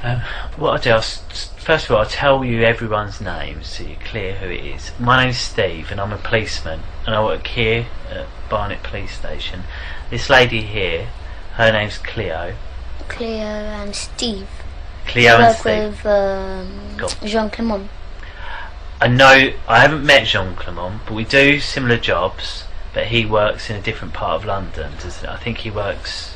What I'll do, first of all, I'll tell you everyone's names so you're clear who it is. My name's Steve and I'm a policeman and I work here at Barnet Police Station. This lady here, her name's Cleo. Cleo and Steve. Cleo and Steve. With Jean Clement. I know, I haven't met Jean Clement, but we do similar jobs, but he works in a different part of London. I think he works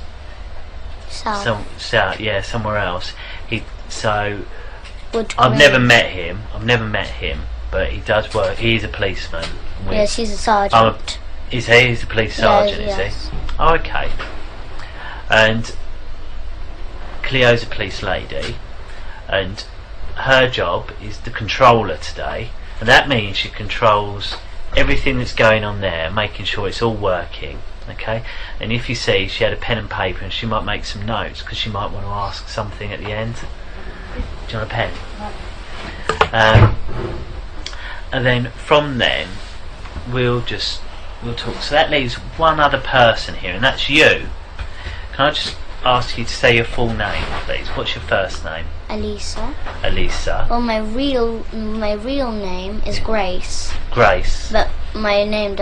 South. Somewhere else. Wood I've Green. never met him, but he does work. He's a policeman. Yes, he's a sergeant. Is he? He's a police sergeant, yes. Is he? Oh, okay. And Cleo's a police lady, and her job is the controller today, and that means she controls everything that's going on there, making sure it's all working. Okay, and if you see, she had a pen and paper and she might make some notes because she might want to ask something at the end. Do you want a pen? And then from then we'll talk. So that leaves one other person here, and that's you. Can I just ask you to say your full name, please? What's your first name? Elisa. Elisa. Well, my real name is Grace. Grace. But my name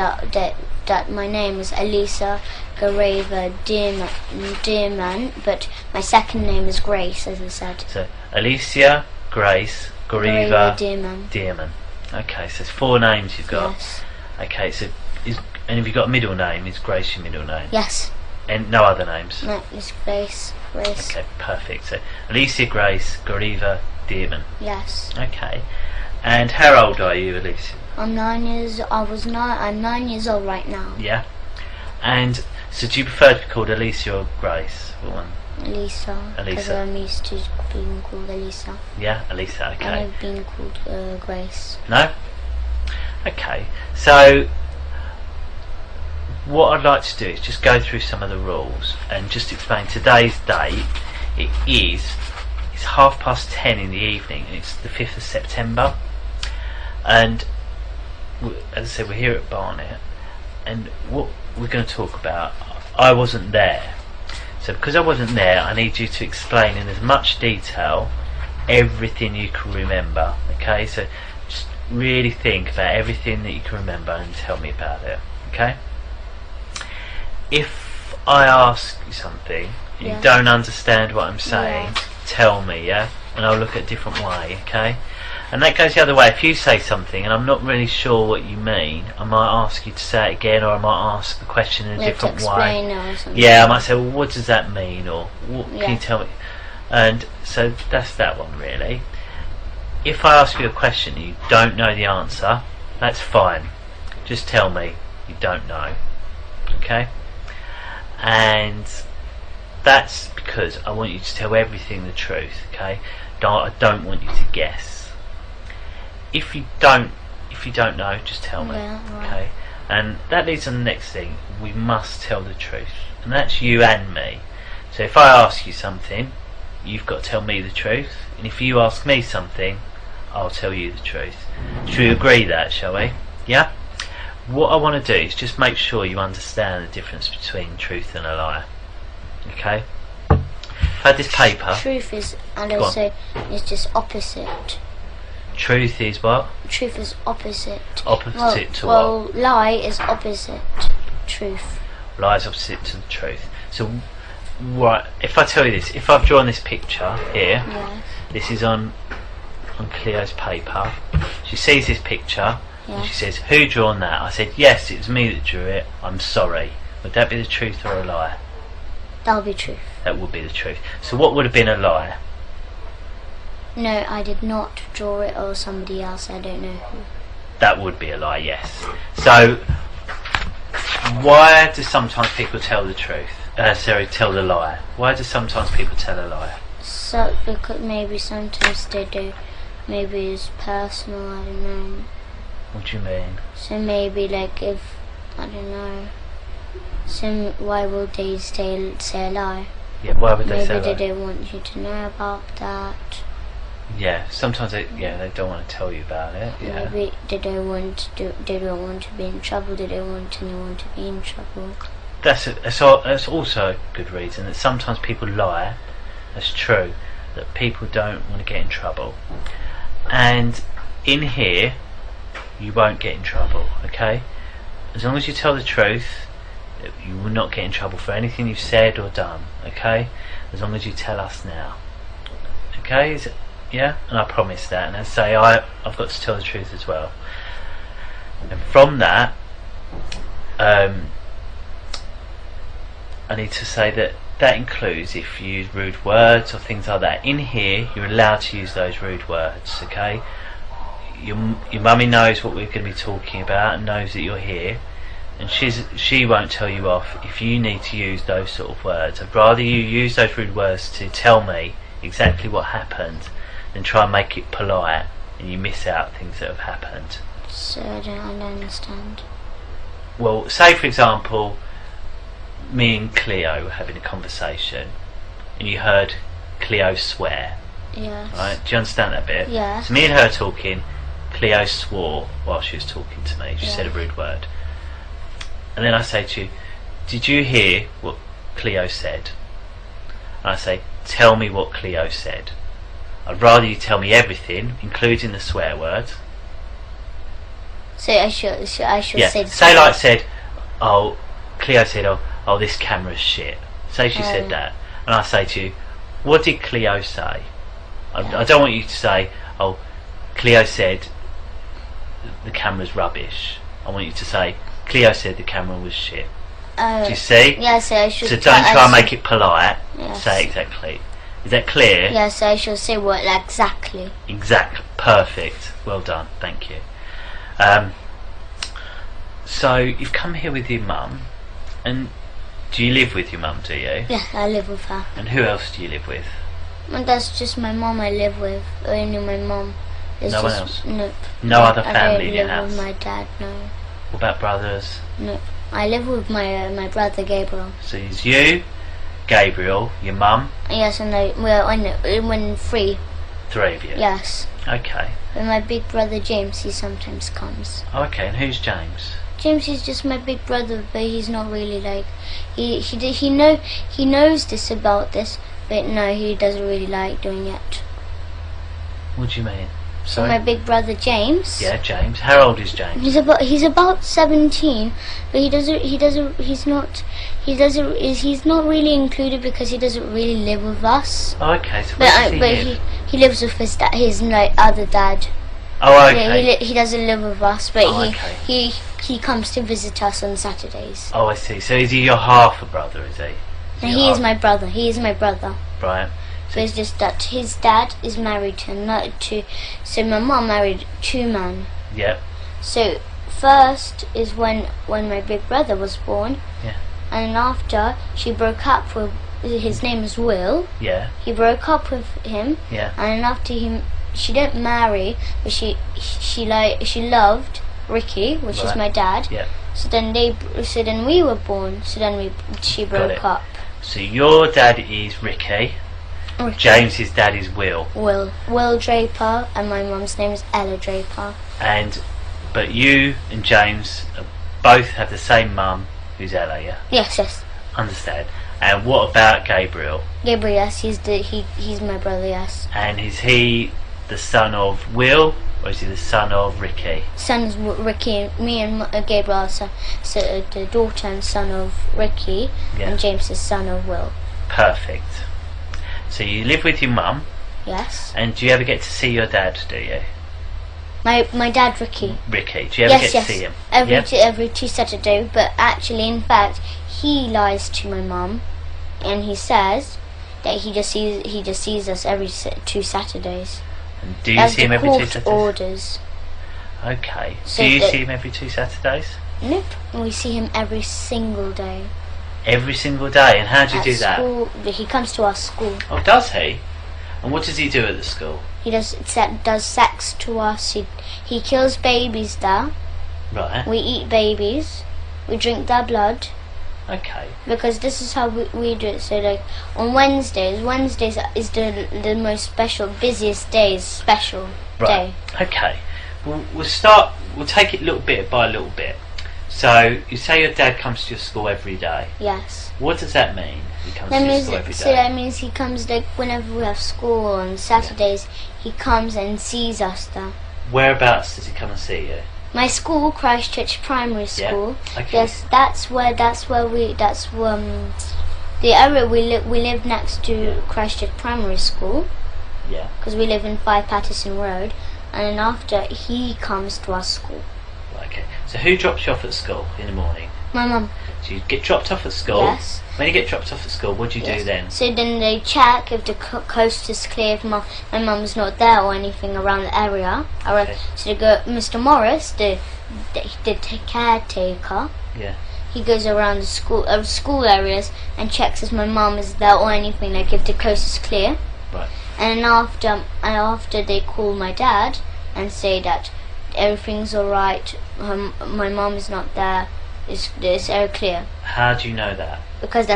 my name is Elisa Gareva Dearman, but my second name is Grace, as I said. So Alicia Grace Gareva Dearman. Okay, so it's 4 names you've got. Yes. Okay, so and have you got a middle name? Is Grace your middle name? Yes. And no other names? No, it's Grace. Okay, perfect. So Alicia Grace Gareva Dearman. Yes. Okay. And how old are you, Alicia? I'm 9 years old right now. Yeah. And so do you prefer to be called Alicia or Grace? Elisa. Because I'm used to being called Elisa. Yeah, Elisa, okay. And I've been called Grace. No? Okay. So what I'd like to do is just go through some of the rules and just explain today's date. It's 10:30 in the evening, and it's the 5th of September. And as I said, we're here at Barnet, and what we're going to talk about, I wasn't there. So because I wasn't there, I need you to explain in as much detail everything you can remember. Okay, so just really think about everything that you can remember and tell me about it. Okay? If I ask you something and you don't understand what I'm saying, tell me, yeah? And I'll look at a different way, okay? And that goes the other way. If you say something and I'm not really sure what you mean, I might ask you to say it again, or I might ask the question in a different way. Or something. Yeah, I might say, well, what does that mean? Or what can you tell me? And so that's that one, really. If I ask you a question and you don't know the answer, that's fine. Just tell me you don't know. Okay? And that's because I want you to tell everything the truth, okay? I don't want you to guess. If you don't know, just tell me, okay? And that leads to the next thing. We must tell the truth, and that's you and me. So if I ask you something, you've got to tell me the truth, and if you ask me something, I'll tell you the truth. Should we agree that, shall we? Yeah? What I want to do is just make sure you understand the difference between truth and a lie. Okay? I've had this paper. Truth is, and also is just opposite. Truth is what? Truth is opposite. Opposite to well, what? Lie is opposite truth. Lie is opposite to the truth. So, right, if I tell you this, if I've drawn this picture here, this is on Cleo's paper. She sees this picture and she says, "Who drawn that?" I said, "Yes, it was me that drew it. I'm sorry." Would that be the truth or a lie? That'll be truth. That would be the truth. So what would have been a lie? No, I did not draw it, or somebody else, I don't know who. That would be a lie, yes. So why do sometimes people tell the truth? Tell the lie. Why do sometimes people tell a lie? So, because maybe sometimes they do. Maybe it's personal, I don't know. What do you mean? So maybe like if, I don't know. So why would they say a lie? Yeah, why would they say that? Maybe they don't want you to know about that. Yeah, sometimes they don't want to tell you about it. Yeah. Maybe they don't want to be in trouble. They don't want anyone to be in trouble. That's also a good reason that sometimes people lie. That's true, that people don't want to get in trouble. And in here, you won't get in trouble, okay? As long as you tell the truth, you will not get in trouble for anything you've said or done, okay? As long as you tell us now. Okay? Yeah? And I promise that. And I say I've got to tell the truth as well. And from that, I need to say that includes if you use rude words or things like that. In here, you're allowed to use those rude words, okay? Your mummy knows what we're going to be talking about and knows that you're here. And she won't tell you off if you need to use those sort of words. I'd rather you use those rude words to tell me exactly what happened than try and make it polite and you miss out things that have happened. So I don't understand. Well, say for example, me and Cleo were having a conversation and you heard Cleo swear. Yes. Right? Do you understand that bit? Yes. So me and her talking, Cleo swore while she was talking to me. She said a rude word. And then I say to you, did you hear what Cleo said? And I say, tell me what Cleo said. I'd rather you tell me everything, including the swear words. So I should say. Say like said, oh, Cleo said, oh, this camera's shit. Say she said that, and I say to you, what did Cleo say? I don't want you to say, oh, Cleo said the camera's rubbish. I want you to say, Cleo said the camera was shit. Do you see? Yes, so I should. So don't try and make it polite. Yes. Say exactly. Is that clear? Yes, so I should say what exactly. Exactly. Perfect. Well done. Thank you. So you've come here with your mum, and do you live with your mum? Do you? Yeah, I live with her. And who else do you live with? And that's just my mum I live with. Only my mum. No one else? Nope. No other family in your I don't house? live with my dad, no. What about brothers? Nope. I live with my brother Gabriel. So it's you, Gabriel, your mum? Yes, and when three. Three of you? Yes. Okay. And my big brother James, he sometimes comes. Okay, and who's James? James is just my big brother, but he's not really like he knows this about this, but no, he doesn't really like doing it. What do you mean? So my big brother James. Yeah, James. How old is James? He's about 17, but he's not really included because he doesn't really live with us. Oh, okay. So where does he live? He lives with his other dad. Oh, okay. Yeah, he doesn't live with us, but okay. he comes to visit us on Saturdays. Oh, I see. So is he your half a brother? Is he? And he is my brother. He is my brother. Right. So it's just that his dad is married to so my mum married two men. Yep. So first is when my big brother was born. Yeah. And after she broke up with his name is Will. Yeah. He broke up with him. Yeah. And after him, she didn't marry, but she loved Ricky, which is my dad. Yeah. So then we were born. So then she broke up. So your dad is Ricky. James's dad is Will. Will Draper, and my mum's name is Ella Draper. But you and James both have the same mum, who's Ella, yeah? Yes. Understand. And what about Gabriel? Gabriel, yes, he's my brother, yes. And is he the son of Will, or is he the son of Ricky? Son is Ricky. Me and Gabriel are so the daughter and son of Ricky, and James is son of Will. Perfect. So you live with your mum? Yes. And do you ever get to see your dad, do you? My dad, Ricky. Ricky, do you ever get to see him? Every two Saturdays, but actually, in fact, he lies to my mum, and he says that he just sees us every two Saturdays. And do you see him every 2 Saturdays? Orders. Okay. So do you see him every 2 Saturdays? Nope. We see him every single day. Every single day? And how do you do school, that? He comes to our school. Oh, does he? And what does he do at the school? He does sex to us. He kills babies there. Right. We eat babies. We drink their blood. Okay. Because this is how we do it. So like on Wednesdays is the most special, busiest day. Okay. We'll take it little bit by little bit. So you say your dad comes to your school every day. Yes. What does that mean? He comes That to your means school every day. so that means he comes like whenever we have school on Saturdays. He comes and sees us there. Whereabouts does he come and see you? My school, Christchurch Primary School. Yeah. Okay. Yes, that's where the area we live next to Yeah. Christchurch Primary School. Yeah. Because we live in 5 Patterson Road, and then after he comes to our school. Okay. So who drops you off at school in the morning? My mum. So you get dropped off at school. Yes. When you get dropped off at school, what do you do then? So then they check if the coast is clear, if my mum's not there or anything around the area. Okay. So they go, Mr. Morris, the caretaker. Yeah. He goes around the school areas and checks if my mum is there or anything, like if the coast is clear. Right. And after they call my dad and say that everything's alright, my mum is not there, it's all clear. How do you know that? Because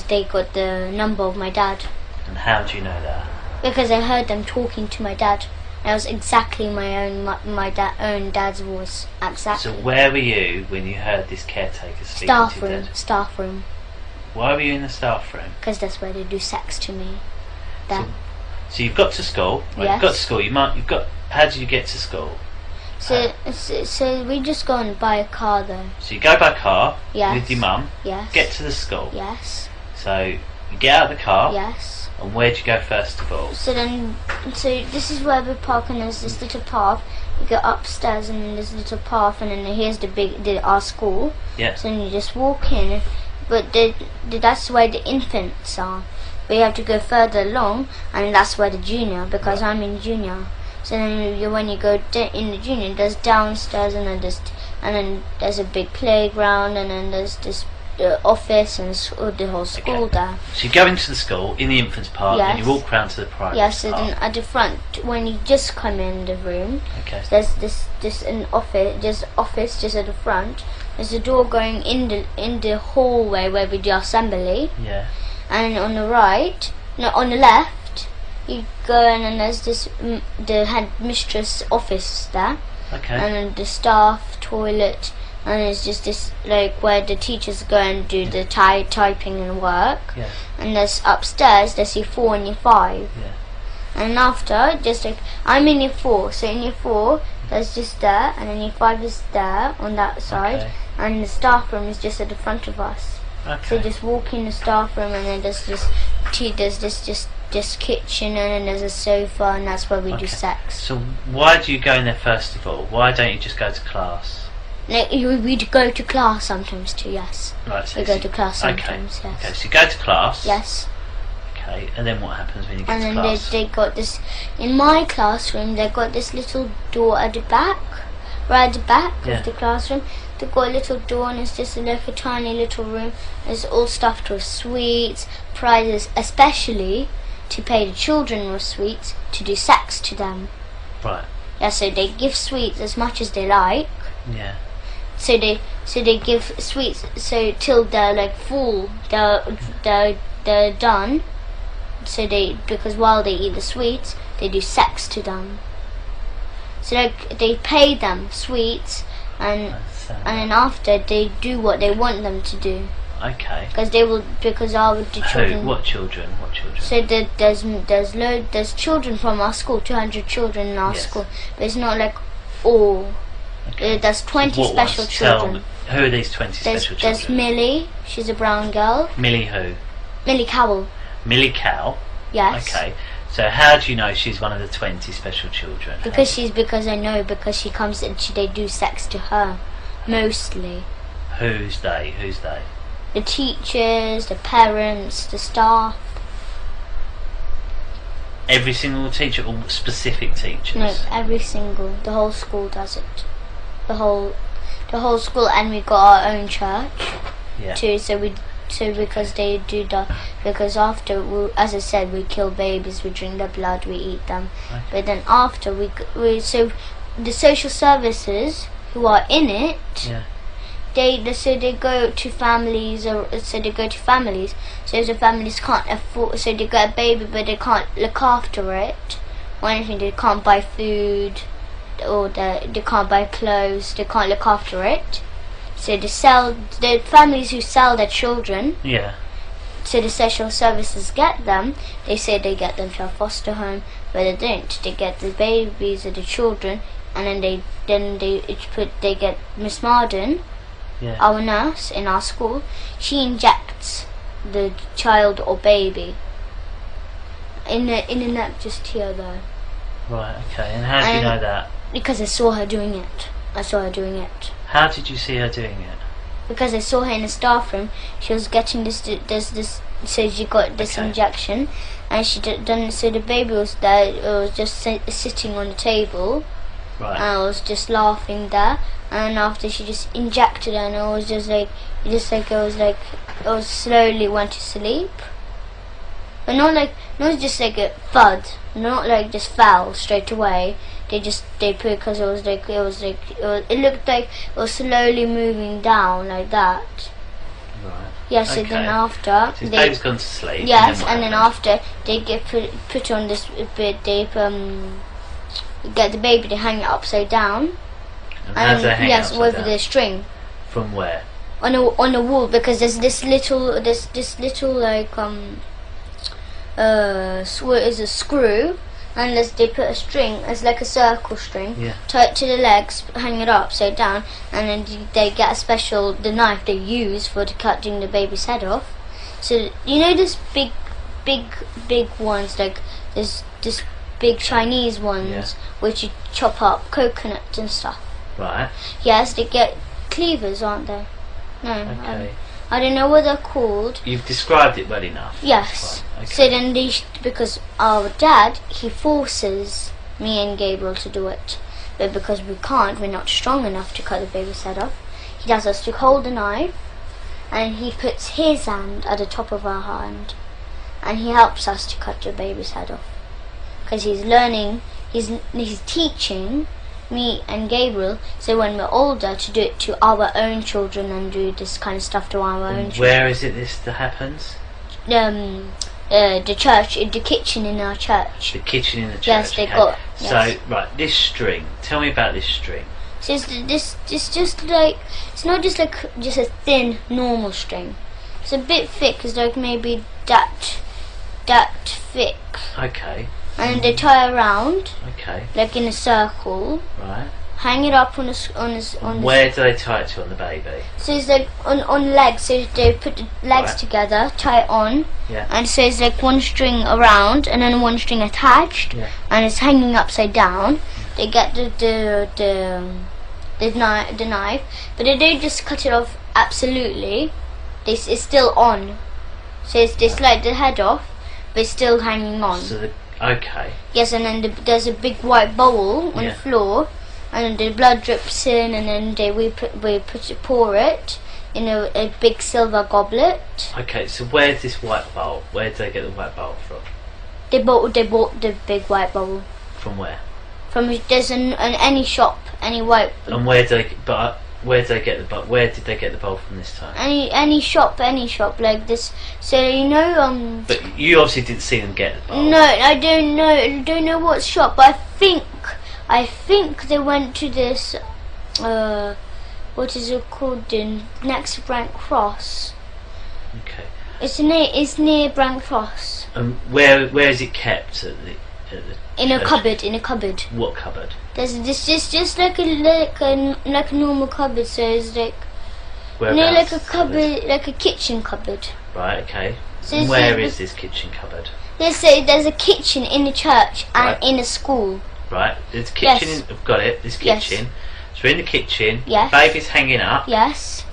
they got the number of my dad. And how do you know that? Because I heard them talking to my dad. That was exactly my own dad's voice. Exactly. So where were you when you heard this caretaker speaking to your dad? Staff room. Why were you in the staff room? Because that's where they do sex to me. So you've got to school. Right, Yes. You've got to school. How did you get to school? So we just go and buy a car though. So you go by car Yes. with your mum. Yes. Get to the school. Yes. So you get out of the car. Yes. And where do you go first of all? So this is where we park, and there's this little path. You go upstairs, and then there's a little path, and then here's our school. Yeah. So then you just walk in, but that's where the infants are. But you have to go further along, and that's where the junior, because I'm in junior. So then when you go in the junior, there's downstairs, and then there's a big playground, and then there's this office and the whole school there. So you go into the school in the infants park, Yes. and you walk round to the primary Yes, so park. then at the front, when you just come in the room, Okay. there's this an office just at the front. There's a door going in the hallway where we do assembly, Yeah. and on the left, you go in, and there's the headmistress office there, Okay. and then the staff toilet, and it's just this like where the teachers go and do the typing and work. Yeah. And there's upstairs there's year 4 and year 5. Yeah. And after, just like I'm in year 4, so in year 4 there's just there, and then year 5 is there on that side, Okay. and the staff room is just at the front of us. Okay. So just walk in the staff room, and then there's this kitchen, and then there's a sofa, and that's where we do sex. So why do you go in there first of all? Why don't you just go to class? Like, we go to class sometimes too. Yes. Right. So We go to class sometimes. Okay. Yes. Okay. So you go to class. Yes. Okay. And then what happens when you get And to then class? they got this in my classroom. They got this little door at the back, right at the back Yeah. of the classroom. They got a little door, and it's just like a tiny little room. It's all stuffed with sweets, prizes, especially to pay the children with sweets to do sex to them. Right. Yeah, so they give sweets as much as they like. Yeah. So they give sweets so till they're like full, they're done. So because while they eat the sweets, they do sex to them. So they pay them sweets, and then after they do what they want them to do. Okay. Because the children. Who? What children? What children? So there's children from our school, 200 children in our Yes. school, but it's not like all. Okay. There's 20 What special ones? Tell children. me, who are these 20 special children? There's Millie, she's a brown girl. Millie who? Millie Cowell, Millie Cow. yes. Okay. So how do you know she's one of the 20 special children? Because I know, because she comes and they do sex to her, mostly. Who's they? Who's they? The teachers, the parents, the staff. Every single teacher or specific teachers? No, the whole school does it. The whole school, and we got our own church Yeah. too. So because they do that, because after, as I said, we kill babies, we drink their blood, we eat them. Okay. But then after so the social services who are in it, Yeah. they go to families, So if the families can't afford, so they got a baby but they can't look after it or anything, they can't buy food, or they can't buy clothes, they can't look after it. So the families who sell their children. Yeah. So the social services get them. They say they get them to a foster home, but they don't. They get the babies or the children, and then they get Miss Marden, our nurse in our school. She injects the child or baby in the neck just here though. Right. Okay. And how do you know that? Because I saw her doing it. How did you see her doing it? Because I saw her in the staff room. She was getting this. So she got this injection, and she done. So the baby was there. It was just sitting on the table, right. And I was just laughing there. And after she just injected her, and it was it was slowly went to sleep. But not just like a thud, not like just fell straight away. They put because it looked like it was slowly moving down like that. Right. Yes. So then after so his baby's gone to sleep. Yes, and then after they get put on this bit, they get the baby, they hang it upside down. And how do they hang it upside with down? the string. From where? On the wall, because there's this little like is a screw, and they put a string, it's like a circle string, tie it to the legs, hang it upside down, and then they get the knife they use for cutting the baby's head off. So you know this big ones, like this big Chinese ones, which you chop up coconuts and stuff. Right. Yes, they get cleavers, aren't they? No. Okay. I don't know what they're called. You've described it well enough. Yes. Okay. So then because our dad, he forces me and Gabriel to do it. But because we can't, we're not strong enough to cut the baby's head off, he does us to hold the knife, and he puts his hand at the top of our hand, and he helps us to cut the baby's head off. Because he's learning, he's teaching me and Gabriel, so when we're older, to do it to our own children and do this kind of stuff to our own children. Where is it this that happens? The church, the kitchen in our church. The kitchen in the church. Yes, they got. So right, this string. Tell me about this string. So it's just like, it's not just like just a thin normal string. It's a bit thick. It's like maybe that thick. Okay. And they tie around. Okay. Like in a circle. Right. Hang it up on Where do they tie it to on the baby? So it's like on legs. So they put the legs together, tie it on. Yeah. And so it's like one string around and then one string attached. Yeah. And it's hanging upside down. They get the knife, but they don't just cut it off absolutely. It's still on. So they slide the head off, but it's still hanging on. So okay. Yes, and then there's a big white bowl on the floor, and the blood drips in, and then we pour it in a big silver goblet. Okay, so where's this white bowl? Where did they get the white bowl from? They bought the big white bowl. From where? There's any shop, any white. And where did they get the bowl? Where did they get the bowl from this time? Any shop like this. So you know. But you obviously didn't see them get the bowl. No, I don't know. I don't know what shop. But I think they went to this. What is it called? Next Brent Cross. Okay. It's near Brent Cross. Where is it kept at the in a cupboard. In a cupboard. What cupboard? There's just like a normal cupboard. So it's like like a cupboard, like a kitchen cupboard. Right. Okay. So where is this kitchen cupboard? There's a kitchen in the church and in a school. Right. There's a kitchen. I've got it. This kitchen. Yes. So in the kitchen, baby's hanging up. Yes.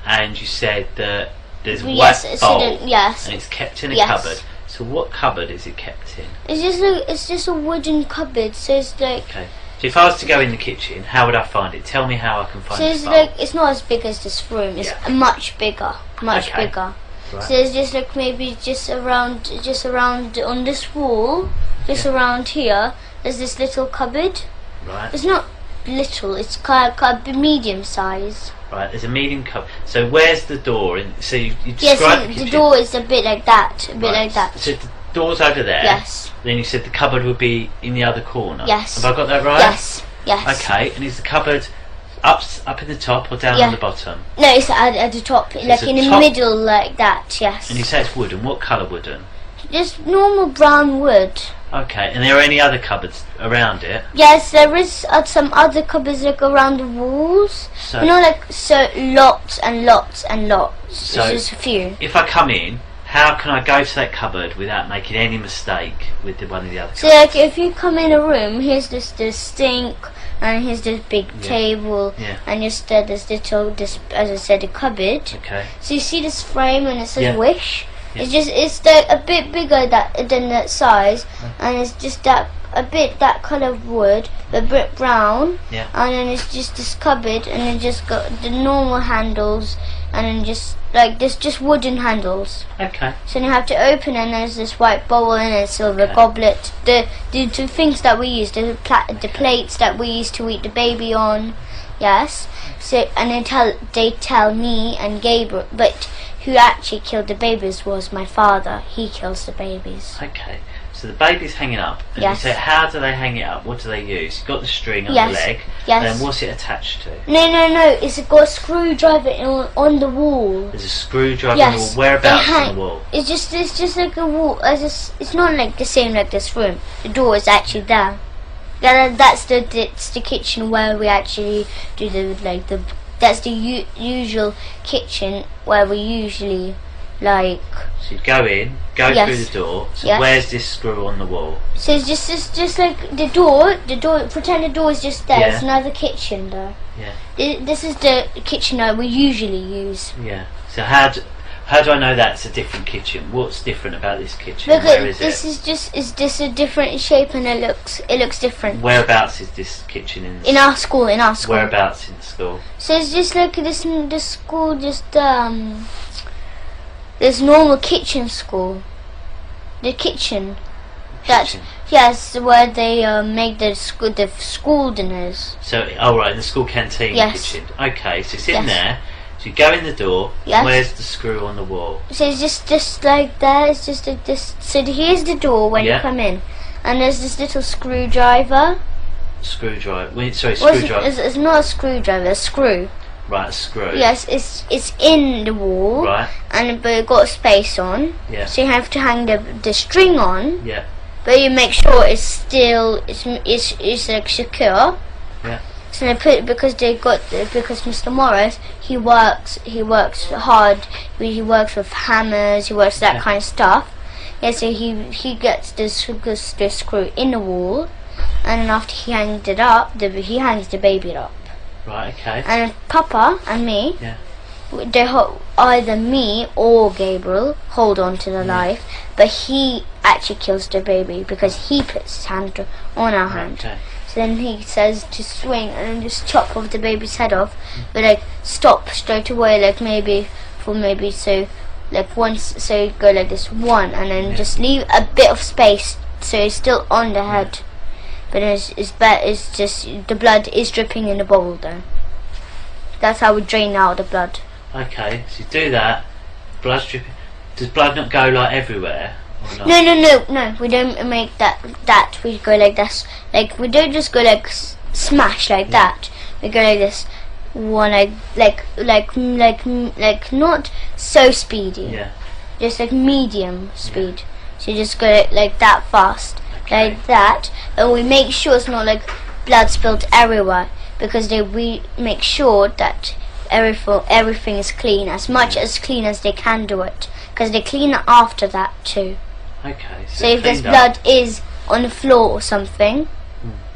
And you said that there's a white bowl. And it's kept in a cupboard. So what cupboard is it kept in? It's just a wooden cupboard. So it's like. Okay. So if I was to go in the kitchen, how would I find it? Tell me how I can find it. So it's not as big as this room. It's much bigger. Much bigger. Right. So it's just like maybe just around on this wall, just around here. There's this little cupboard. Right. It's not little. It's kind of medium size. Right. There's a medium cupboard. So where's the door? So you described the door is a bit like that. Like that. So the door's over there. Yes. Then you said the cupboard would be in the other corner. Yes. Have I got that right? Yes. Yes. Okay. And is the cupboard Up in the top or down on the bottom? No, it's at the top, so like in the middle, like that. Yes. And you say it's wooden. What colour wooden? Just normal brown wood. Okay. And there are any other cupboards around it? Yes, there is some other cupboards like around the walls. So lots and lots and lots. So there's just a few. If I come in, how can I go to that cupboard without making any mistake with one of the other cupboards? So like if you come in a room, here's this sink, and here's this big table, and just this little, as I said, a cupboard. Okay. So you see this frame and it says wish. It's like a bit bigger than that size, and it's just that colour of wood, a bit brown, and then it's just this cupboard, and then just got the normal handles, and then just like there's just wooden handles. Okay. So you have to open, and there's this white bowl and a silver goblet. The things that we use, the plates that we used to eat the baby on. Yes. So and they tell me and Gabriel, but who actually killed the babies was my father. He kills the babies. Okay. So the baby's hanging up, and you say, how do they hang it up? What do they use? You've got the string on the leg, and then what's it attached to? No, it's got a screwdriver on the wall. There's a screwdriver on the wall. Whereabouts on the wall? It's just like a wall. It's not like the same like this room. The door is actually there. That's the kitchen where we actually do that's the usual kitchen where we usually like. So you go in, through the door. So where's this screw on the wall? So it's just like the door. Pretend the door is just there. It's another kitchen there. Yeah. This is the kitchen that we usually use. Yeah. So how do I know that's a different kitchen? What's different about this kitchen? Because where is this it? is just a different shape, and it looks different. Whereabouts is this kitchen in our school? Whereabouts in the school? So it's just like this school, just this normal kitchen school. The kitchen. Yes, where they make the school dinners. So, right, in the school canteen kitchen. Okay, so it's in there. So you go in the door. Where's the screw on the wall? So it's just like that. It's just like this. So here's the door when you come in, and there's this little screwdriver. Screwdriver. Sorry, screwdriver. It's not a screwdriver. A screw. Right, a screw. Yes, it's in the wall. Right. But it got a space on. Yeah. So you have to hang the string on. Yeah. But you make sure it's still it's like secure. Yeah. So they put because Mr. Morris he works hard. He works with hammers. He works that kind of stuff. Yeah. So he gets this screw in the wall, and then after he hangs it up, he hangs the baby up. Right. Okay. And Papa and me. Yeah. Either me or Gabriel hold on to the knife, but he actually kills the baby because he puts his hand on our hand. Okay. So then he says to swing and then just chop off the baby's head off, but like stop straight away, like so you go like this one, and then just leave a bit of space so it's still on the head, but it's just the blood is dripping in the bowl though. That's how we drain out the blood. Okay, so you do that, blood's dripping. Does blood not go like everywhere? Or not? No, we don't make that. We go like this. Like, we don't just go like smash like that. We go like this. One like not so speedy. Yeah. Just like medium speed. So you just go like that fast. Okay. Like that. And we make sure it's not like blood spilled everywhere, because we make sure that everything is clean, as much as clean as they can do it, because they clean it after that too. Okay. So if there's blood is on the floor or something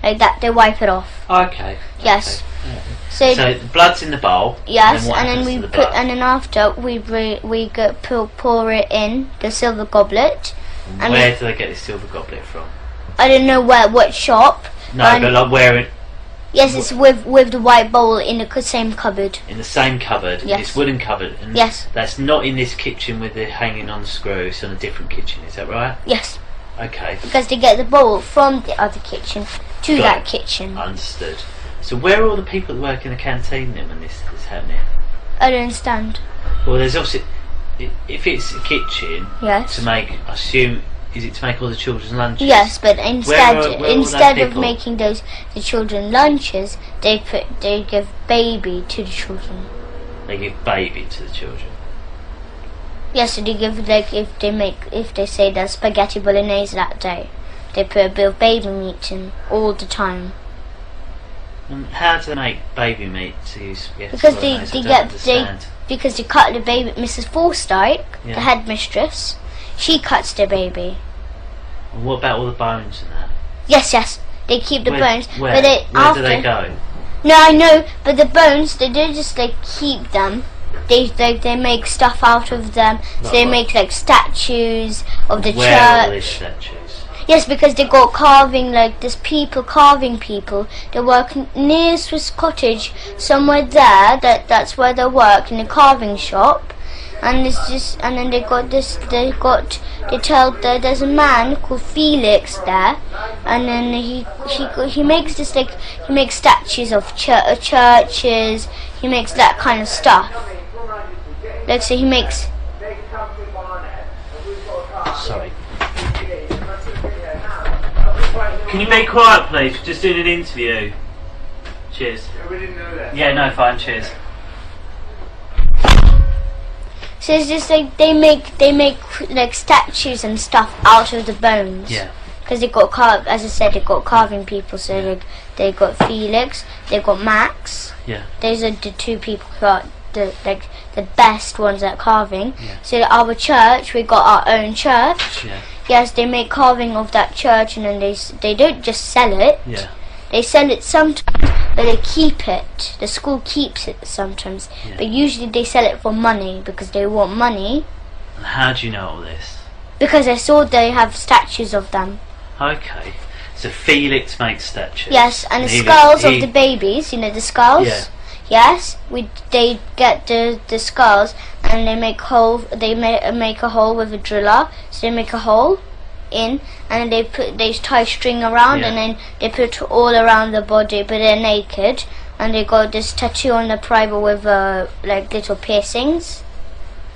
like that, they wipe it off. Okay. Yes. Okay. So the blood's in the bowl. Yes, and then we after we pour it in the silver goblet. And where do they get this silver goblet from? I don't know what shop. No, but like where it. Yes, it's with the white bowl in the same cupboard. In the same cupboard, yes. This wooden cupboard. And yes. That's not in this kitchen with it hanging on the screw. It's on a different kitchen. Is that right? Yes. Okay. Because they get the bowl from the other kitchen to that kitchen. Understood. So where are all the people that work in the canteen then when this is happening? I don't understand. Well, there's obviously, if it's a kitchen, yes. to make, I assume Is it to make all the children's lunches? Yes, but instead where of making the children lunches, they give baby to the children. They give baby to the children. Yes, so they give if they say there's spaghetti bolognese that day, they put a bit of baby meat in all the time. And how do they make baby meat to use spaghetti Because because they cut the baby. Mrs. Forsyth, the headmistress, she cuts the baby. And what about all the bones and that? Yes, they keep the bones. Where do they go? No, I know, but the bones, they don't just keep them. They make stuff out of them. So they make statues of the church. Where are these statues? Yes, because they got carving, there's people carving people. They work near Swiss Cottage, somewhere there. That's where they work, in a carving shop. And then they tell that there's a man called Felix there, and then he makes he makes statues of churches. He makes that kind of stuff. So he makes. Sorry. Can you be quiet, please? We're just doing an interview. Cheers. We didn't know that. Yeah, no, fine. Cheers. So it's just they make statues and stuff out of the bones. Yeah. Because they got as I said, they got carving people. So they got Felix, they got Max. Yeah. Those are the two people who are the best ones at carving. Yeah. So our church, we got our own church. Yeah. Yes, they make carving of that church, and then they don't just sell it. Yeah. They sell it sometimes, but they keep it. The school keeps it sometimes, but usually they sell it for money because they want money. And how do you know all this? Because I saw they have statues of them. Okay. So Felix makes statues. Yes, and the skulls of the babies. You know the skulls. Yeah. Yes, they get the skulls and they make hole. They make a hole with a driller. So they make a hole in, and they tie string around, and then they put it all around the body, but they're naked, and they got this tattoo on the private with little piercings.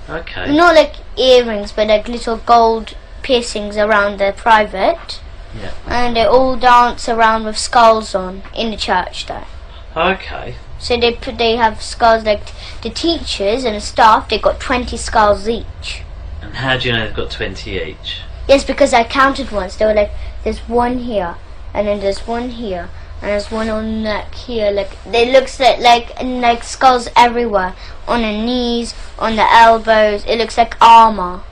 Okay. Not earrings, but little gold piercings around the private. Yeah. And they all dance around with skulls on in the church there. Okay. So they have skulls, the teachers and the staff, they got 20 skulls each. And how do you know they've got 20 each? Yes, because I counted once. They were there's one here, and then there's one here, and there's one on the neck here. They looks like skulls everywhere, on the knees, on the elbows. It looks like armor.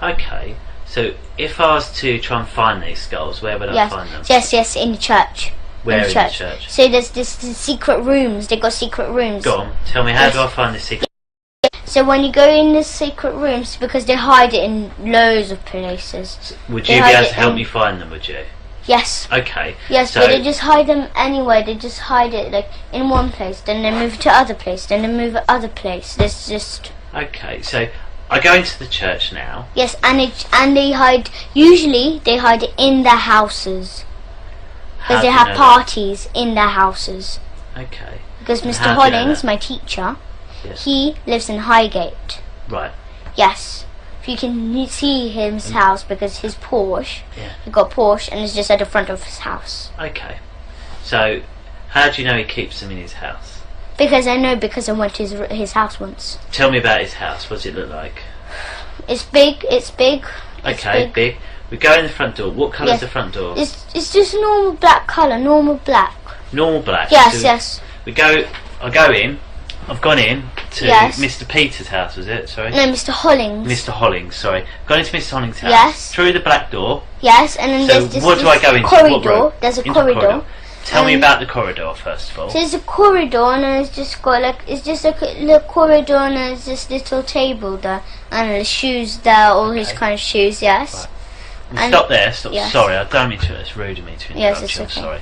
Okay. So if I was to try and find these skulls, where would I find them? Yes, in the church. Where in the church? So there's this secret rooms. They got secret rooms. Go on. Tell me, how do I find the secret? So when you go in the secret rooms, because they hide it in loads of places. So would you be able to help me find them, would you? Yes. Okay. Yes, but they just hide them anywhere. They just hide it in one place, then they move to other place, then they move to other place. There's just... Okay, so I go into the church now. Yes, and they hide... Usually they hide it in their houses. Because they have parties in their houses. Okay. Because Mr. Hollings, my teacher, he lives in Highgate. Right. Yes. You can see his house because his Porsche. Yeah. He got Porsche and it's just at the front of his house. Okay. So, how do you know he keeps them in his house? Because I know, because I went to his house once. Tell me about his house. What does it look like? It's big. It's big. Okay, big. We go in the front door. What colour is the front door? It's just normal black colour, normal black. Normal black? Yes, so yes. I go in. I've gone in to Mr. Peter's house, was it? Sorry? No, Mr. Hollings. Mr. Hollings, sorry. Gone into Mr. Hollings' house. Yes. Through the black door. Yes, and then there's this, what do I go into? Corridor. There's a corridor. Tell me about the corridor first of all. So there's a corridor, and it's just got it's just a little corridor, and there's this little table there, and the shoes there, all his kind of shoes. Yes. Right. Stop there. Stop. Yes. Sorry, I don't mean to. It's rude of me to interrupt yes, it's you. okay. I'm sorry.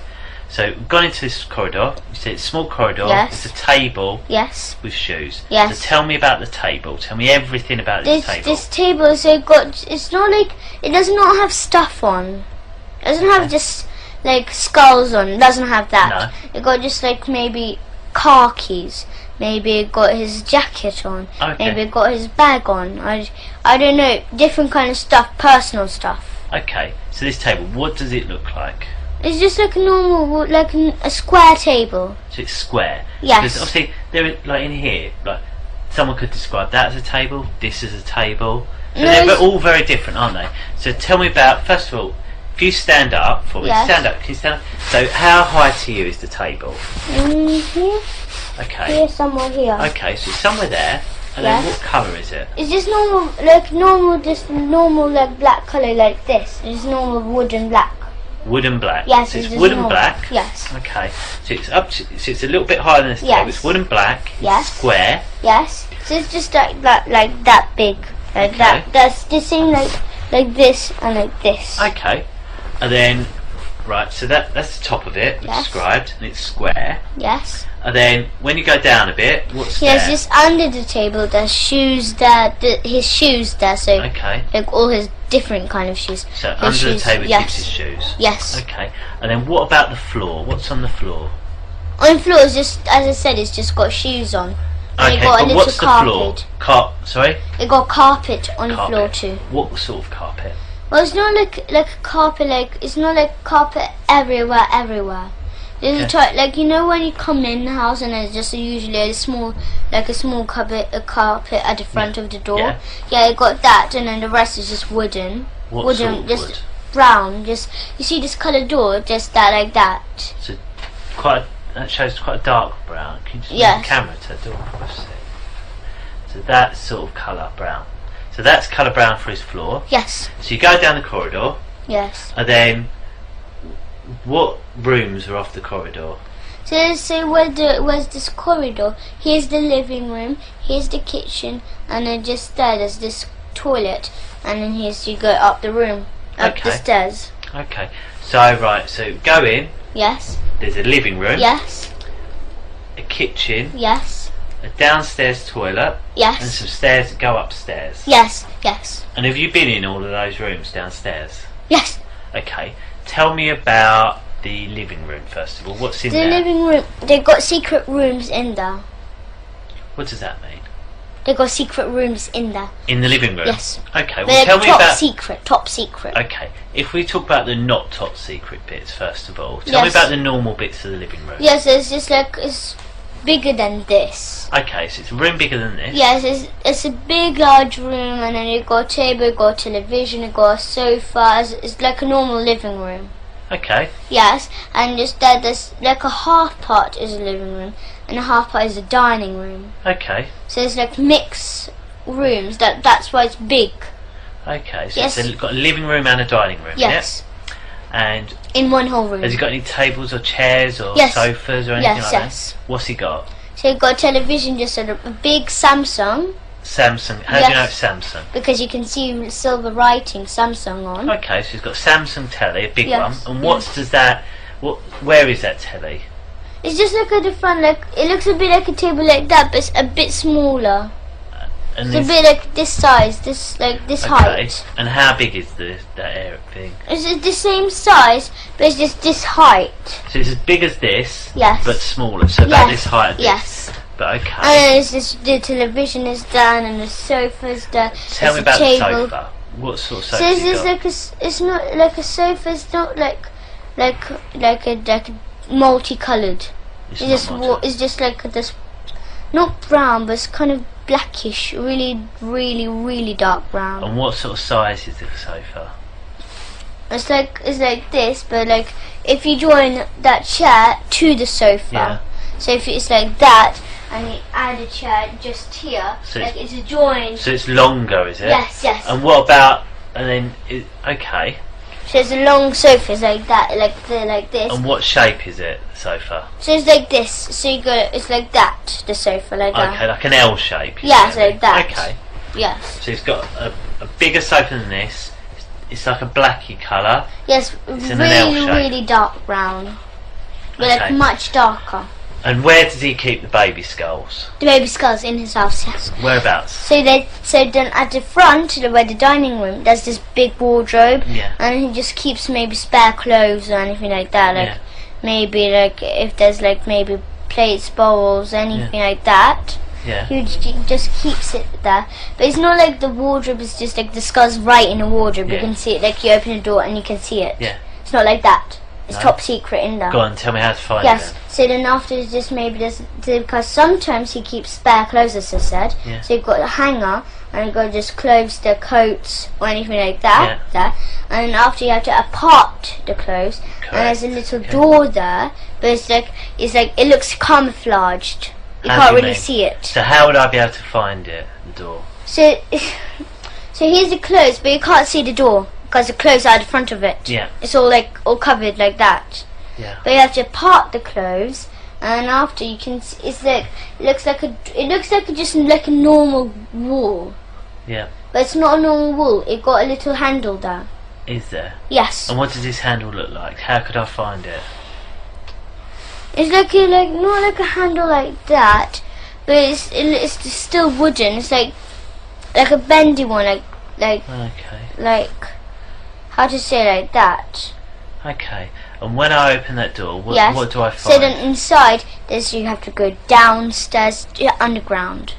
So we've gone into this corridor. You see it's a small corridor. Yes. It's a table. Yes. With shoes. Yes. So tell me about the table. Tell me everything about this table. This table is it's not it does not have stuff on. It doesn't have just skulls on. It doesn't have that. No. It got just maybe car keys. Maybe it got his jacket on. Okay. Maybe it got his bag on. I don't know. Different kind of stuff. Personal stuff. Okay, so this table, what does it look like? It's just like a normal, like a square table. So it's square. Yes. Because obviously, like in here, like someone could describe that as a table, this as a table. So they're all very different, aren't they? So tell me about, first of all, if you stand up for me, stand up, can you stand up? So how high to you is the table? Here. Okay. Here, somewhere here. Okay, so it's somewhere there. And then what colour is it? It's just normal, just normal, like black colour, like this. It's normal wood and black. Wood and black. Yes, so it's wood and black. Yes. Okay. So it's so it's a little bit higher than this table. It's wood and black. Yes. It's square. Yes. So it's just like that big, like that. That's the same like this and like this. Okay. And then so that's the top of it described, and it's square. Yes. And then when you go down a bit, what's there? Yes, just under the table there's shoes there, his shoes there, so like all his different kind of shoes. So under the table keeps his shoes? Yes. Okay. And then what about the floor? What's on the floor? On the floor is just, as I said, it's just got shoes on. And Okay, got a but little what's carpet. the floor? Sorry? It got carpet on the floor too. What sort of carpet? Well, it's not like a carpet, it's not like carpet everywhere. There's like, you know when you come in the house and there's just usually a small carpet at the front of the door. Yeah, it got that, and then the rest is just wooden. What sort of just wood? Brown. Just, you see this coloured door, just that, like that. So that shows quite a dark brown. Can you just move the camera to the door for us? So that sort of colour brown. So that's colour brown for his floor. Yes. So you go down the corridor. Yes. And then what rooms are off the corridor? So where's this corridor? Here's the living room, here's the kitchen, and then just there's this toilet, and then here's you go up the room, up the stairs. Okay. So so go in. Yes. There's a living room. Yes. A kitchen. Yes. A downstairs toilet. Yes. And some stairs that go upstairs. Yes. Yes. And have you been in all of those rooms downstairs? Yes. Okay. Tell me about the living room first of all. What's in there? The living room, they've got secret rooms in there. What does that mean? They've got secret rooms in there. In the living room? Yes. Okay, well tell me about... top secret. Okay, if we talk about the not top secret bits first of all, tell me about the normal bits of the living room. Yes, it's just like, it's bigger than this. Okay, so it's a room bigger than this? Yes, it's a big large room, and then you've got a table, you've got a television, you've got a sofa. It's like a normal living room. Okay. Yes, and just there's like a half part is a living room and a half part is a dining room. Okay. So it's like mixed rooms. That's why it's big. Okay, so it's got a living room and a dining room. Yes. And in one whole room. Has he got any tables or chairs or sofas or anything like that? What's he got? So you've got a television, just a big Samsung. Samsung. How do you know it's Samsung? Because you can see silver writing Samsung on. Okay, so he's got Samsung telly, a big one. And where is that telly? It's just like a different, it looks a bit like a table like that, but it's a bit smaller. It's a bit like this size, this height. And how big is that area thing? It's the same size, but it's just this height. So it's as big as this, but smaller. So about this height. Yes. But okay. And then it's just, the television is down and the sofa's there. Tell me about the sofa. What sort of sofa? So it's not like a sofa. It's not like a multicoloured. It's just like this, not brown, but it's kind of blackish, really dark brown. And what sort of size is the sofa? It's like this, but like if you join that chair to the sofa, so if it's like that, and you add a chair just here, so it's a join. So it's longer, is it? Yes, yes. And what about? And then okay. So it's a long sofa, it's like that, like this. And what shape is it, the sofa? So it's like this. So it's like that, the sofa, like that. Okay, like an L shape. Yes, like that. Okay. Yes. So it's got a bigger sofa than this. It's like a blacky colour. Yes, it's in an L shape. Really dark brown. But like much darker. And where does he keep the baby skulls? The baby skulls in his house, yes. Whereabouts? So then at the front, where the dining room, there's this big wardrobe, and he just keeps maybe spare clothes or anything like that. Maybe if there's maybe plates, bowls, anything like that. Yeah. He just keeps it there. But it's not like the wardrobe is just like the scar's right in the wardrobe. Yeah. You can see it, like you open the door and you can see it. Yeah. It's not like that. It's No. top secret in there. Go on, tell me how to find Yes. it. So then after it's just maybe just because sometimes he keeps spare clothes, as I said. Yeah. So you've got a hanger and you've got just clothes, the coats or anything like that. There. And then after you have to apart the clothes. Correct. And there's a little door there, but it's like it looks camouflaged. You How can't do you really mean? see it. So how would I be able to find it? The door. So here's the clothes, but you can't see the door because the clothes are at the front of it. Yeah. It's all covered like that. Yeah. But you have to part the clothes, and after you can, it's like it looks like just like a normal wall, Yeah. but it's not a normal wall. It got a little handle there. Is there? Yes. And what does this handle look like? How could I find it? It's like not like a handle like that, but it's just still wooden. It's like a bendy one, Okay. like how to say like that. Okay. And when I open that door, Yes. what do I So find? then inside, you have to go downstairs, underground.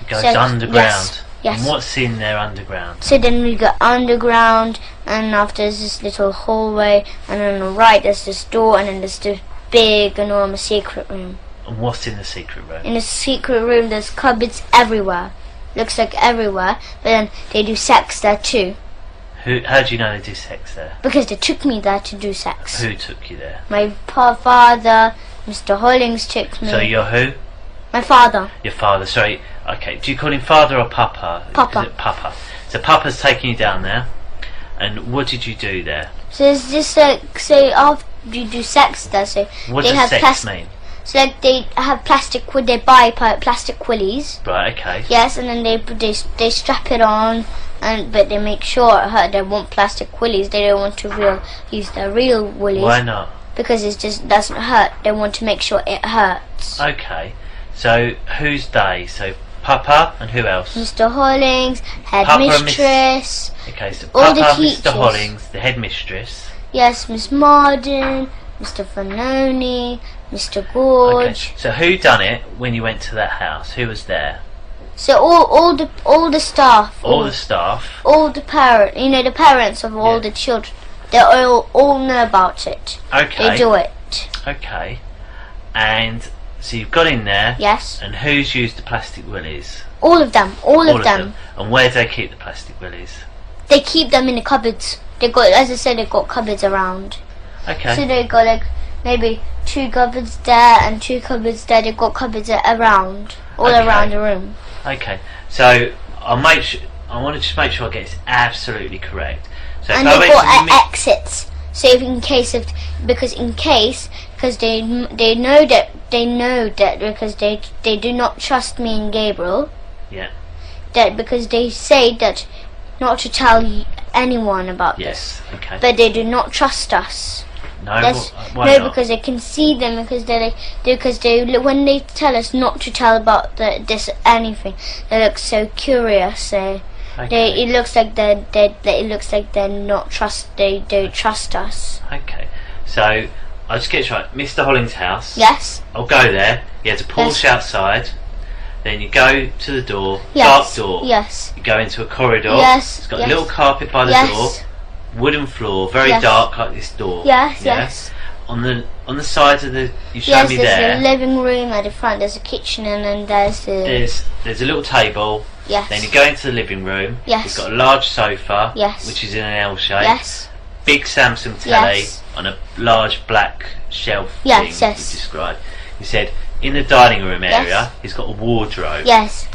It goes so- underground. Yes. And what's in there underground? So then we go underground, and after there's this little hallway, and on the right there's this door, and then there's this big, enormous secret room. And what's in the secret room? In the secret room there's cupboards everywhere. Looks like everywhere, but then they do sex there too. How do you know they do sex there? Because they took me there to do sex. Who took you there? My father, Mr. Hollings took me. So you're who? My father. Your father. Sorry. Okay. Do you call him father or papa? Papa. Is it papa? So papa's taking you down there. And what did you do there? So it's just like, so after you do sex there, so What they does have sex mean? So like they have they buy plastic willies. Right. Okay. Yes, and then they strap it on, but they make sure it hurt. They want plastic willies. They don't want to use their real willies. Why not? Because it just doesn't hurt. They want to make sure it hurts. Okay. So who's they? So papa and who else? Mr. Hollings, Papa and headmistress. Okay. So all the papa, teachers. Mr. Hollings, the headmistress. Yes, Miss Marden, Mr. Fanoni, Mr. Gorge. Okay. So who done it when you went to that house? Who was there? So all the staff. All the staff. All the the parents of all Yeah. the children, they all know about it. Okay. They do it. Okay. And so you've got in there. Yes. And who's used the plastic willies? All of them. All of them. And where do they keep the plastic willies? They keep them in the cupboards. They got, as I said, they got cupboards around. Okay. So they got like maybe 2 cupboards there and 2 cupboards there. They got cupboards around, all Okay. around the room. Okay. So I want to just make sure I get this absolutely correct. So And if I they went got to the exits. So if because they know that because they do not trust me and Gabriel. Yeah. That because they say that not to tell anyone about Yes. Okay. this, but they do not trust us. No. Why No, not? because they can see them because when they tell us not to tell about this anything, they look so curious. Okay. It looks like they're not trust. They don't trust us. Okay. So I'll just get this right. Mr. Hollings' house. Yes. I'll go there. He has a Porsche Yes. outside. Then you go to the door. Yes. Dark door. Yes. You go into a corridor. Yes. It's got Yes. a little carpet by the Yes. door. Wooden floor. Very Yes. dark like this door. Yes. Yeah? Yes. On the sides of the you showed Yes. me There's there. a living room at the front. There's a kitchen, and then there's There's a little table. yes. Then you go into the living room. Yes. It's got a large sofa. Yes. Which is in an L shape. Yes. Big Samsung telly Yes. on a large black shelf Yes, thing yes. you described. You said in the dining room area Yes. he's got a wardrobe. Yes.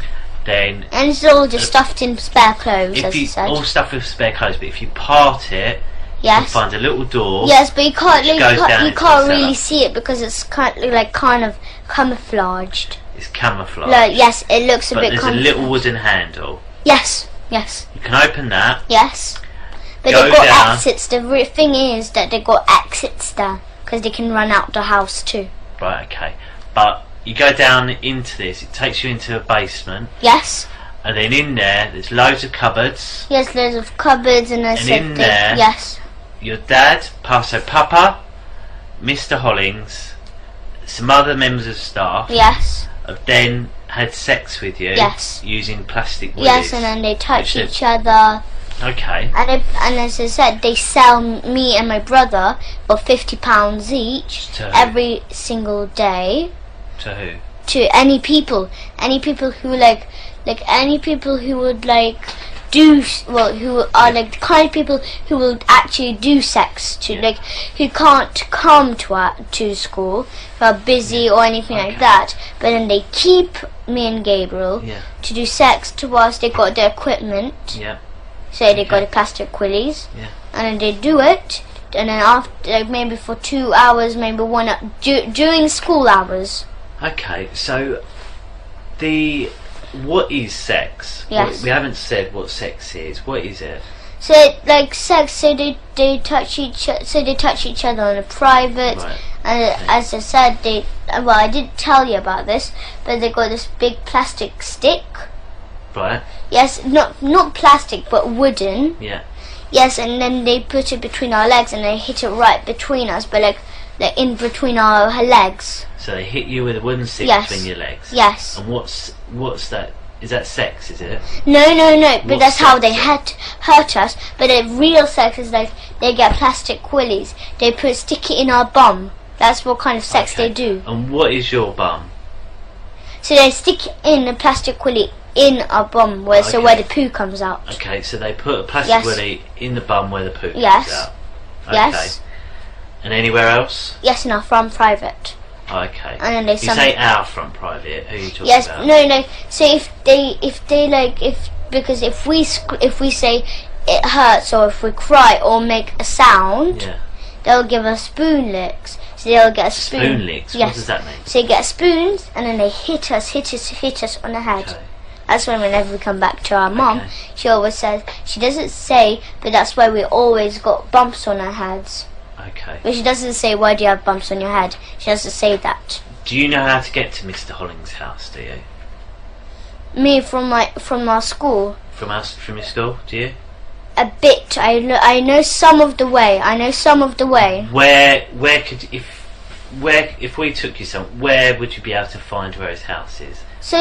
Then And it's all just stuffed in spare clothes, if as you you said. all stuff with spare clothes, but if you part it, you Yes. find a little door. Yes, but you can't. which goes down You into can't the really cellar. see it because it's kind of camouflaged. It's camouflage. Like, yes, it looks a but bit. there's a camouflaged. little wooden handle. Yes. Yes. You can open that. Yes. But Go they've got down. exits. The thing is that they've got exits there because they can run out the house too. Right. Okay. But you go down into this. It takes you into a basement, Yes. and then in there's loads of cupboards. Yes. There's of cupboards and I And said in there- yes. Your dad, so Papa, Mr. Hollings, some other members of staff Yes. have then had sex with you. Yes. Using plastic willies. Yes, and then they touch each other. Okay. And as I said, they sell me and my brother for £50 each every single day. To who? To any people who any people who would do who are the kind of people who will actually do sex to who can't come to school, who are busy or anything like that, but then they keep me and Gabriel to do sex to us. They got the equipment, so they got the plastic willies, and then they do it, and then after maybe for 2 hours, maybe 1 hour, during school hours. Okay, so what is sex? Yes. We haven't said what sex is. What is it? So sex, so they touch each other on a private, and as I said, I didn't tell you about this, but they got this big plastic stick. Right. Yes, not plastic but wooden. Yeah. Yes, and then they put it between our legs and they hit it right between us, but like in between our legs. So they hit you with a wooden stick between your legs. Yes. And what's that? Is that sex? Is it? No. But that's how they hurt us. But the real sex is like they get plastic willies. They stick it in our bum. That's what kind of sex they do. And what is your bum? So they stick in a plastic willy in our bum, where the poo comes out. Okay, so they put a plastic willy in the bum where the poo comes out. Okay. Yes. And anywhere else? Yes, in our front private. Okay. And then they say our front private. Who are you talking about? No. So if we say it hurts, or if we cry or make a sound, they'll give us spoon licks. So they'll get a spoon. Spoon licks. Yes. What does that mean? So you get spoons, and then they hit us on the head. Okay. That's when whenever we come back to our mum, she always says, she doesn't say, but that's why we always got bumps on our heads. Okay. But she doesn't say, why do you have bumps on your head? She doesn't say that. Do you know how to get to Mr. Holling's house, do you? Me from our school. From your school, do you? A bit. I know some of the way. Where could if we took you where would you be able to find where his house is? So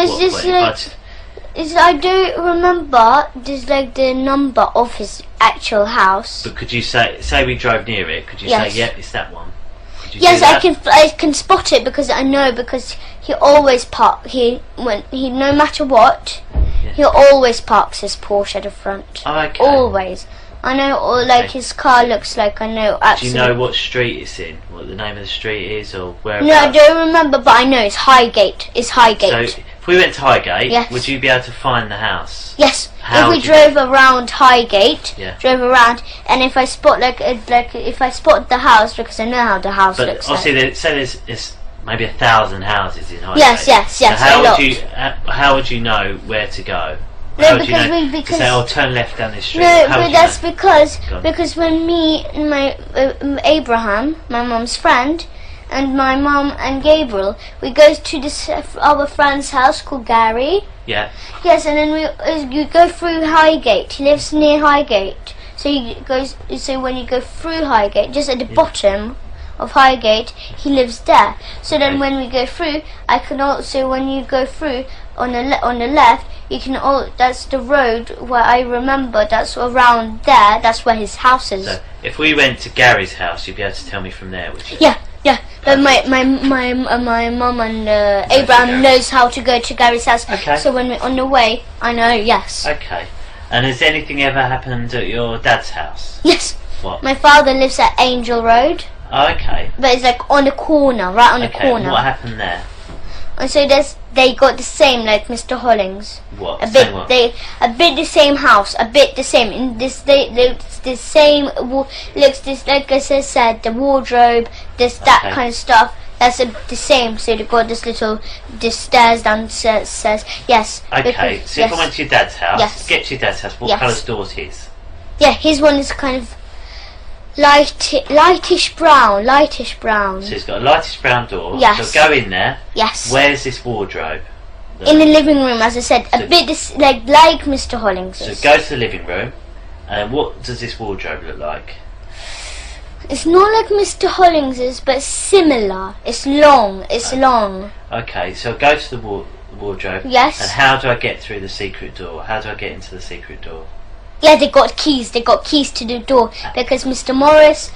I don't remember. There's the number of his actual house. But could you say we drove near it? Could you say, yeah, it's that one? Yes, I can spot it because he always no matter what, he always parks his Porsche at the front. Oh, okay. Always. I know, his car looks like, I know absolutely. Do you know what street it's in? What the name of the street is, or whereabouts? No, I don't remember, but I know it's Highgate. It's Highgate. So, if we went to Highgate, would you be able to find the house? Yes. If we drove around Highgate, and if I spot if I spot the house, because I know how the house looks like. But obviously, there's maybe 1,000 houses in Highgate. Yes. So how would you know where to go? No, because I'll turn left down this street. No, but that's because when me and my Abraham, my mum's friend, and my mum and Gabriel, we go to our friend's house called Gary. Yeah. Yes, and then you go through Highgate. He lives near Highgate, so when you go through Highgate, just at the bottom of Highgate, he lives there. So then when we go through, I can also, when you go through on the left, you can that's the road where I remember, that's around there, that's where his house is. So if we went to Gary's house, you'd be able to tell me from there, would you? Yeah. But my mum and Abraham knows how to go to Gary's house. Okay. So when we're on the way, I know, yes. Okay. And has anything ever happened at your dad's house? Yes. What? My father lives at Angel Road. Oh, okay. But it's on the corner, right on the corner. And what happened there? And so they got the same like Mr. Hollings. What? A bit the same house, a bit the same. In this the same looks this, like I said, the wardrobe, that kind of stuff. That's the same. So they got this stairs downstairs. Yes. Okay. So if I went to your dad's house, get to your dad's house. What colour's door's his? Yeah, his one is kind of lightish brown. So it's got a lightish brown door. Yes. So go in there. Yes. Where's this wardrobe? In the living room, as I said, a bit like Mr. Hollings. So go to the living room, and what does this wardrobe look like? It's not like Mr. Hollings's, but similar. It's long. Okay, so go to the the wardrobe. Yes. And how do I get through the secret door? How do I get into the secret door? Yeah, they got keys. They got keys to the door because Mr. Morris,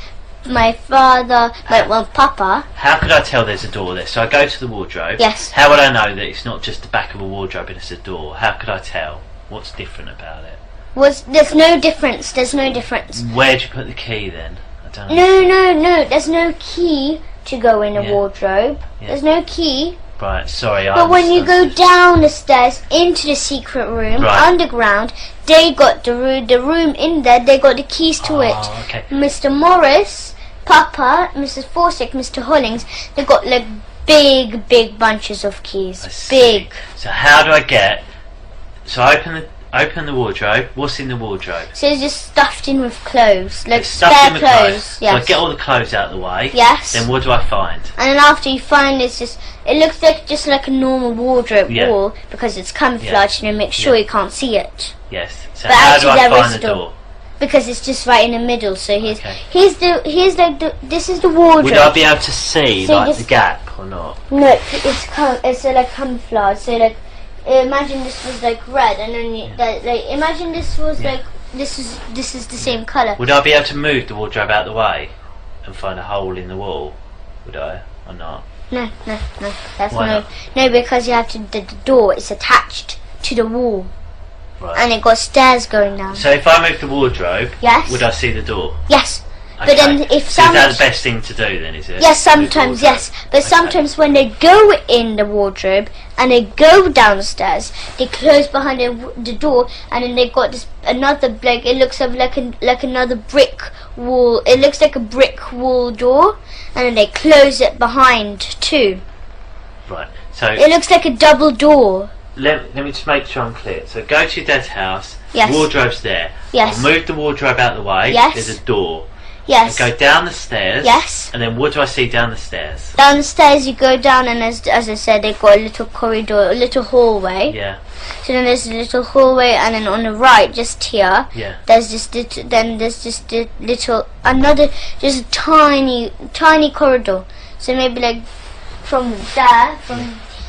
my father, Papa. How could I tell there's a door there? So I go to the wardrobe. Yes. How would I know that it's not just the back of a wardrobe and it's a door? How could I tell? What's different about it? There's no difference. There's no difference. Where'd you put the key then? I don't know. No. There's no key to go in a wardrobe. Yeah. There's no key. Right, sorry. But when you go down the stairs into the secret room, underground, they got the room in there. They got the keys to it. Okay. Mr. Morris, Papa, Mrs. Forsyth, Mr. Hollings, they got like big bunches of keys. Big. So how do I get? So I open the wardrobe. What's in the wardrobe? So it's just stuffed in with clothes, like stuffed in spare with clothes. Yes. So I get all the clothes out of the way. Yes. Then what do I find? And then after you find it looks like just like a normal wardrobe wall because it's camouflaged and it makes sure you can't see it. Yes. So but how do I there find is the door? Because it's just right in the middle. So this is the wardrobe. Would I be able to see like the gap or not? No, it's like camouflage. So like imagine this was like red, and then imagine this was like this is the same colour. Would I be able to move the wardrobe out of the way and find a hole in the wall? Would I or not? No. That's no, because you have to. The door is attached to the wall, and it got stairs going down. So if I move the wardrobe, would I see the door? Yes. Okay. But then if so is that the best thing to do then, is it? Yes, sometimes, yes. But sometimes when they go in the wardrobe and they go downstairs, they close behind the door, and then they got this another it looks like another brick wall. It looks like a brick wall door, and then they close it behind too. Right. So it looks like a double door. Let me just make sure I'm clear. So go to your dad's house. Yes. Wardrobe's there. Yes. I'll move the wardrobe out of the way. Yes. There's a door. Yes. I go down the stairs. Yes. And then what do I see down the stairs? Down the stairs you go down, and as I said, they've got a little corridor, a little hallway. Yeah. So then there's a little hallway, and then on the right, just here, there's just just a tiny corridor. So maybe like from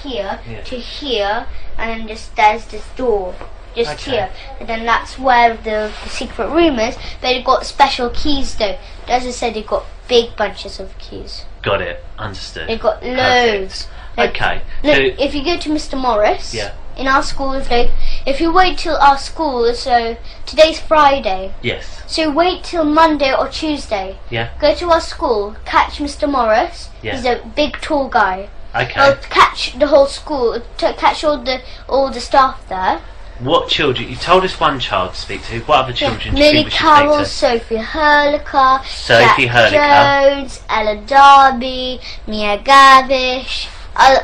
here to here, and then just there's this door. Just here, and then that's where the secret room is. But they've got special keys though. As I said, they've got big bunches of keys. Got it. Understood. They've got loads. Okay. Look, if you go to Mr. Morris, in our school, if you wait till our school, so today's Friday. Yes. So wait till Monday or Tuesday. Yeah. Go to our school, catch Mr. Morris. Yeah. He's a big, tall guy. Okay. I'll catch the whole school, catch all the staff there. What children? You told us one child to speak to. What other children do you Millie think we should Carroll, speak to? Sophie Hurliker, Jack Jones, Ella Darby, Mia Gavish,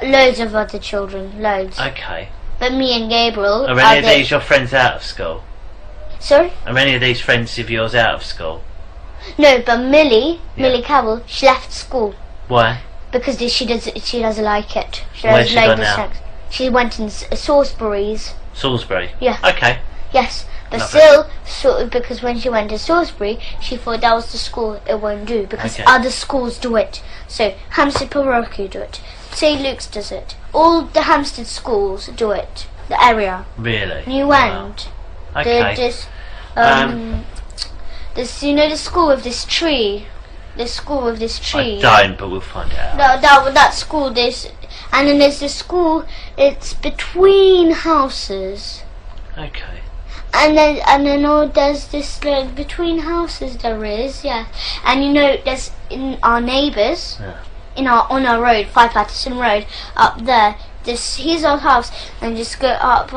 loads of other children, loads. Okay. But me and Gabriel Are any of these your friends out of school? Sorry? Are any of these friends of yours out of school? No, but Millie Carroll, she left school. Why? Because she doesn't like it. Where's she gone now? She went in Salisbury's. Salisbury? Yeah. Okay. Yes, but because when she went to Salisbury, she thought that was the school it won't do, because other schools do it. So Hampstead Parochial do it, St. Luke's does it, all the Hampstead schools do it, the area. Really? New End. Okay. This, you know, the school with this tree. The school with this tree. I don't, but we'll find out. That school, and then there's the school. It's between houses. Okay. And then there's this between houses there is, and you know there's in our neighbours, on our road, 5 Patterson Road, up there. Here's our house, and just go up,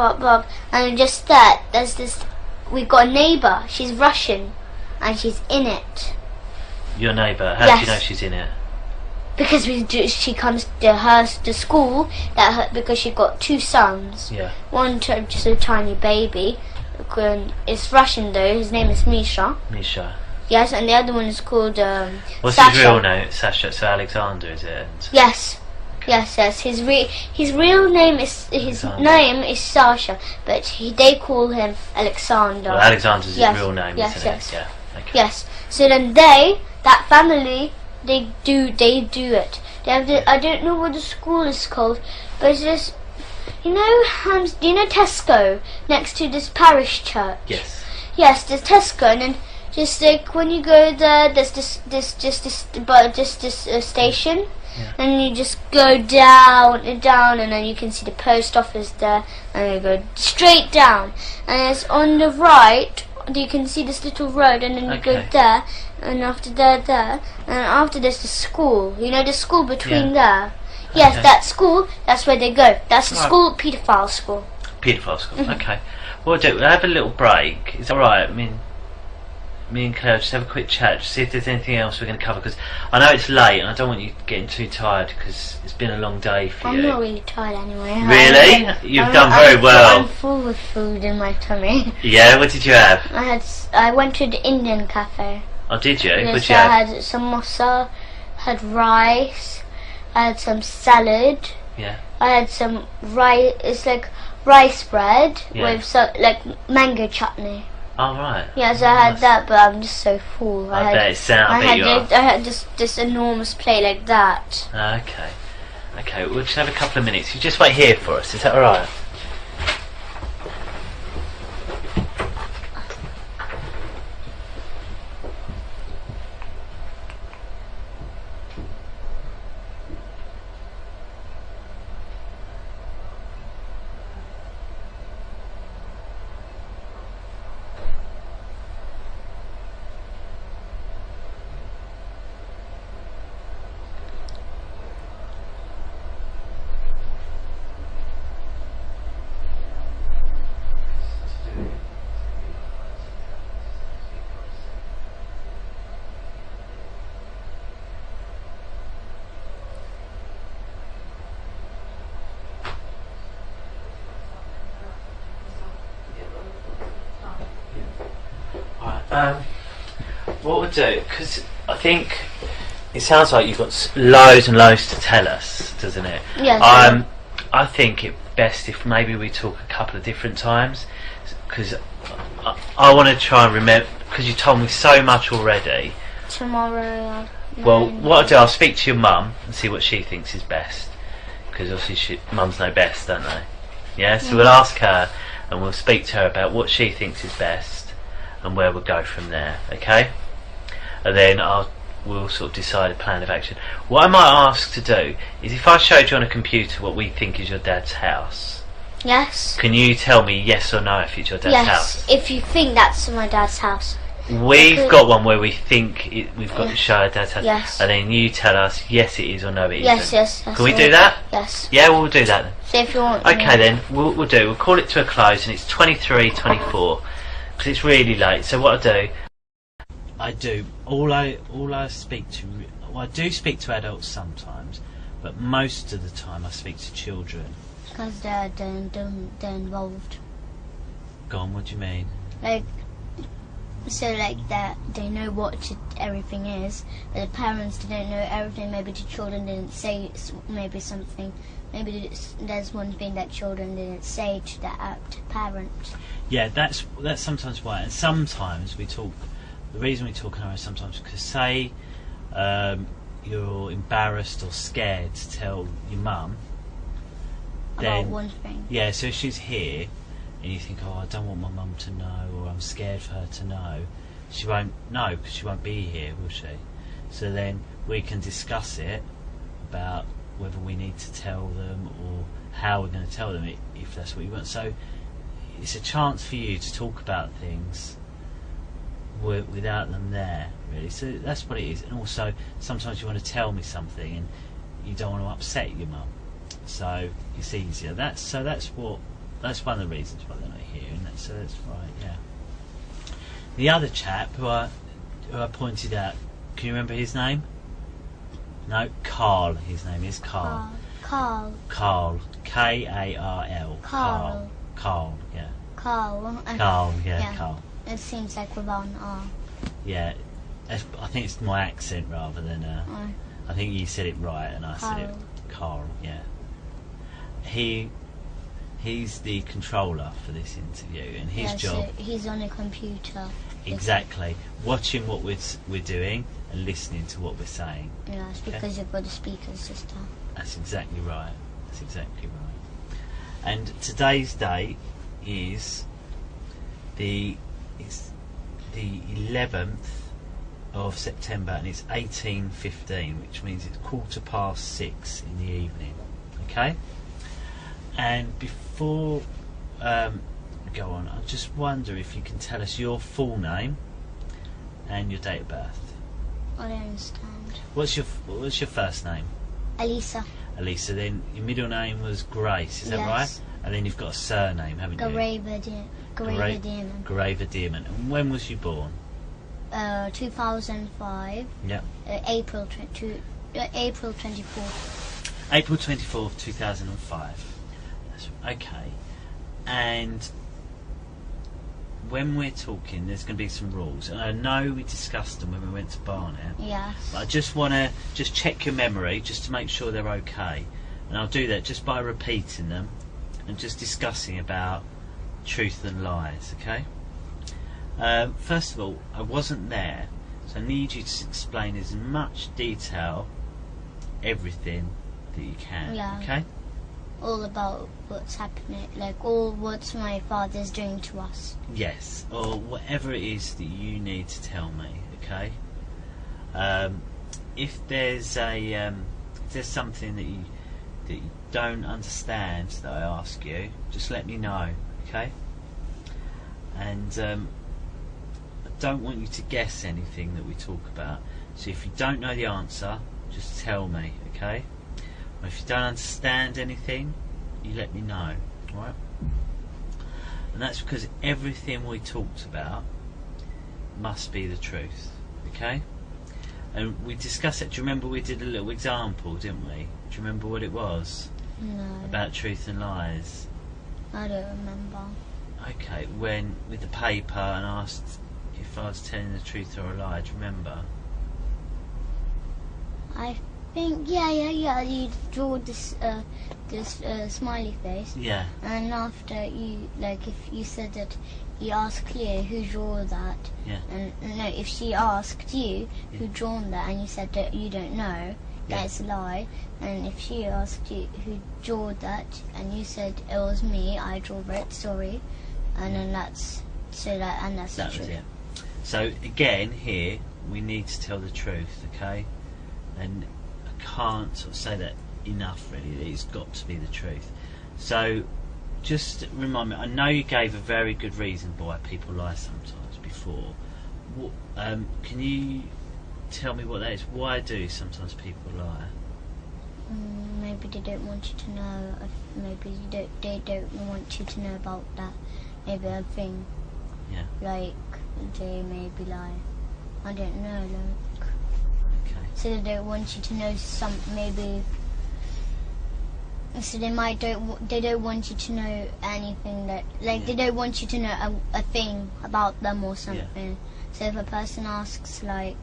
and just there's this. We've got a neighbour. She's Russian, and she's in it. Your neighbour? How do you know she's in it? Because she comes to school because she got 2 sons. Yeah. One just a tiny baby. It's Russian though. His name is Misha. Misha. Yes, and the other one is called What's Sasha. his real name? Sasha. So Alexander, is it? And yes. Yes. His real name is Sasha, but they call him Alexander. Well, Alexander's his real name, isn't it? Yeah. Okay. Yes. So then that family, they do it. They have I don't know what the school is called, but it's just, You know, do you know Tesco next to this parish church? Yes. Yes, there's Tesco, and then just like when you go there, there's this station, and you just go down, and then you can see the post office there, and you go straight down, and it's on the right. You can see this little road, and then you go there, and after there, and after there's the school. You know the school between there. Yes, that school. That's where they go. That's the school, paedophile school. Paedophile school. Okay. We'll have a little break. Is that all right? I mean, me and Claire just have a quick chat, just see if there's anything else we're going to cover, because I know it's late and I don't want you getting too tired because it's been a long day for you. I'm not really tired anyway. Really? You've done very well. I'm full with food in my tummy. Yeah, what did you have? I went to the Indian cafe. Oh, did you? Yes, What did you have? I had samosa, had rice, I had some salad. Yeah. I had some rice. It's like rice bread with like mango chutney. Oh, right. Yes, I had that, but I'm just so full. I bet it sounds I had this enormous plate like that. Okay. Okay, we'll just have a couple of minutes. You just wait here for us, is that alright? What we'll do, because I think it sounds like you've got loads and loads to tell us, doesn't it? Yes. I think it's best if maybe we talk a couple of different times, because I want to try and remember, because you told me so much already. Tomorrow. Well, what I'll do, I'll speak to your mum and see what she thinks is best, because obviously mums know best, don't they? Yeah, so we'll ask her and we'll speak to her about what she thinks is best and where we'll go from there, okay? And then we'll sort of decide a plan of action. What I might ask to do is, if I showed you on a computer what we think is your dad's house, yes, can you tell me yes or no if it's your dad's house? Yes, if you think that's my dad's house. We've got one where we think we've got to show our dad's house, yes, and then you tell us yes it is or no it isn't. Yes. Can we do that? Yes. Yeah, we'll do that then. So if you want. Okay then, we'll call it to a close, and it's 23:24 because it's really late. So what I do, I speak to. Well, I do speak to adults sometimes, but most of the time I speak to children. Because they're involved. Go on, what do you mean? So that they know what everything is, but the parents didn't know everything. Maybe the children didn't say maybe something. Maybe there's one thing that children didn't say to the parents. Yeah, that's sometimes why. And sometimes we talk. The reason we talk in our sometimes because say you're embarrassed or scared to tell your mum. About one thing. Yeah, so if she's here and you think, oh, I don't want my mum to know, or I'm scared for her to know, she won't know because she won't be here, will she? So then we can discuss it about whether we need to tell them or how we're going to tell them if that's what you want. So it's a chance for you to talk about things without them there, really. So that's what it is. And also sometimes you want to tell me something and you don't want to upset your mum, so it's easier. That's one of the reasons why they're not here, and that's right. Yeah. The other chap who I pointed out, can you remember his name? No, Carl. His name is Carl. Carl. K-A-R-L. Carl. Carl. Yeah. Carl. Carl. Yeah. Carl. It seems like without an R. Yeah. I think it's my accent rather than. I think you said it right and I said it. Carl. Yeah. He's the controller for this interview, and his job. So he's on a computer. Exactly, watching what we're doing and listening to what we're saying. Yeah, it's because you've got the speakers just down. That's exactly right. And today's date is the 11th of September, and it's 18:15, which means it's 6:15 in the evening. Okay. And before we go on, I just wonder if you can tell us your full name and your date of birth. I don't understand. What's your first name? Elisa. Elisa. Then your middle name was Grace, is that Yes. right? And then you've got a surname, haven't you? Graver Demon. Graver Demon. And when was you born? 2005. Yeah. April 24th. April 24th, 2005. That's okay. And when we're talking, there's going to be some rules, and I know we discussed them when we went to Barnet. Yes. But I just want to check your memory, just to make sure they're okay, and I'll do that just by repeating them and just discussing about truth and lies. Okay. First of all, I wasn't there, so I need you to explain as much detail everything that you can. Yeah. Okay. All about what's happening, like all what my father's doing to us. Yes, or whatever it is that you need to tell me. Okay. If there's something that you don't understand that I ask you, just let me know. Okay. And I don't want you to guess anything that we talk about. So if you don't know the answer, just tell me. Okay. If you don't understand anything, you let me know, right? And that's because everything we talked about must be the truth, okay? And we discussed it. Do you remember we did a little example, didn't we? Do you remember what it was? No. About truth and lies. I don't remember. Okay, when with the paper and asked if I was telling the truth or a lie. Do you remember? I think yeah. You draw this smiley face. Yeah. And after you, like, if you said that you asked Cleo who drew that, Yeah. and no, if she asked you who drawn that, and you said that you don't know, Yeah. that's a lie. And if she asked you who drew that, and you said it was me, I drew it, sorry, and then that's the That was truth. it. So again, here we need to tell the truth, okay? And I can't sort of say that enough, really. It's got to be the truth. So just remind me. I know you gave a very good reason why people lie sometimes before. Can you tell me what that is? Why do sometimes people lie? Maybe they don't want you to know. Maybe they don't want you to know about that. Maybe a thing. Yeah. Like they maybe lie. I don't know. Like, Okay. so they don't want you to know maybe. So they don't want you to know anything that, like, Yeah. they don't want you to know a thing about them or something. So if a person asks, like,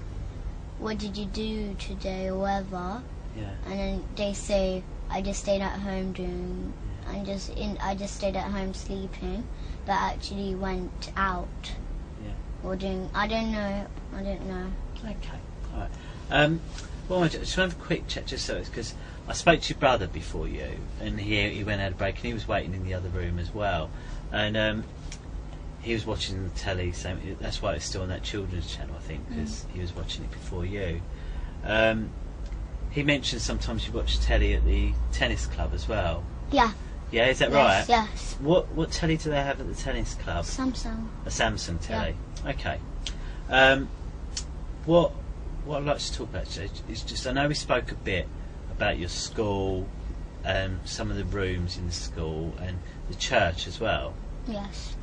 what did you do today or whatever, Yeah. and then they say, I just stayed at home I just stayed at home sleeping, but actually went out. Yeah. Or doing, I don't know. Okay. All right. Well, I just want to have a quick check, just so it's because I spoke to your brother before you, and he went out a break, and he was waiting in the other room as well, and he was watching the telly. So that's why it's still on that children's channel, I think, because he was watching it before you. He mentioned sometimes you watch telly at the tennis club as well. Yeah. Yeah, is that Yes, right? yes. What telly do they have at the tennis club? Samsung. A Samsung telly. Okay. What I'd like to talk about is just, I know we spoke a bit about your school, some of the rooms in the school, and the church as well. Yes.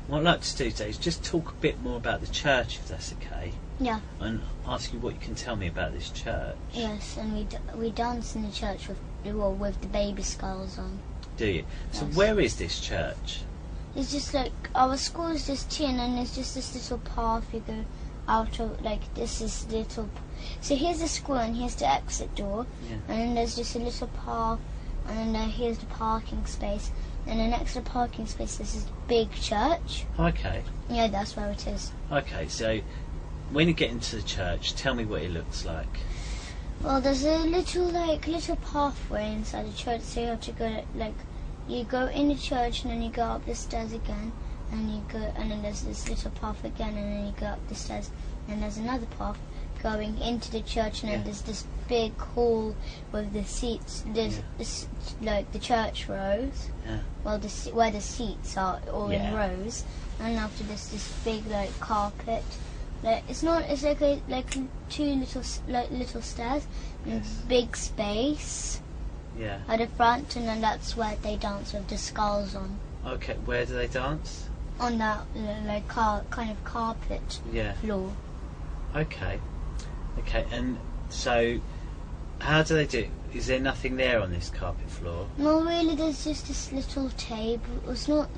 What I'd like to do today is just talk a bit more about the church, if that's okay, Yeah. and ask you what you can tell me about this church. Yes, and we dance in the church with the baby skulls on. Do you? So Yes. where is this church? It's just like our school is just here, and then there's just this little path you go out of. Like this is little. So here's the school, and here's the exit door, Yeah. and then there's just a little path, and then here's the parking space, and then next to the parking space there's this big church. Okay. Yeah, that's where it is. Okay, so when you get into the church, tell me what it looks like. Well, there's a little pathway inside the church, so you have to go you go in the church and then you go up the stairs again, and you go, and then there's this little path again, and then you go up the stairs, and there's another path going into the church, and then there's this big hall with the seats. There's like the church rows. Well, where the seats are all in rows, and after this big like carpet. Like it's like two little stairs and big space. Yeah. At the front, and then that's where they dance with the skulls on. Okay, where do they dance? On that like kind of carpet floor. Okay, and so how do they do it? Is there nothing there on this carpet floor? No, really, there's just this little table. It's not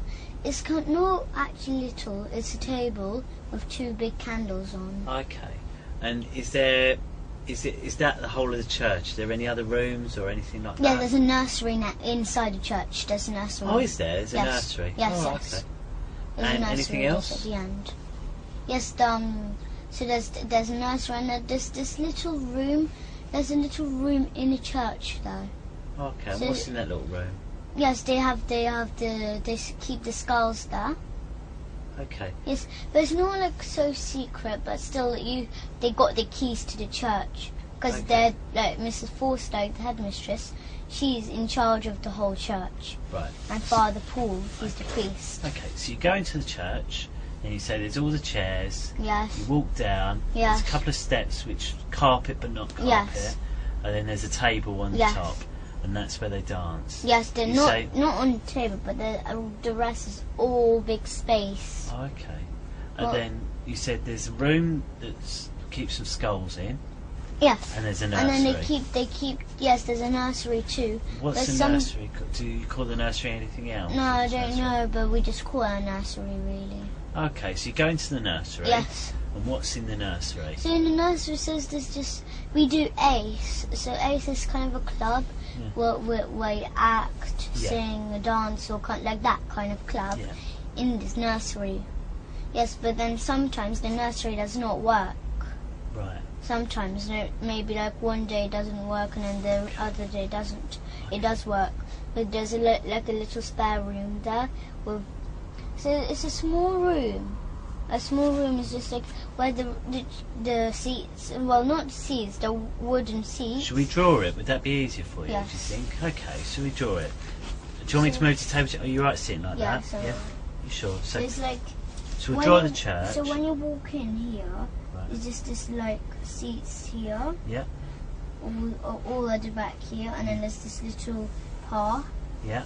actually little. It's a table with two big candles on. Okay, and is that the whole of the church? Are there any other rooms or anything like that? Yeah, there's a nursery inside the church. There's a nursery. Oh, is there? There's a nursery. Yes, oh, yes. Okay. There's And a nursery anything else? at the end. Yes, so there's a nursery, and there's this little room. There's a little room in the church, though. Okay, and So what's in that little room? Yes, they keep the skulls there. Okay. Yes, but it's not like so secret, but still they got the keys to the church, because they're like Mrs. Forster, the headmistress. She's in charge of the whole church. Right. And Father Paul, he's the priest. Okay, so you go into the church, and you say there's all the chairs. Yes. You walk down. Yes. There's a couple of steps, which carpet but not carpet. Yes. And then there's a table on the Yes. top, and that's where they dance. Yes, they're You not say- on the table, but the rest is all big space. Okay. And Well- then you said there's a room that keeps some skulls in, Yes. and there's a And nursery. then they keep. Yes, there's a nursery too. What's There's the some- nursery? Do you call the nursery anything else? No, I What's don't nursery? know, but we just call it a nursery, really. Okay, so you go into the nursery. Yes. And what's in the nursery? So in the nursery says we do ACE. So ACE is kind of a club where you act, sing, dance, or like that kind of club in this nursery. Yes, but then sometimes the nursery does not work. Right. Sometimes maybe like one day it doesn't work and then the other day doesn't. It does work, but there's like a little spare room there with. So it's a small room. A small room is just like where the seats, well, not seats, the wooden seats. Should we draw it? Would that be easier for you, Yes. do you think? Okay, should we draw it? Do you want me to move the table? Are you right sitting like that? So You sure? So it's like. we'll draw the church. So when you walk in here, Right. it's just this like seats here. Yeah. All at the back here, and then there's this little path Yeah.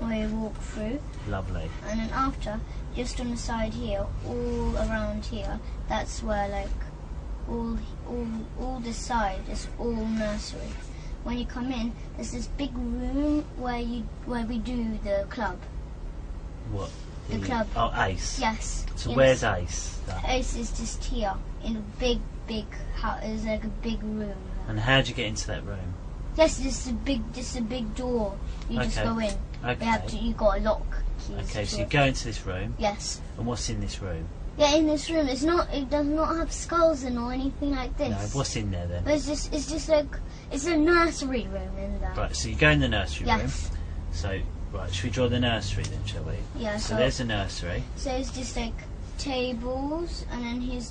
where you walk through. Lovely. And then after, just on the side here, all around here, that's where like all this side is all nursery. When you come in, there's this big room where we do the club. What? The club. Oh, Ace. Yes. So Yes. where's Ace? Ace is just here in a big house. It's like a big room. And how do you get into that room? Yes, just a big door. You just go in. Okay. You got a lock. Keys Okay, to so you it. go into this room, Yes. and what's in this room? Yeah, in this room, it does not have skulls in or anything like this. No, what's in there then? But it's just like it's a nursery room in there. Right, so you go in the nursery room. Yes. So, right, should we draw the nursery then, shall we? Yeah. So there's the nursery. So it's just like tables, and then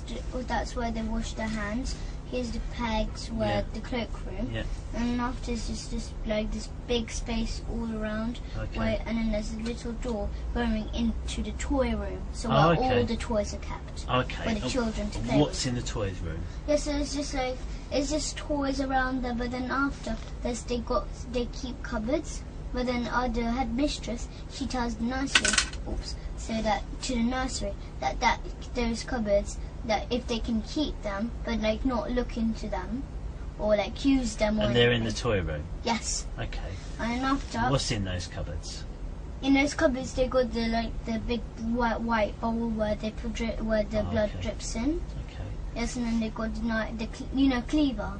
that's where they wash their hands. Here's the pegs where the cloakroom. Yeah. And after it's just like this big space all around. Okay. And then there's a little door going into the toy room. So where all the toys are kept. Okay. For the children to play What's in the toys room? Yeah, so it's just toys around there, but then after they keep cupboards. But then the headmistress, she tells the nursery, so that to the nursery that those cupboards, that if they can keep them, but like not look into them, or like use them. And they're in the toy room? Yes. Okay. And then after, What's in those cupboards? in those cupboards they got the big white bowl where they put where the blood drips in. Okay. Yes, and then they got the cleaver,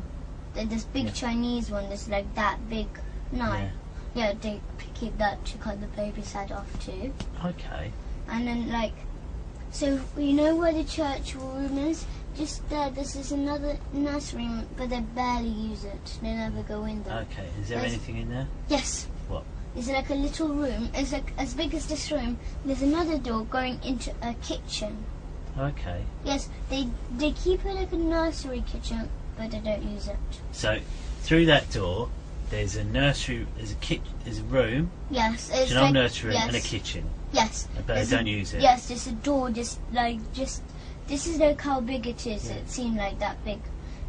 this big Chinese one that's like that big knife. Yeah, they keep that to cut the baby's head off too. Okay. And then so you know where the church room is? Just there, this is another nursery room, but they barely use it. They never go in there. Okay. Is there anything in there? Yes. What? It's like a little room. It's like as big as this room. There's another door going into a kitchen. Okay. Yes, they keep it like a nursery kitchen, but they don't use it. So through that door, there's a nursery. There's a room. Yes, it's an old nursery room and a kitchen. Yes, but they don't use it. Yes, there's a door. This is like how big it is. Yeah. It seemed like that big,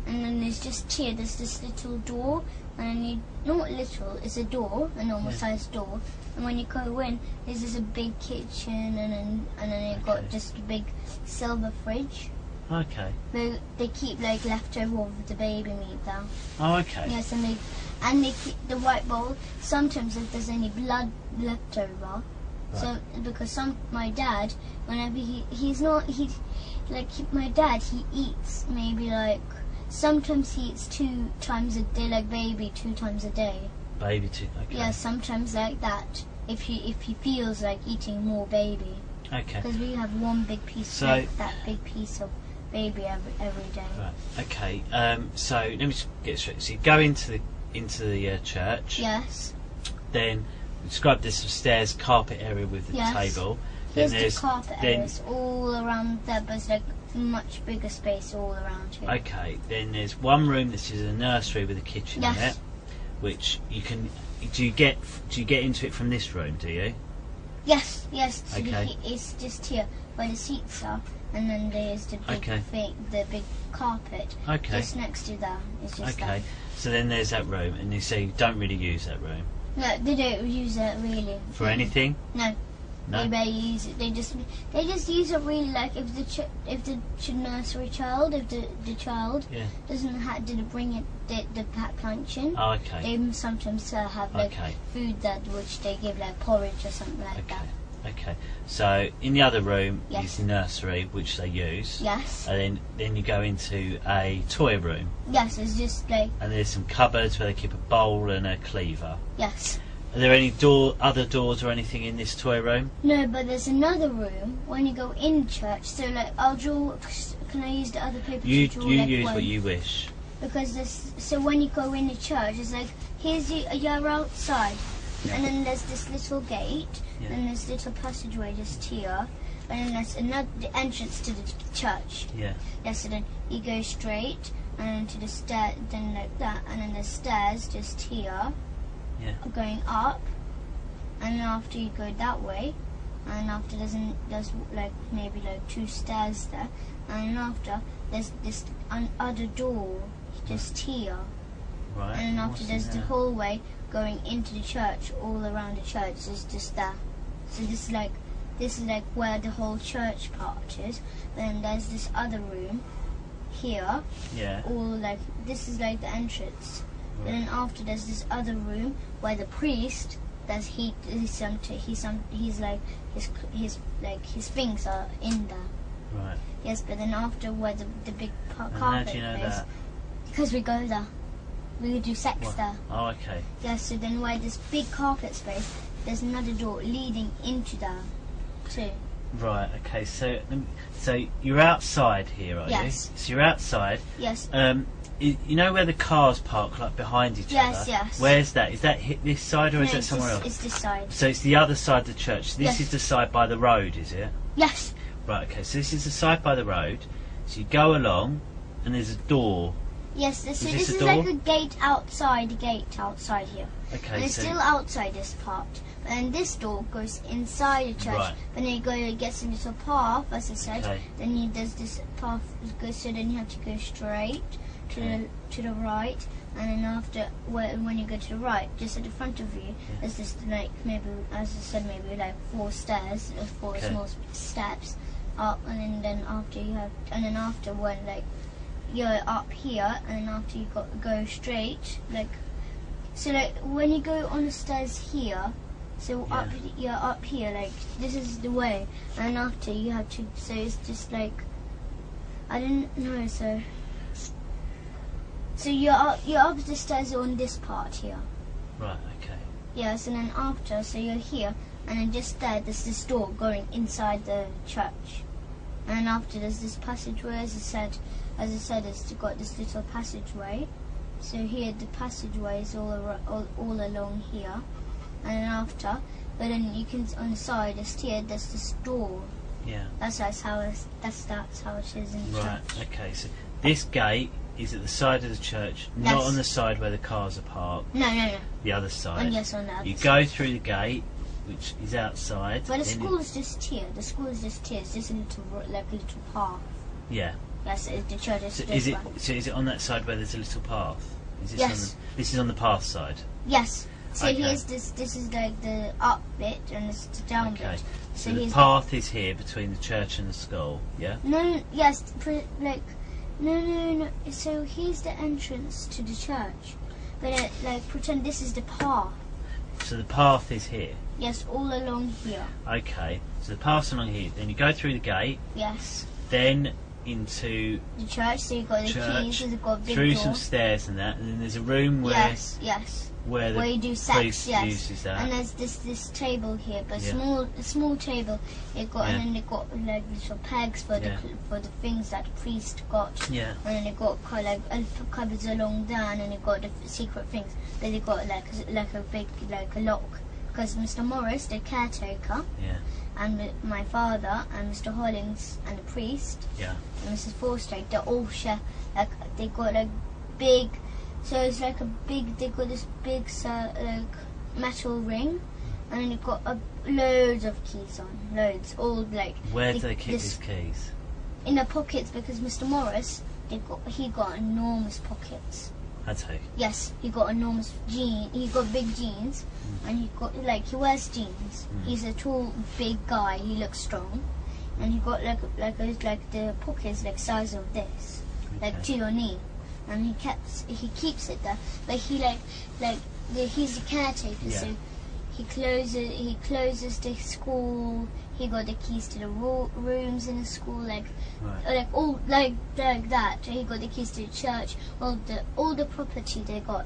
and then there's just here. There's this little door, and not little. It's a door, a normal sized door. And when you go in, there's just a big kitchen, and then you've got just a big silver fridge. Okay. They keep like leftover of the baby meat there. Oh, okay. Yes, and they keep the white bowl. Sometimes if there's any blood left over, so because my dad, whenever he eats maybe like sometimes he eats 2 times a day, like baby 2 times a day. Baby too. Okay. Yeah, sometimes like that. If he feels like eating more baby. Okay. Because we have one big piece, like that big piece of baby every day. Right. Okay. So let me just get straight. So you go into the church. Yes. Then describe this stairs, carpet area with the table. Here's then the carpet areas all around there, but it's like much bigger space all around here. Okay. Then there's one room. This is a nursery with a kitchen in it, which you can. Do you get into it from this room? Do you? Yes. So Okay. It's just here where the seats are, and then there's the big carpet. Okay. Just next to that. It's just Okay. So then there's that room, and you say you don't really use that room. No, they don't use it really. For anything? No. No. They barely use it. They just use it really like if the nursery child, if the child didn't bring it the packed lunch in. Oh, okay. They sometimes have like food that which they give like porridge or something like that. Okay. So in the other room is the nursery, which they use. Yes. And then you go into a toy room. Yes, it's just like. And there's some cupboards where they keep a bowl and a cleaver. Yes. Are there any other doors or anything in this toy room? No, but there's another room when you go in church. So like I'll draw. Can I use the other paper to draw? You like use one? what you wish. Because so when you go in the church, it's like you're outside, and then there's this little gate, and there's little passageway just here, and then there's the entrance to the church. Yeah. Yes, so then you go straight, and then to the stair, then like that, and then there's stairs just here. Yeah. Going up, and then after you go that way, and after there's like maybe like 2 stairs there, and then after there's this other door just here, Right. and then after there's the hallway going into the church. All around the church is just that. So this is like where the whole church part is. Then there's this other room here. Yeah. All like this is like the entrance. And then after there's this other room where the priest his things are in there. Right. Yes, but then after where the big carpet How do you know that? Because we go there. We do sex there. Oh, okay. Yes, so then where this big carpet space, there's another door leading into there too. Right. Okay. So you're outside here, are you? So you're outside. Yes. You know where the cars park, like behind each other? Yes. Where's that? Is that this side or is that somewhere else? It's this side. So it's the other side of the church. So this is the side by the road, is it? Yes. Right, okay. So this is the side by the road. So you go along and there's a door. Yes, this is door? like a gate outside here. Okay. And it's still outside this part. And this door goes inside the church. Right. When you go, it gets a little path, as I said. Okay. Then there's this path, so then you have to go straight to the right, and then after when you go to the right, just at the front of you, there's this like maybe, as I said, maybe like 4 stairs, or 4 small steps up, and then after when like you're up here, and then after you go straight, like so like when you go on the stairs here. So you're up here, like this is the way, and after you have to. So it's just like I didn't know. So you're up the stairs on this part here. Right. Okay. Yes, and then after, so you're here, and then just there's this door going inside the church, and then after there's this passageway. As I said, it's got this little passageway. So here the passageway is all along here. and then after, but then you can on the side, just here, there's this door. Yeah. That's how it is in the Right. church. Okay. So this gate is at the side of the church, not Yes. on the side where the cars are parked. No. The other side. And yes, on the other You side. go through the gate, which is outside. But the then school is just here. The school is just here. It's just a little path. Yeah. Yes, the church is So this is it? one. So is it on that side where there's a little path? Is this Yes. On this is on the path side. Yes. So Okay. here's this. This is like the up bit and this is the down Okay. bit. So the here's path is here between the church and the school. Yeah. No. Yes. No. So here's the entrance to the church. But pretend this is the path. So the path is here. Yes, all along here. Okay. So the path's along here. Then you go through the gate. Yes. Then into The church. So you've got the church. keys. You've got a big Through door. some stairs and that, and then there's a room where Yes. where the Where you do sex, priest yes. uses that. And there's this table here, but Yeah. small table. It got Yeah. and then it got like little pegs for Yeah. the things that the priest got. Yeah. And then it got kind of cupboards along there, and then it got the secret things. Then it got like a big a lock, because Mr. Morris, the caretaker, Yeah. and my father and Mr. Hollings and the priest Yeah. and Mrs. Forster, they all share they got big. So it's like they got this big metal ring, and then you've got loads of keys on, all Where do they keep these keys? in the pockets, because Mr. Morris, he got enormous pockets. I'd say. Yes, he got enormous he got big jeans, and he got he wears jeans. He's a tall, big guy. He looks strong, and he got the pockets size of this, to your knee. And he keeps it there, but he's the caretaker, Yeah. so he closes the school. He got the keys to the rooms in the school, all like that. He got the keys to the church, all the property they got.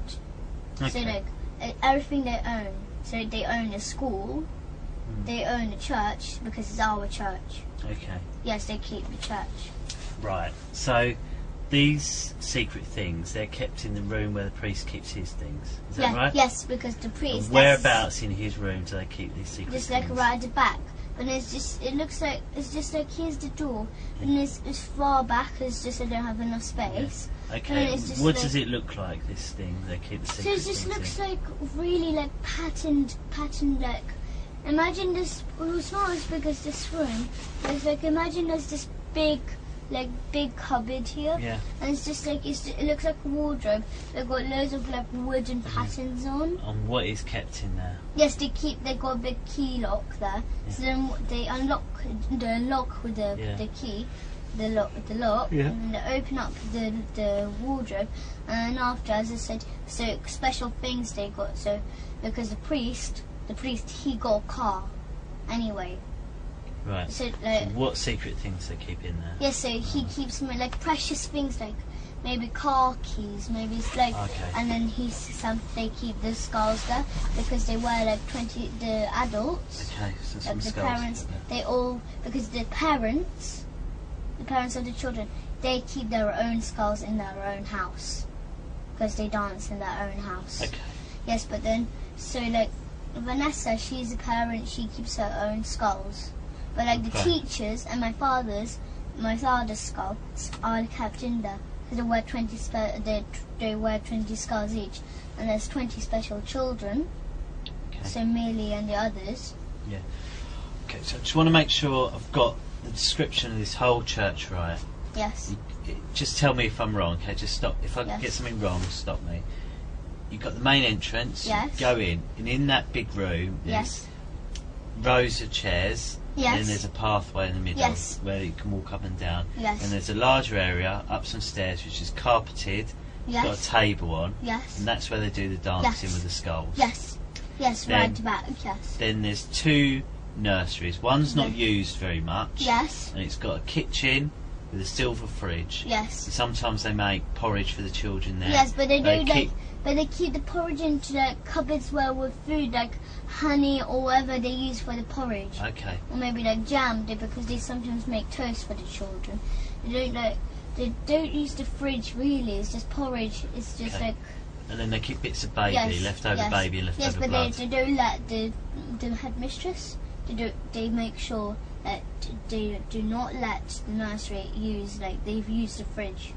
Okay. So everything they own. So they own the school, they own the church because it's our church. Okay. Yes, they keep the church. Right. So these secret things, they're kept in the room where the priest keeps his things. Is that right? Yes, because the priest. And whereabouts in his room do they keep these secret Just things? right at the back. But it's just here's the door, and it's far back. It's just I don't have enough space. Okay. And it's just What does it look like? This thing they keep the So secret it just things looks in? really patterned. Imagine this. Well, it's not as big as this room. It's imagine there's this big cupboard here. Yeah. And it's just it looks like a wardrobe. They've got loads of wooden patterns on. And what is kept in there? Yes, they got a big key lock there. Yeah. So then they unlock with the key, the lock, Yeah. and they open up the wardrobe, and then after, as I said, so special things they got. So because the priest he got a car, anyway. Right. So So what secret things they keep in there? yeah, so he keeps precious things maybe car keys, maybe it's Okay. and then they keep the skulls there because they wear 20 the adults. Okay. So some The skulls. parents, they all, because the parents of the children, they keep their own skulls in their own house because they dance in their own house. Okay. Yes, but then, so Vanessa, she's a parent, she keeps her own skulls. But the Okay. teachers and my father's skulls are kept in there. So they wear 20 they wear 20 skulls each, and there's 20 special children. Okay. So Millie and the others. Yeah. Okay. So I just want to make sure I've got the description of this whole church right. Yes. Just tell me if I'm wrong. Okay. Just stop. If I Yes. get something wrong, stop me. You've got the main entrance. Yes. You go in, and in that big room, there's Yes. rows of chairs. Yes. Then there's a pathway in the middle Yes. where you can walk up and down. Yes. And there's a larger area up some stairs which is carpeted. Yes. Got a table on. Yes. And that's where they do the dancing Yes. with the skulls. Yes. Yes, Then- right back. Yes. Then there's two nurseries. One's not Yeah. used very much. Yes. And it's got a kitchen with a silver fridge. Yes. And sometimes they make porridge for the children there. Yes, but they don't keep- but they keep the porridge into cupboards where with food honey or whatever they use for the porridge. Okay. Or maybe jam, because they sometimes make toast for the children. They don't use the fridge really. It's just porridge. It's just Okay. And then they keep bits of baby, leftover baby and leftover blood. Yes, but they don't let the headmistress. They make sure that they do not let the nursery use, like, they've used the fridge.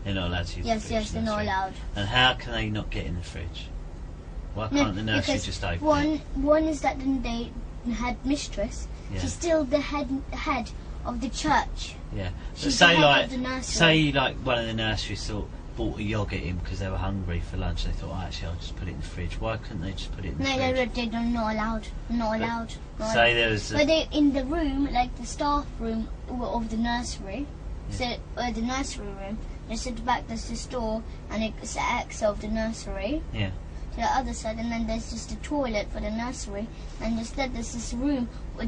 They're not allowed to use the fridge. Yes, they're not allowed. And how can they not get in the fridge? Why can't the nursery just open it? One is that the headmistress, she's still the head of the church. Yeah. She's say the head like of the nursery. say like one of the nurseries bought a yogurt in because they were hungry for lunch. They thought, actually, I'll just put it in the fridge. Why couldn't they just put it in the fridge? No, they're not allowed. Not allowed. Say there was. But they in the room, like the staff room of the nursery. So the nursery room. Just at the back, there's the store, and it's the exit of the nursery. Yeah. To the other side, and then there's just a toilet for the nursery, and instead there's this room where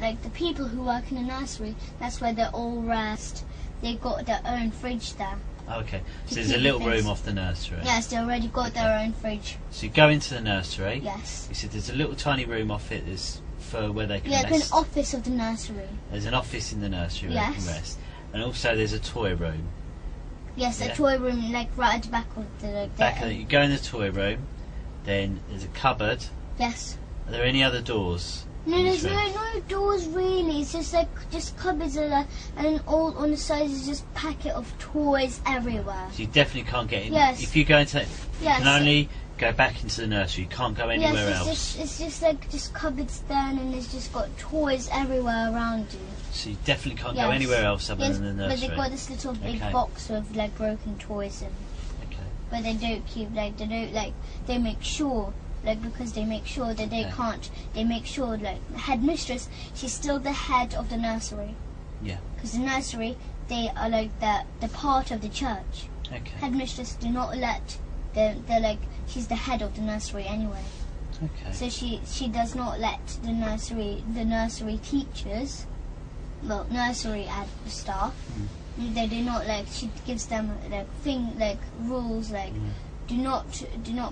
like the people who work in the nursery. That's where they all rest. They got their own fridge there. Okay, so there's a little room off the nursery. Yes, they already got their own fridge. So you go into the nursery. Yes. You said there's a little tiny room off it. There's for where they can rest. Yeah, an office of the nursery. There's an office in the nursery where they can rest, and also there's a toy room. Yes, a toy room, like right at the back of the. You go in the toy room, then there's a cupboard. Yes. Are there any other doors? No, there's no doors really. It's just cupboards are there, and all on the sides is just packet of toys everywhere. So you definitely can't get in. Yes. If you go into, you can only go back into the nursery. You can't go anywhere else. It's just like just cupboards there, and it's just got toys everywhere around you. So you definitely can't go anywhere else other than the nursery. But they've got this little big box with like broken toys in. Okay. But they don't keep they make sure. Because they make sure that they can't. They make sure, the headmistress, she's still the head of the nursery. Yeah. Because the nursery, they are like the part of the church. Okay. Headmistress do not let. She's the head of the nursery anyway. Okay. So she does not let the nursery teachers, nursery staff. They do not She gives them rules . Do not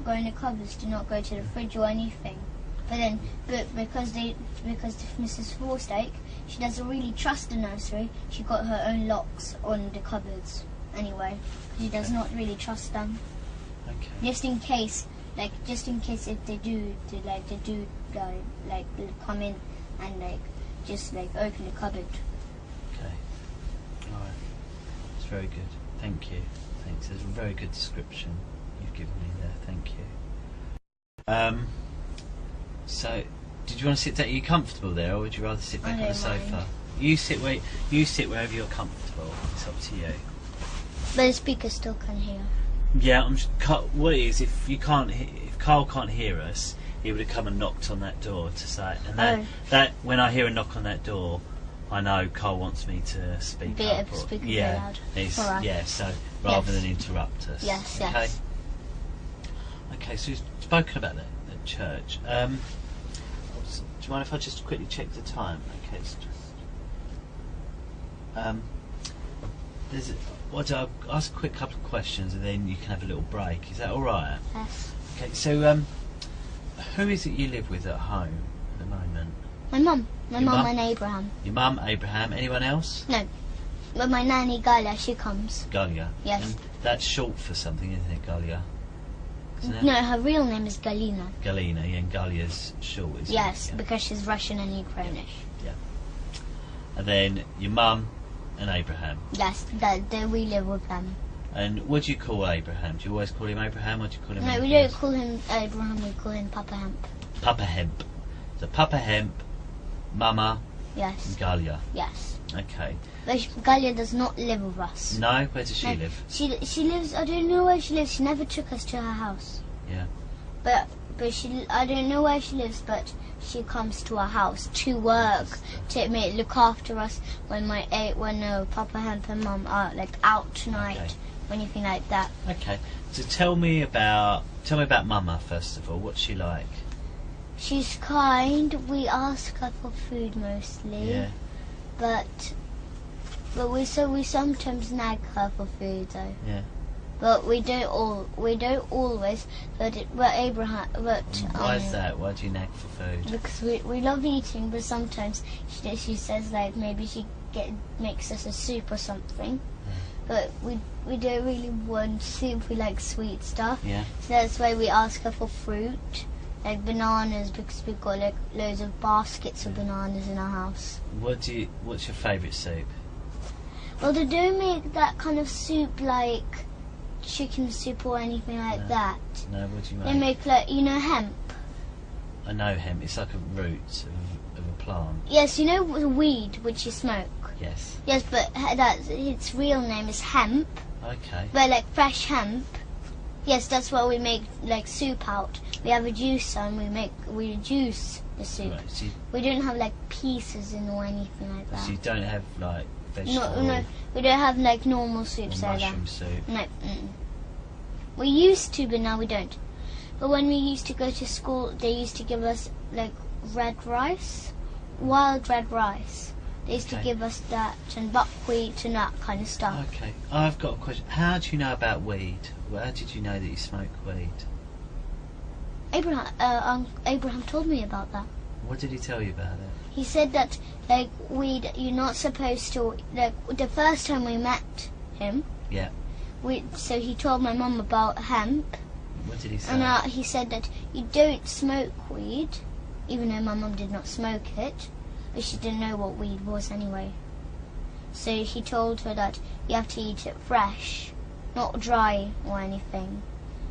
go in the cupboards. Do not go to the fridge or anything. But because Mrs. Forstake, she doesn't really trust the nursery. She got her own locks on the cupboards anyway. She does not really trust them. Okay. Just in case if they do come in and just open the cupboard. Okay. All right. It's very good. Thank you. Thanks. It's a very good description you've given me there. Thank you. So, did you want to sit down? Are you comfortable there, or would you rather sit back on the sofa? Mind. You sit wherever you're comfortable. It's up to you. But the speaker still can hear. Yeah, what it is, if Carl can't hear us, he would have come and knocked on that door to say, and that when I hear a knock on that door, I know Carl wants me to speak up. Speak loud. So rather than interrupt us. Yes, okay? yes. Okay, so we've spoken about the church. Do you mind if I just quickly check the time? Okay, I'll ask a quick couple of questions and then you can have a little break. Is that all right? Yes. Okay, so who is it you live with at home at the moment? My mum. My mum and Abraham. Your mum, Abraham. Anyone else? No. But my nanny, Galia, she comes. Galia? Yes. And that's short for something, isn't it, Galia? Isn't it? No, her real name is Galina. Galina, yeah, and Galia's short, isn't it? Yes, because she's Russian and Ukrainish. Yeah. And then your mum and Abraham. Yes, we live with them. And what do you call Abraham? Do you always call him Abraham, or do you call him? No, we don't call him Abraham. We call him Papa Hemp. Papa Hemp. So Papa Hemp, Mama, yes, and Galia. Yes. Okay. But Galia does not live with us. No, where does she live? She lives. I don't know where she lives. She never took us to her house. Yeah. But I don't know where she lives, but she comes to our house to work, to look after us when Papa Hemp and Mum are out tonight, or anything like that. Okay. So tell me about Mama first of all. What's she like? She's kind. We ask her for food mostly. Yeah. But we sometimes nag her for food though. Yeah. But we don't always. But Abraham. But why is that? Why do you nag for food? Because we love eating, but sometimes she says maybe she makes us a soup or something. but we don't really want soup. We like sweet stuff. Yeah. So that's why we ask her for fruit, like bananas, because we've got like loads of baskets of bananas in our house. What's your favourite soup? Well, they don't make that kind of soup like chicken soup or anything like that. No, what do you make? They make like, you know, hemp. I know hemp. It's like a root of a plant. Yes, you know the weed which you smoke. Yes. Yes, but its real name is hemp. Okay. But like fresh hemp. Yes, that's what we make like soup out. We have a juicer and we juice the soup. Right, so we don't have like pieces in or anything like that. so you don't have like vegetable No, we don't have like normal soups or like that. mushroom soup. No. We used to, but now we don't. But when we used to go to school, they used to give us like red rice, wild red rice. They used to give us that and buckwheat and that kind of stuff. Okay, I've got a question. How do you know about weed? How did you know that you smoke weed? Abraham told me about that. What did he tell you about it? He said that like weed, you're not supposed to, like the first time we met him. Yeah. So he told my mum about hemp. What did he say? And he said that you don't smoke weed, even though my mum did not smoke it, but she didn't know what weed was anyway. So he told her that you have to eat it fresh, not dry or anything.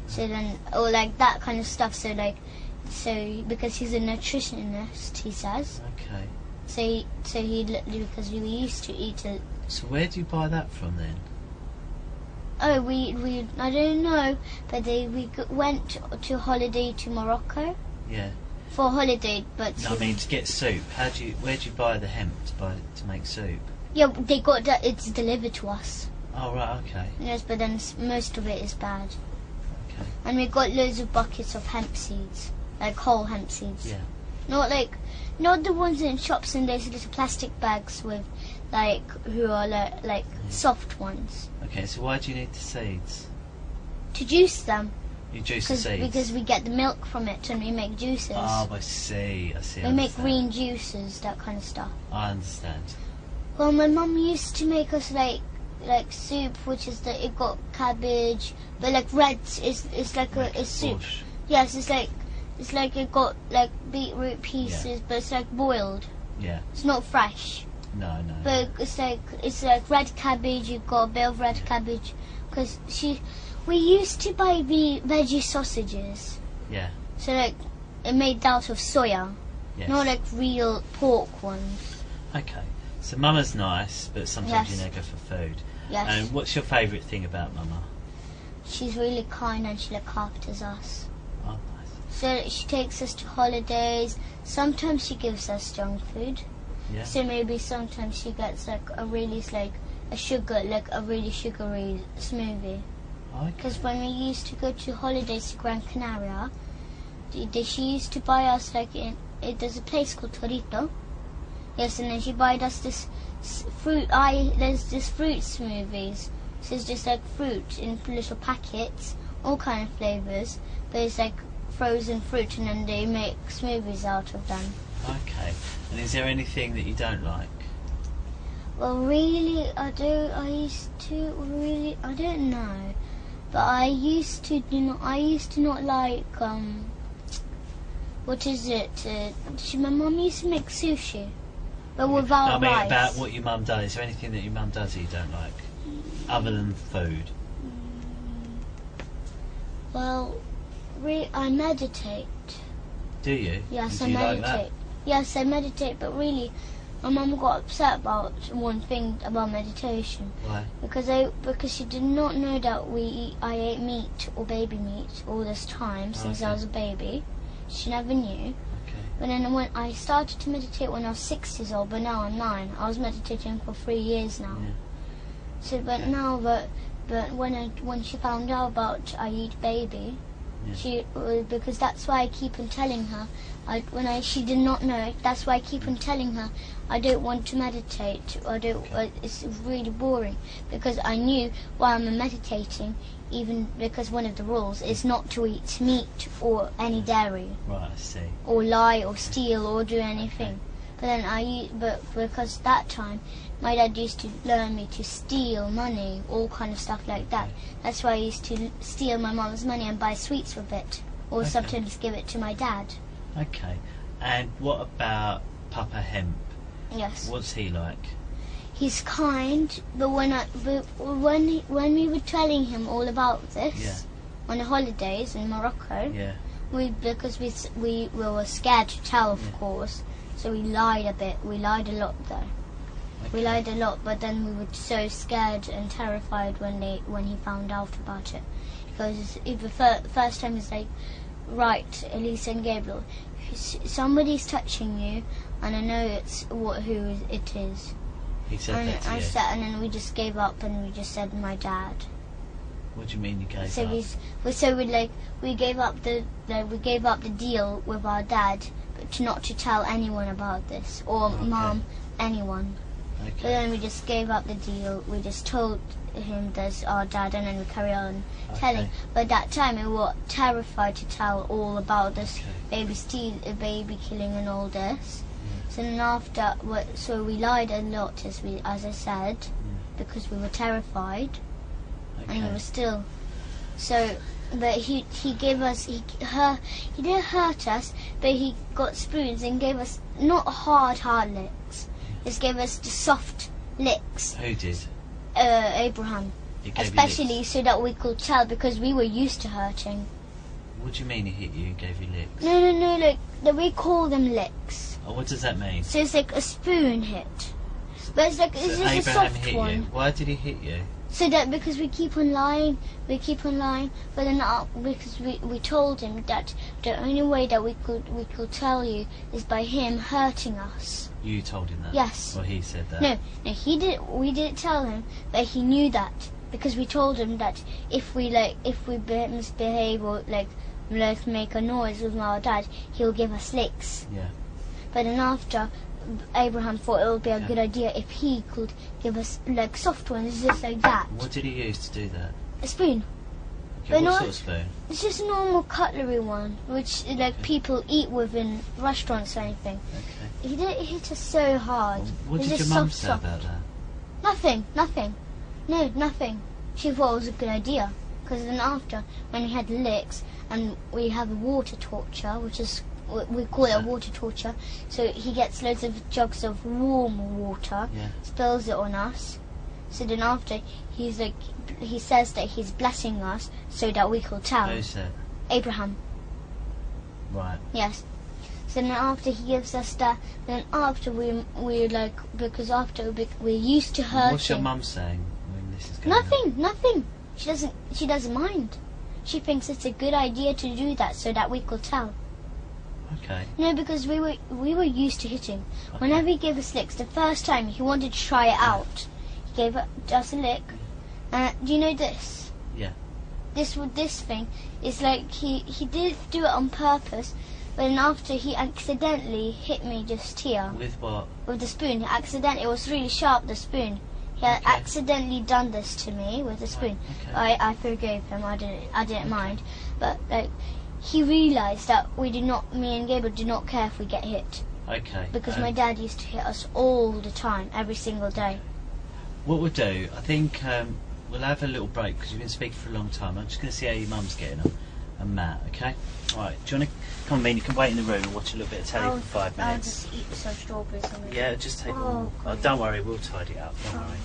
So then, or like that kind of stuff. So because he's a nutritionist, he says. Okay. So because we used to eat it. So where do you buy that from then? Oh, I don't know, but we went to holiday to Morocco. Yeah. For holiday, but No, I mean to get soup. Where do you buy the hemp to make soup? yeah, they got that. It's delivered to us. Oh right, okay. Yes, but then most of it is bad. Okay. And we got loads of buckets of hemp seeds, like whole hemp seeds. Yeah. Not the ones in shops in those little plastic bags with, like, who are like soft ones. Okay, so why do you need the seeds? To juice them. You juice the seeds? Because we get the milk from it and we make juices. Oh, I see. We make green juices, that kind of stuff. I understand. Well, my mum used to make us like soup, which is it got cabbage, but like red is like a soup. Bush. Yes, it's like it got like beetroot pieces, but it's like boiled. Yeah. It's not fresh. No. But it's like red cabbage. You got a bit of red cabbage, because we used to buy the veggie sausages. Yeah. So like it made out of soya, Yes. not like real pork ones. Okay. So Mama's nice, but sometimes Yes. you neg her for food. Yes. And what's your favourite thing about Mama? She's really kind and she looks after us. Oh, nice. So she takes us to holidays. Sometimes she gives us junk food. Yeah. So maybe sometimes she gets like a really really sugary smoothie. Okay. Because when we used to go to holidays to Gran Canaria, she used to buy us there's a place called Torito. Yes, and then she bought us this fruit. There's this fruit smoothies. So it's just like fruit in little packets, all kind of flavors. But it's like frozen fruit, and then they make smoothies out of them. Okay. And is there anything that you don't like? Well, really, I don't know. But I used to not like what is it? My mum used to make sushi, but without No, I mean rice. about what your mum does. Is there anything that your mum does that you don't like, other than food? Well, I meditate. Do you? Yes, Do I you meditate. like that? Yes, I meditate, but really, my mum got upset about one thing about meditation. Why? Because she did not know that I ate meat or baby meat all this time since I was a baby. She never knew. Okay. But then when I started to meditate when I was 6 years old, but now I'm 9. I was meditating for 3 years now. Yeah. So, but when she found out about I eat baby, because that's why I keep on telling her. She did not know. That's why I keep on telling her I don't want to meditate. It's really boring, because I knew while I'm meditating, even because one of the rules is not to eat meat or any dairy. Right, I see. Or lie or steal or do anything. But then but because that time my dad used to learn me to steal money, all kind of stuff like that. That's why I used to steal my mum's money and buy sweets with it, or sometimes give it to my dad. Okay. And what about Papa Hemp? Yes. What's he like? He's kind, but when we were telling him all about this on the holidays in Morocco, because we were scared to tell, of course, so we lied a bit. We lied a lot though. Okay. We lied a lot, but then we were so scared and terrified when he found out about it, because the first time he's like, right, Elisa and Gabriel, somebody's touching you, and I know who it is. He said that to you? And then we just gave up, and we just said my dad. What do you mean you gave up? We gave up the deal with our dad, but not to tell anyone about this, or mom, anyone. Okay. But then we just gave up the deal. We just told him there's our dad, and then we carry on telling. But that time we were terrified to tell all about this baby killing and all this. So then after, so we lied a lot, as I said, because we were terrified, and he was still. So, but he gave us, he didn't hurt us, but he got spoons and gave us not hard licks. Just gave us the soft licks. Who did? Abraham. Especially so that we could tell, because we were used to hurting. What do you mean he hit you and gave you licks? No, like we call them licks. Oh, what does that mean? So it's like a spoon hit, but it's just Abraham a soft hit one. You. Why did he hit you? So that because we keep on lying, but then because we told him that the only way that we could tell you is by him hurting us. You told him that? Yes. Or he said that? No, he did. We didn't tell him, but he knew that, because we told him that if we misbehave or make a noise with our dad, he'll give us licks. Yeah. But then after, Abraham thought it would be a good idea if he could give us soft ones, just like that. What did he use to do that? A spoon. Okay, what sort of spoon? It's just a normal cutlery one, which people eat with in restaurants or anything. Okay. He didn't hit us so hard. What did your mum say about that? Nothing. No, nothing. She thought it was a good idea, because then after, when we had licks, and we have a water torture, which is, we call it a water torture, so he gets loads of jugs of warm water, spills it on us, so then after, he says that he's blessing us so that we could tell. Who's that? Abraham. Right. Yes. So then after he gives us that, then after because after we're used to hurting. What's your mum saying when this is going on? Nothing. She doesn't mind. She thinks it's a good idea to do that so that we could tell. Okay. No, because we were used to hitting. Okay. Whenever he gave us licks, the first time he wanted to try it out, he gave us a lick. Do you know this? Yeah. This thing is like he did do it on purpose, but then after he accidentally hit me just here. With what? With the spoon. It was really sharp, the spoon. He had accidentally done this to me with a spoon. Okay. I forgave him. I didn't mind. But he realised that me and Gabriel do not care if we get hit. Okay. Because my dad used to hit us all the time, every single day. What we'll do, I think we'll have a little break because you've been speaking for a long time. I'm just going to see how your mum's getting on, and Matt. Okay. All right. Do you want to come in? You can wait in the room and watch a little bit of telly for 5 minutes. I'll just eat some strawberries. Yeah, just take a walk. Oh, don't worry, we'll tidy it up. Don't worry.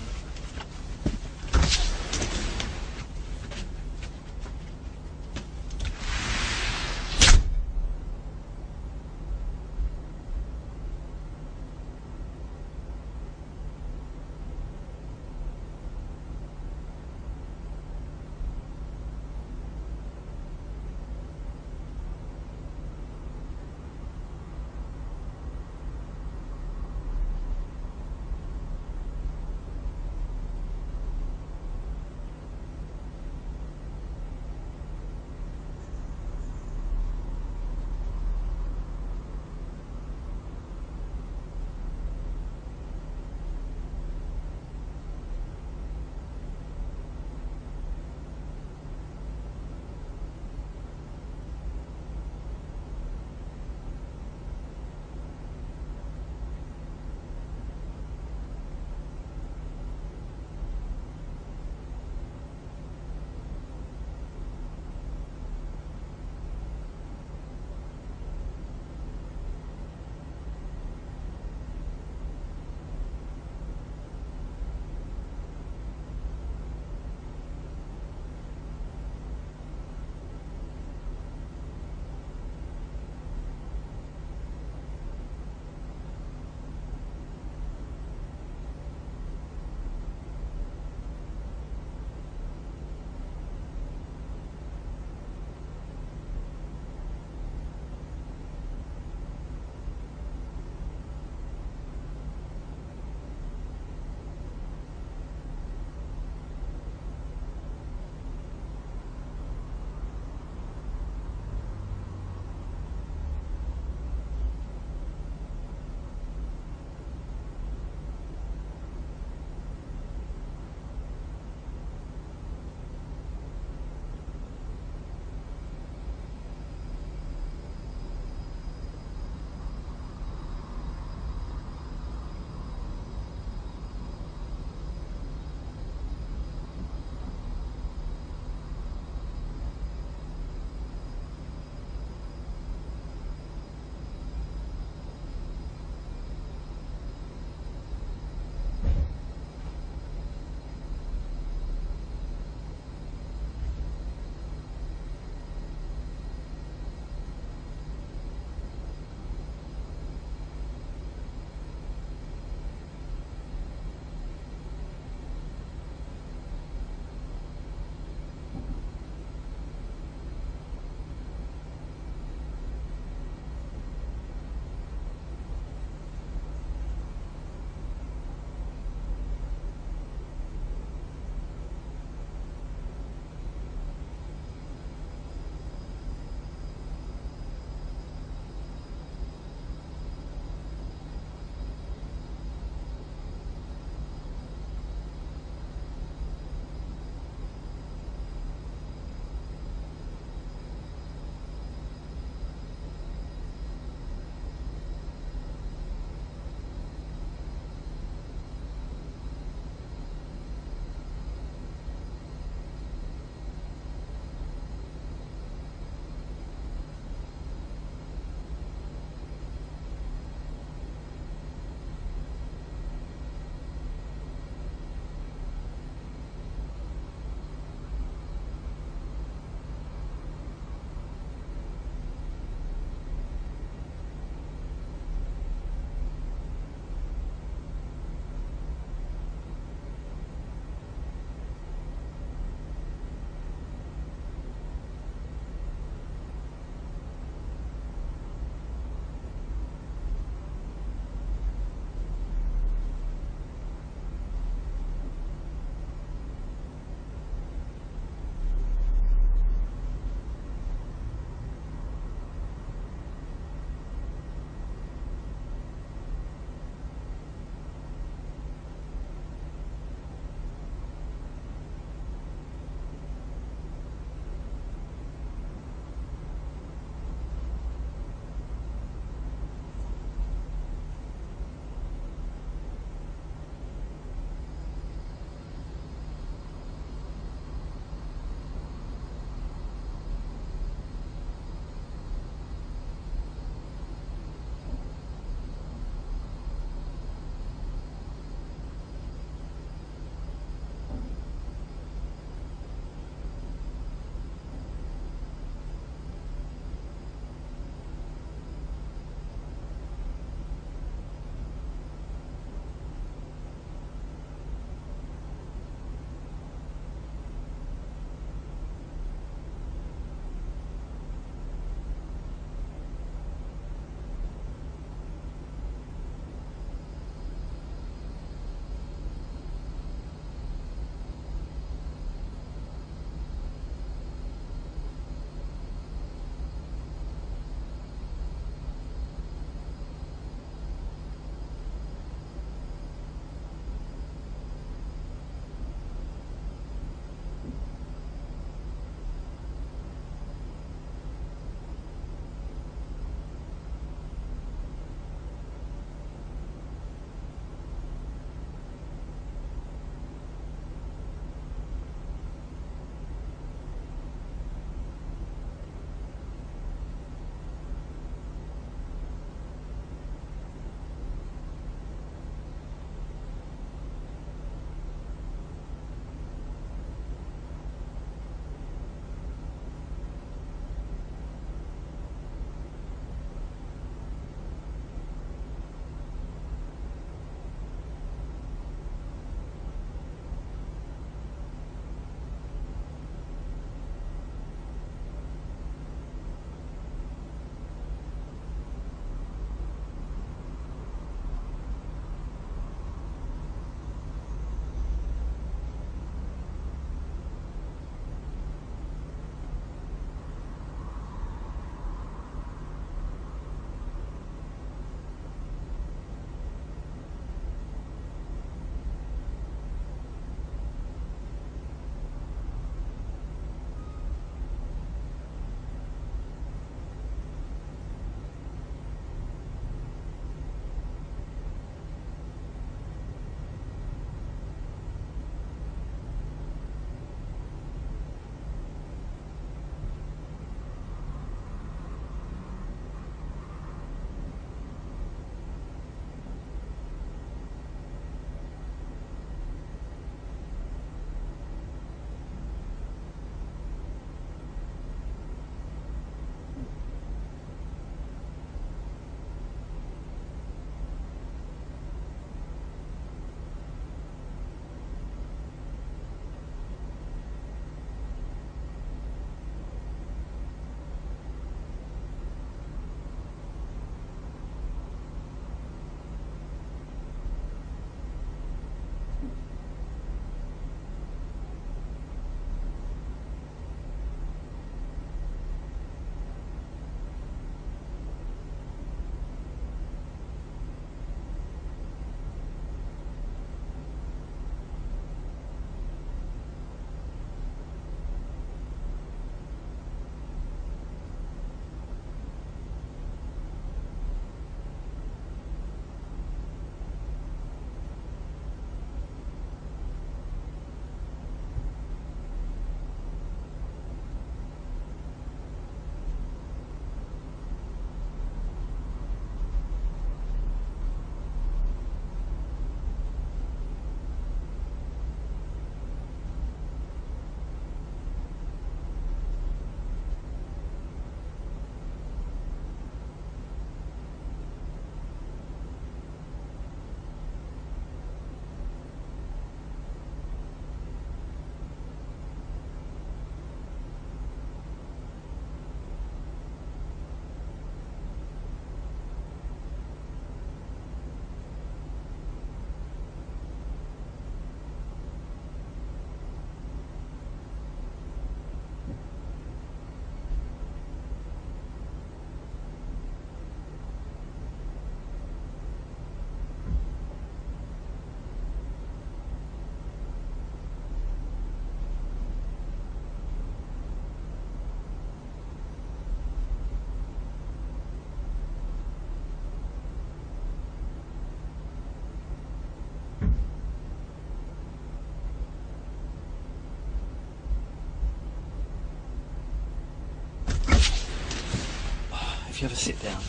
you have a sit down.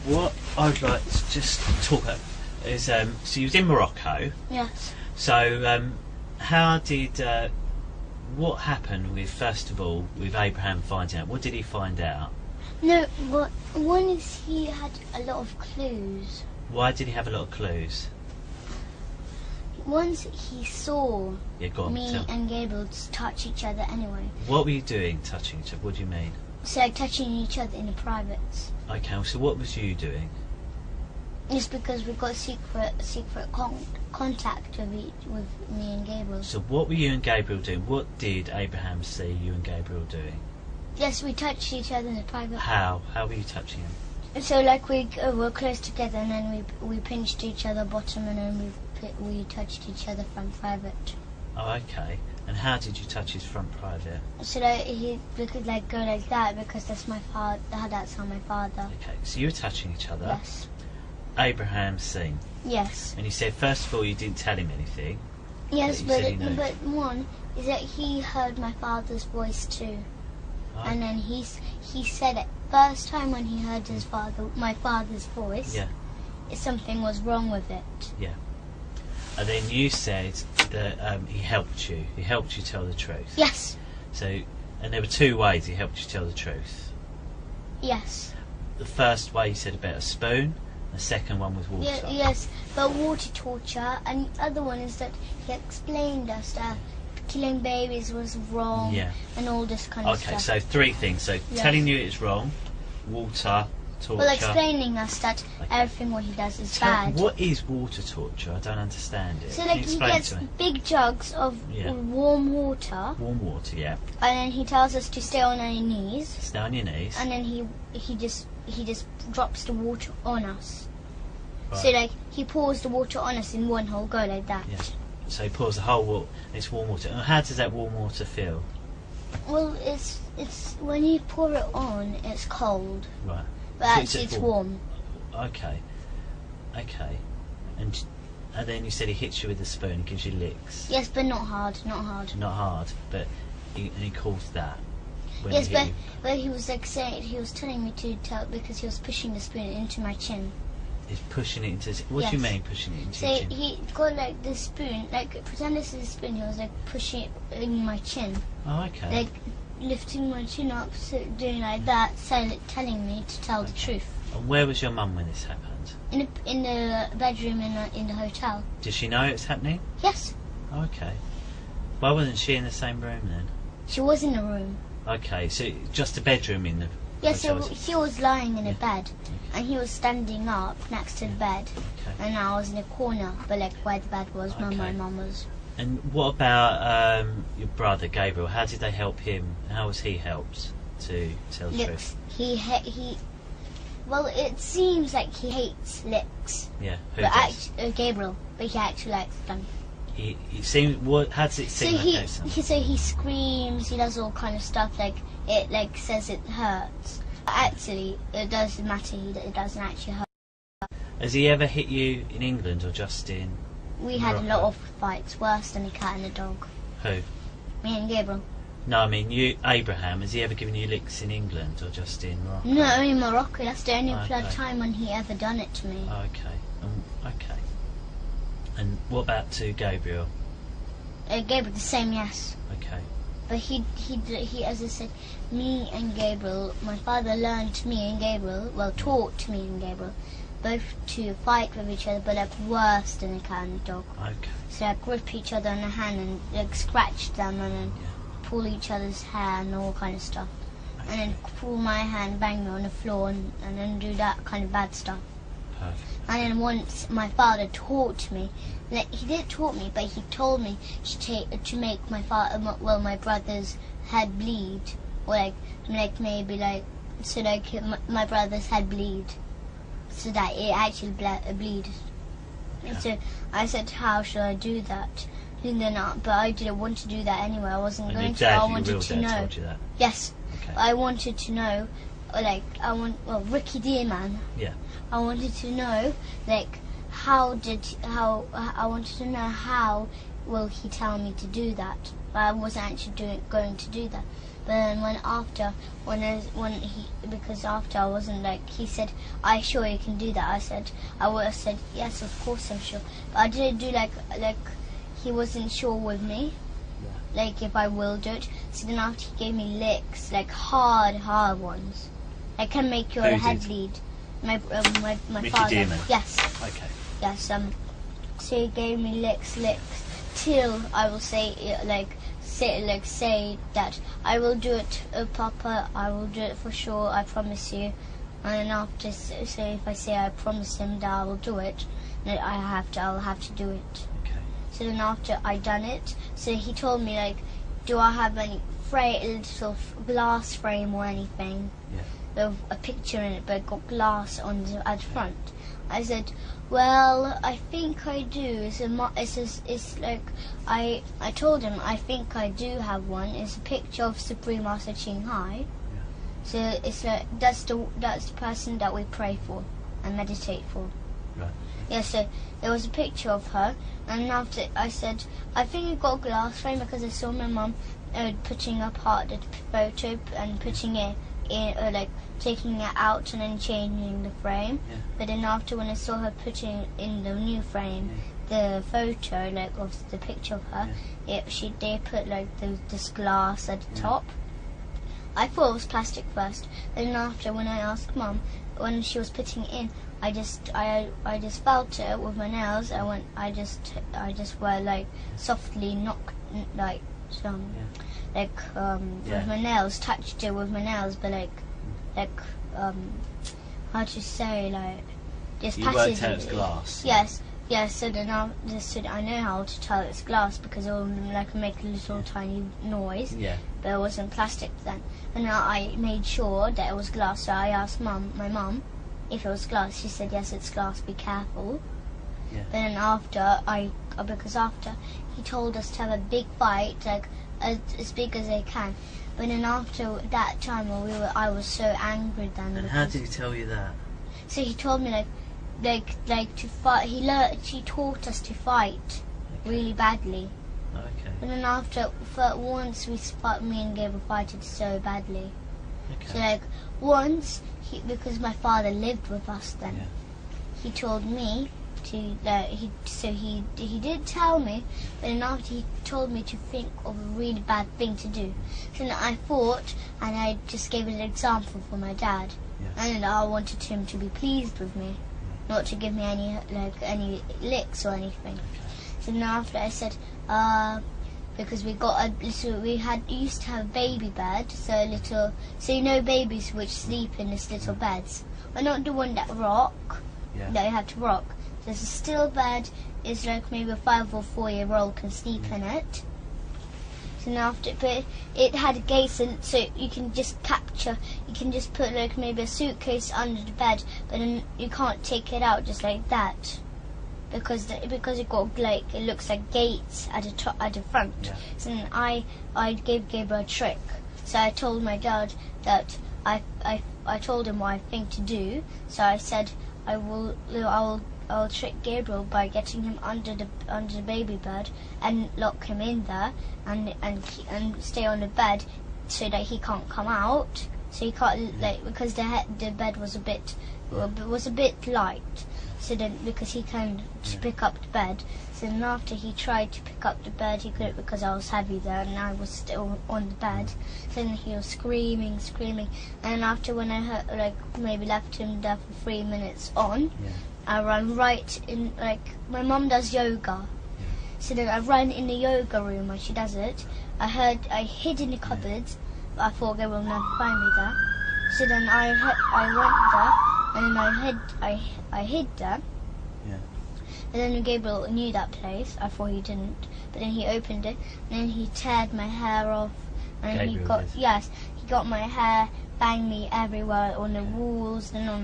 What I'd like to just talk about is, so you was in Morocco. Yes. So, how did, what happened with, first of all, with Abraham finding out? What did he find out? No, what one is he had a lot of clues. Why did he have a lot of clues? Once he saw me tell. and Gabriel touch each other anyway. What were you doing, touching each other? What do you mean? So like touching each other in the privates. Okay, so what was you doing? Just because we got secret contact with me and Gabriel. So what were you and Gabriel doing? What did Abraham see you and Gabriel doing? Yes, we touched each other in the private. How? How were you touching him? So like we were close together, and then we pinched each other bottom, and then we touched each other front private. Oh, okay. And how did you touch his front private? So that he could like go like that because that's my father. That's how my father. Okay, so you were touching each other. Yes. Abraham's seen. Yes. And you said first of all you didn't tell him anything. Yes, but but one is that he heard my father's voice too, and then he said it first time when he heard my father's voice. Yeah. Something was wrong with it. Yeah. And then you said that he helped you. He helped you tell the truth. Yes. So, and there were two ways he helped you tell the truth. Yes. The first way you said about a spoon. The second one was water. Yes, but water torture, and the other one is that he explained us that killing babies was wrong, and all this kind of stuff. Okay, so three things. So telling you it's wrong, water, torture. Well, explaining us that everything what he does is bad. What is water torture? I don't understand it. So like he gets big jugs of warm water. Warm water, yeah. And then he tells us to stay on our knees. Stay on your knees. And then he just drops the water on us. Right. So like he pours the water on us in one whole go like that. Yeah. So he pours the whole water. It's warm water. And how does that warm water feel? Well, it's when you pour it on, it's cold. Right. But so actually, it's warm. Okay. Okay. And then you said he hits you with a spoon. He gives you licks. Yes, but not hard. Not hard. Not hard. But he calls that. Yes, but he was like saying he was telling me to tell because he was pushing the spoon into my chin. He's pushing it into. What do you mean pushing it into your chin? So he got like the spoon, like pretend this is a spoon. He was like pushing it in my chin. Oh, okay. Like lifting my chin up, so doing like that, so telling me to tell the truth. And where was your mum when this happened? In the bedroom in the hotel. Did she know it was happening? Yes. Oh, okay. Why wasn't she in the same room then? She was in the room. Okay, so just a bedroom in the. Yes, so he was lying in a bed, and he was standing up next to the bed, and I was in a corner, but like where the bed was, where my mum was. And what about your brother Gabriel? How did they help him? How was he helped to tell the truth? He. Well, it seems like he hates licks. Yeah, who does? Gabriel, but he actually likes them. He seems. What? How does it seem? So he screams. He does all kind of stuff. Like it, like says it hurts. But actually, it doesn't matter. It doesn't actually hurt. Has he ever hit you in England or just in? We had a lot of fights, worse than a cat and a dog. Who? Me and Gabriel. No, I mean you, Abraham. Has he ever given you licks in England or just in Morocco? No, in Morocco. That's the only time when he ever done it to me. Okay. Okay. And what about to Gabriel? Gabriel, the same, yes. Okay. But he, as I said, me and Gabriel, my father learned me and Gabriel, taught me and Gabriel, both to fight with each other, but like worse than a cat and a dog. Okay. So like grip each other on the hand and like scratch them and then pull each other's hair and all kind of stuff. Okay. And then pull my hand, bang me on the floor and then do that kind of bad stuff. Perfect. And then once my father taught me, like he didn't taught me, but he told me to make my brother's head bleed, or like maybe like so like my brother's head bleed, so that it actually bleed. Yeah. So I said, how should I do that? And then, but I didn't want to do that anyway. I wasn't going to. I wanted to know. Told you that? Yes. Okay. I wanted to know, Ricky Dearman. Yeah. I wanted to know, like, I wanted to know how will he tell me to do that? But I wasn't actually going to do that. But then because after I wasn't like, he said, "Are you sure you can do that?" I would have said, "Yes, of course I'm sure." But I didn't do like he wasn't sure with me, like if I will do it. So then after he gave me licks, like hard ones, I can make your head bleed. My father. Demon. Yes. Okay. Yes. So he gave me licks till I will say say that I will do it, Papa. I will do it for sure. I promise you. And after, so if I say I promise him that I will do it, then I'll have to do it. Okay. So then after I done it, so he told me like, do I have any little glass frame or anything? Yeah. With a picture in it, but got glass at front. I said, well, I think I do. It's like I told him I think I do have one. It's a picture of Supreme Master Ching Hai. Yeah. So it's like that's the person that we pray for and meditate for. Right. Yeah. So there was a picture of her, and after I said I think it got a glass frame because I saw my mum putting apart the photo and putting it in, like taking it out and then changing the frame. Yeah. But then after when I saw her putting in the new frame, the photo like of the picture of her, they put like this glass at the top. I thought it was plastic first. Then after when I asked Mum when she was putting it in, I just felt it with my nails. I just were like softly knocked like some. Yeah. With my nails, touched it with my nails, but how to say, like, just you worked out it's glass. Yes, so then I know how to tell it's glass because it will like make a little tiny noise. Yeah. But it wasn't plastic then. And now I made sure that it was glass, so I asked my mum if it was glass. She said, yes, it's glass, be careful. Yeah. Then after he told us to have a big fight, like as big as they can. But then after that time, I was so angry then. And how did he tell you that? So he told me like to fight. He taught us to fight really badly. Okay. And then after, once me and Gabriel fighted so badly. Okay. So like once, because my father lived with us then, he told me to he did tell me, but then after he told me to think of a really bad thing to do. So then I thought, and I just gave an example for my dad, and then I wanted him to be pleased with me, not to give me any licks or anything. Okay. So then after I said, because we used to have a baby bed, so you know babies which sleep in this little beds, but not the one that rock, that you have to rock. There's a still bed, is like maybe a 5 or 4-year-old can sleep in it. So now but it had gates, so you can just put like maybe a suitcase under the bed, but then you can't take it out just like that, because it got like it looks like gates at the front. Yeah. So then I gave Gabriel a trick. So I told my dad that I told him what I think to do. So I said I'll trick Gabriel by getting him under the baby bed and lock him in there and stay on the bed so that he can't come out. So he can't because the bed was a bit light. So then because he can pick up the bed. So then after he tried to pick up the bed, he couldn't because I was heavy there and I was still on the bed. So then he was screaming, and after when I heard maybe left him there for 3 minutes on. I run right in, my mum does yoga. So then I run in the yoga room where she does it. I hid in the cupboards, but I thought Gabriel would never find me there. So then I went there, and then I hid there. Yeah. And then Gabriel knew that place. I thought he didn't, but then he opened it, and then he teared my hair off, and Gabriel he got my hair, banged me everywhere on the walls and on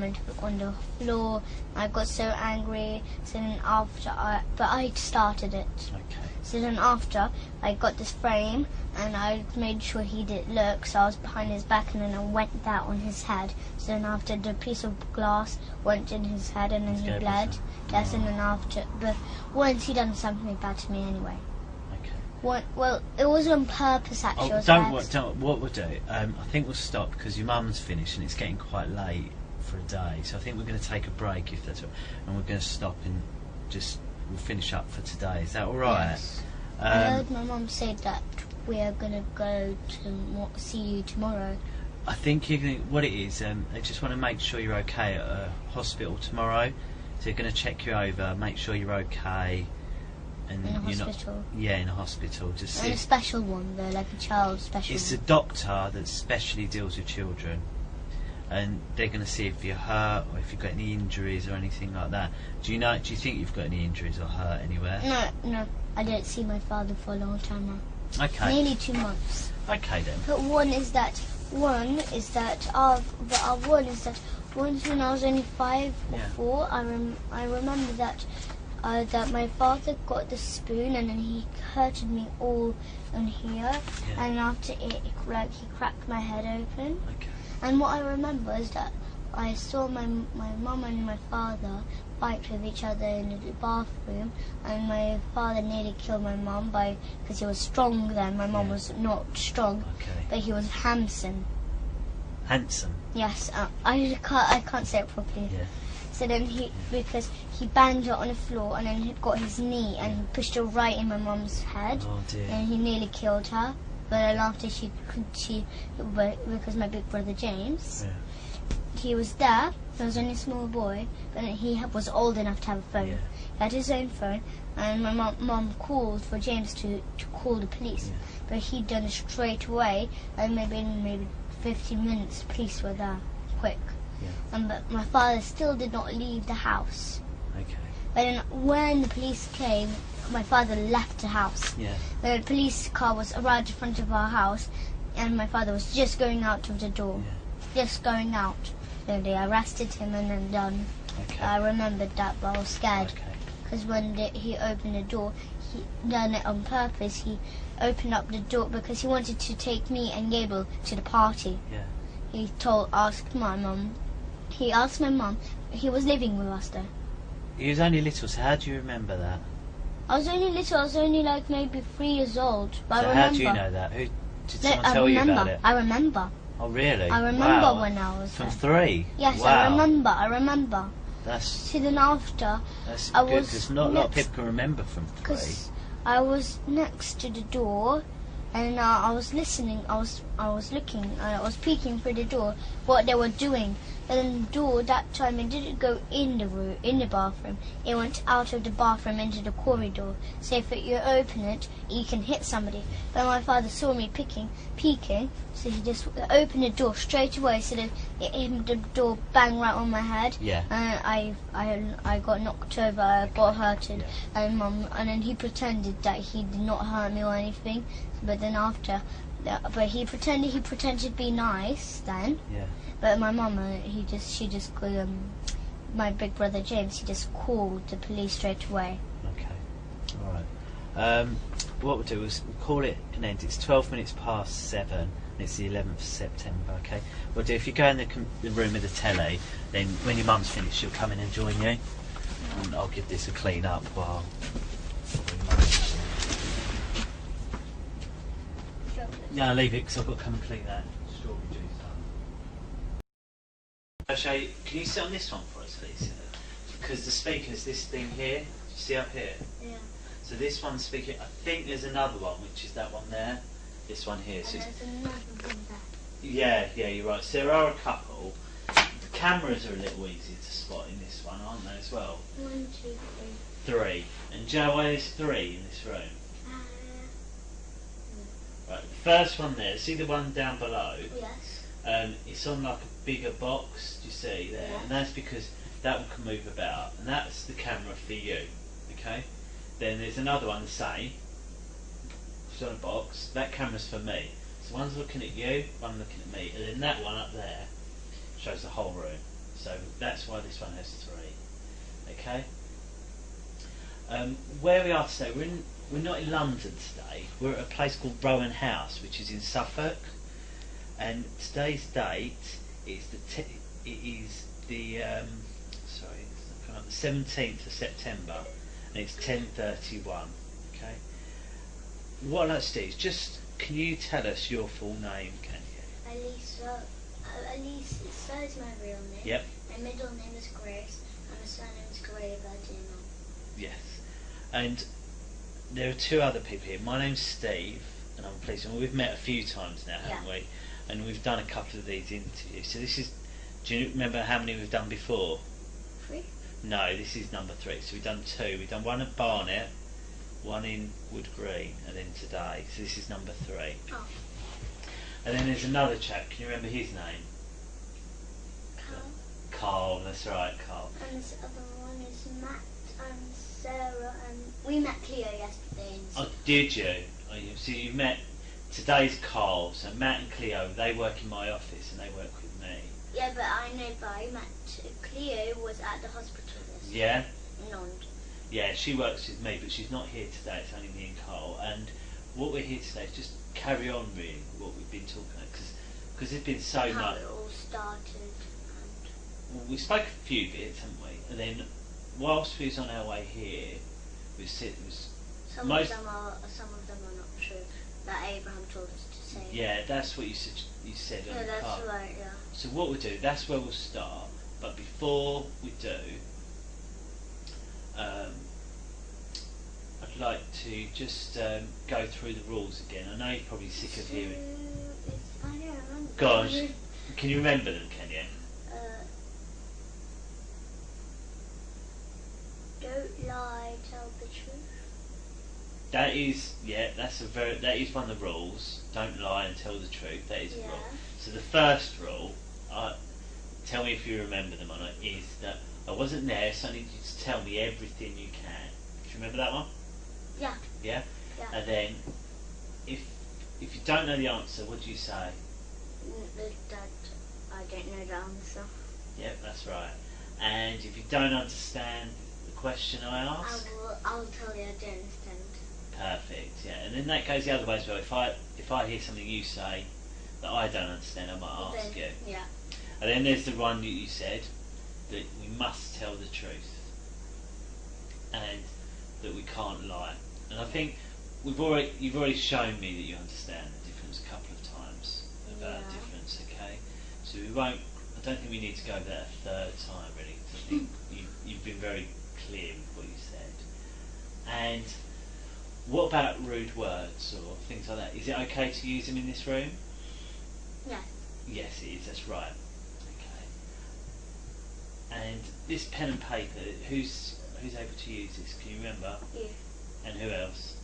the floor. I got so angry. So then but I started it. Okay. So then after I got this frame and I made sure he didn't look. So I was behind his back and then I went that on his head. So then after the piece of glass went in his head and then he bled. Yes, and then after, but once he done something bad to me anyway. Well, it was on purpose actually. What we'll do, I think we'll stop because your mum's finished and it's getting quite late for a day, so I think we're going to take a break if that's all, and we're going to stop and we'll finish up for today. Is that alright? Yes. I heard my mum say that we are going to go to see you tomorrow. I think what it is, they just want to make sure you're okay at a hospital tomorrow, so they're going to check you over, make sure you're okay. And in a hospital? In a hospital. Just and a special one though, like a child special It's a doctor that specially deals with children, and they're going to see if you're hurt or if you've got any injuries or anything like that. Do you think you've got any injuries or hurt anywhere? No, I didn't see my father for a long time now. Okay. Nearly 2 months. Okay then. But one is that once when I was only 5 or 4, I remember that my father got the spoon and then he hurted me all in here, and after it, he cracked my head open. Okay. And what I remember is that I saw my mum and my father fight with each other in the bathroom, and my father nearly killed my mum because he was strong then. My mum was not strong, but he was handsome. Handsome? Yes, I can't say it properly. Yeah. So then because he banged her on the floor and then he got his knee and he pushed her right in my mum's head. Oh dear. And he nearly killed her. But then after because my big brother James, he was there. He was only a small boy, but he was old enough to have a phone. Yeah. He had his own phone, and my mum called for James to call the police. Yeah. But he'd done it straight away, and maybe 15 minutes, the police were there, quick. Yeah. But my father still did not leave the house. Okay. But then when the police came, my father left the house. Yeah. The police car was arrived in front of our house, and my father was just going out of the door. Yeah. Just going out. So they arrested him and then done. Okay. I remembered that, but I was scared. Okay. Because when he opened the door, he done it on purpose. He opened up the door because he wanted to take me and Gable to the party. Yeah. He asked my mum. He asked my mum. He was living with us though. He was only little, so how do you remember that? I was only little. I was only like maybe 3 years old. But So I remember. how do you know that? Did someone tell you about it? I remember. Oh really? I remember wow. when I was from there. 3. Yes, wow. I remember. That's So then after, good because not a lot of people can remember from 3. because I was next to the door, and I was listening. I was looking. I was peeking through the door what they were doing. And then the door that time it didn't go in the bathroom. It went out of the bathroom into the corridor. So if you open it, you can hit somebody. But my father saw me peeking, so he just opened the door straight away. So that the door banged right on my head. Yeah. And I got knocked over. I got hurted. And then he pretended that he did not hurt me or anything. But then after, but he pretended to be nice then. Yeah. But my mum, she just called my big brother James. He just called the police straight away. Okay. All right. What we'll do is we'll call it an end. It's 12 minutes past 7, and it's the 11th of September. Okay. We'll do. If you go in the room with the telly, then when your mum's finished, she'll come in and join you, and I'll give this a clean up while. No, leave it because I've got to come and clean that strawberry juice up. I'll show you. Can you sit on this one for us, please? Because the speaker's this thing here. Do you see up here? Yeah. So this one's speaking. I think there's another one, which is that one there. This one here. So there's another one there. yeah, you're right. So there are a couple. The cameras are a little easier to spot in this one, aren't they, as well? 1, 2, 3. 3. And do you know why there's 3 in this room? Right, the first one there, see the one down below? Yes. It's on like a bigger box, do you see there? Yeah. And that's because that one can move about, and that's the camera for you, okay? Then there's another one the same, it's on a box, that camera's for me. So one's looking at you, one looking at me, and then that one up there shows the whole room. So that's why this one has 3, okay? Where we are today, we're not in London today. We're at a place called Rowan House, which is in Suffolk. And today's date is the 17th of September, and it's 10:31. Okay. what I'd like to do is just, can you tell us your full name, can you? Elisa. Elisa is my real name. Yep. My middle name is Grace, and my surname is Graverdino. Yes. And there are two other people here. My name's Steve, and I'm a policeman. We've met a few times now, haven't we? And we've done a couple of these interviews. So this is, do you remember how many we've done before? 3? No, this is number 3. So we've done 2. We've done one at Barnet, one in Wood Green, and then today. So this is number 3. Oh. And then there's another chap. Can you remember his name? Carl. Carl, that's right, Carl. And this other one is Matt and Sarah, and we met Cleo yesterday. Oh, did you? Oh, so you met, today's Carl, so Matt and Cleo, they work in my office and they work with me. Yeah, but I met Cleo was at the hospital yesterday. Yeah? Nond. Yeah, she works with me, but she's not here today, it's only me and Carl. And what we're here today is just carry on really what we've been talking about, because there's been so How much. it all started. Well, we spoke a few bits, haven't we? And then whilst we was on our way here, Some of them are not true. That Abraham told us to say. Yeah, that's what you said on Yeah, the that's car. right. Yeah. So what we'll do, that's where we'll start. But before we do, I'd like to just go through the rules again. I know you're probably sick of hearing. I don't remember. Gosh, can you remember them? Can you? Don't lie, tell the truth. That is, that is one of the rules. Don't lie and tell the truth. That is a rule. So the first rule, tell me if you remember them or not, is that I wasn't there, so I need you to tell me everything you can. Do you remember that one? Yeah. Yeah? Yeah. And then, if you don't know the answer, what do you say? That I don't know the answer. Yep, that's right. And if you don't understand the question I ask, I'll tell you I don't understand. perfect. Yeah, and then that goes the other way as well. If I hear something you say that I don't understand, I might ask you. Yeah. And then there's the one that you said that we must tell the truth and that we can't lie. And I think you've already shown me that you understand the difference a couple of times about the difference. Okay, so I don't think we need to go over that a third time really. 'Cause I think you've been very clear with what you said. And what about rude words or things like that? Is it okay to use them in this room? Yes. Yes, it is. That's right. Okay. And this pen and paper, who's able to use this? Can you remember? You. And who else?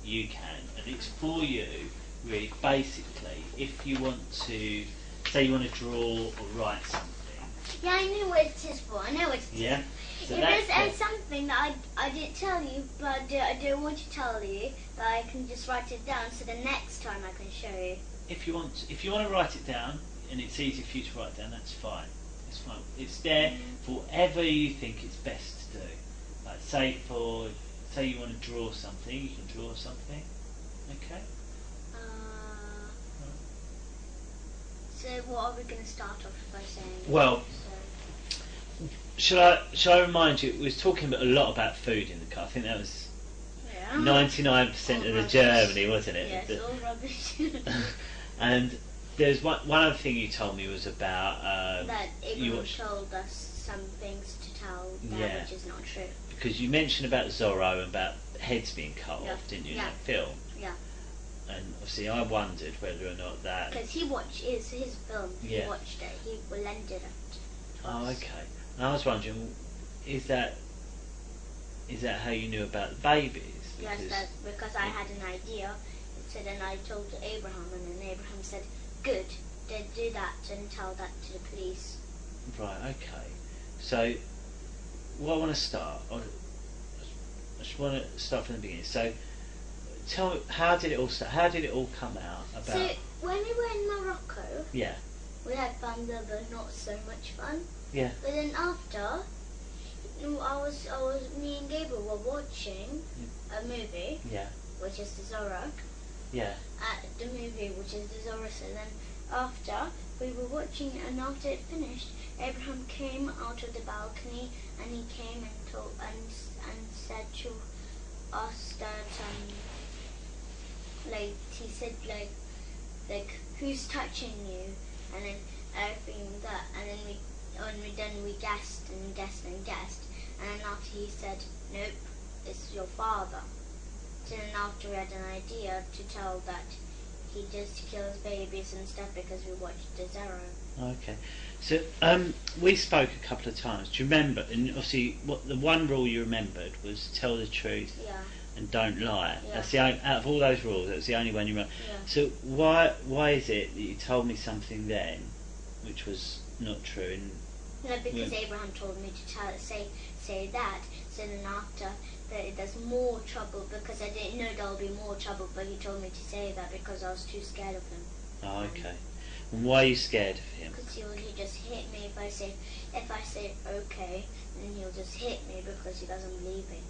You can, and it's for you. Really, basically, if you want to, say, you want to draw or write something. Yeah, I know what it is for. I know what it is. Yeah. So If there's something that I didn't tell you, but I don't want to tell you, that I can just write it down, so the next time I can show you. If you want to write it down, and it's easy for you to write down, that's fine. It's fine. It's there for whatever you think it's best to do. Like say you want to draw something, you can draw something. Okay. So what are we going to start off by saying? Well, shall I remind you? We was talking a lot about food in the car. I think that was 99% of the journey, wasn't it? Yes, all rubbish. And there's one other thing you told me was about that Abraham told us some things to tell that which is not true. Because you mentioned about Zorro and about heads being cut off, didn't you, in that film? Yeah. And obviously I wondered whether or not that... Because he watched his film, he watched it, he lended it to us. Oh, okay. And I was wondering, is that how you knew about the babies? Yes, that's because I had an idea. It said, and I told Abraham, and then Abraham said, good, then do that and tell that to the police. Right, okay. So, what I want to start, I just want to start from the beginning. So, tell me, how did it all start? How did it all come out? About? So, when we were in Morocco, we had fun there, but not so much fun. Yeah. But then after, me and Gabriel were watching a movie. Yeah. Which is the Zorro. Yeah. The movie, which is the Zorro. So then, after we were watching, and after it finished, Abraham came out of the balcony, and he came and told and said to asked that like he said like who's touching you, and then everything that, and then we guessed and guessed and guessed, and then after he said nope, it's your father. So then after we had an idea to tell that he just kills babies and stuff because we watched the Zero. Okay, so we spoke a couple of times. Do you remember? And obviously, what the one rule you remembered was tell the truth and don't lie. Yeah. That's the out of all those rules. That's the only one you remember. Yeah. So why is it that you told me something then, which was not true? And no, because Abraham told me to say that. So then after that, there's more trouble because I didn't know there would be more trouble. But he told me to say that because I was too scared of him. Oh, okay. And why are you scared of him? Because he'll just hit me if I say okay, then he'll just hit me because he doesn't believe me.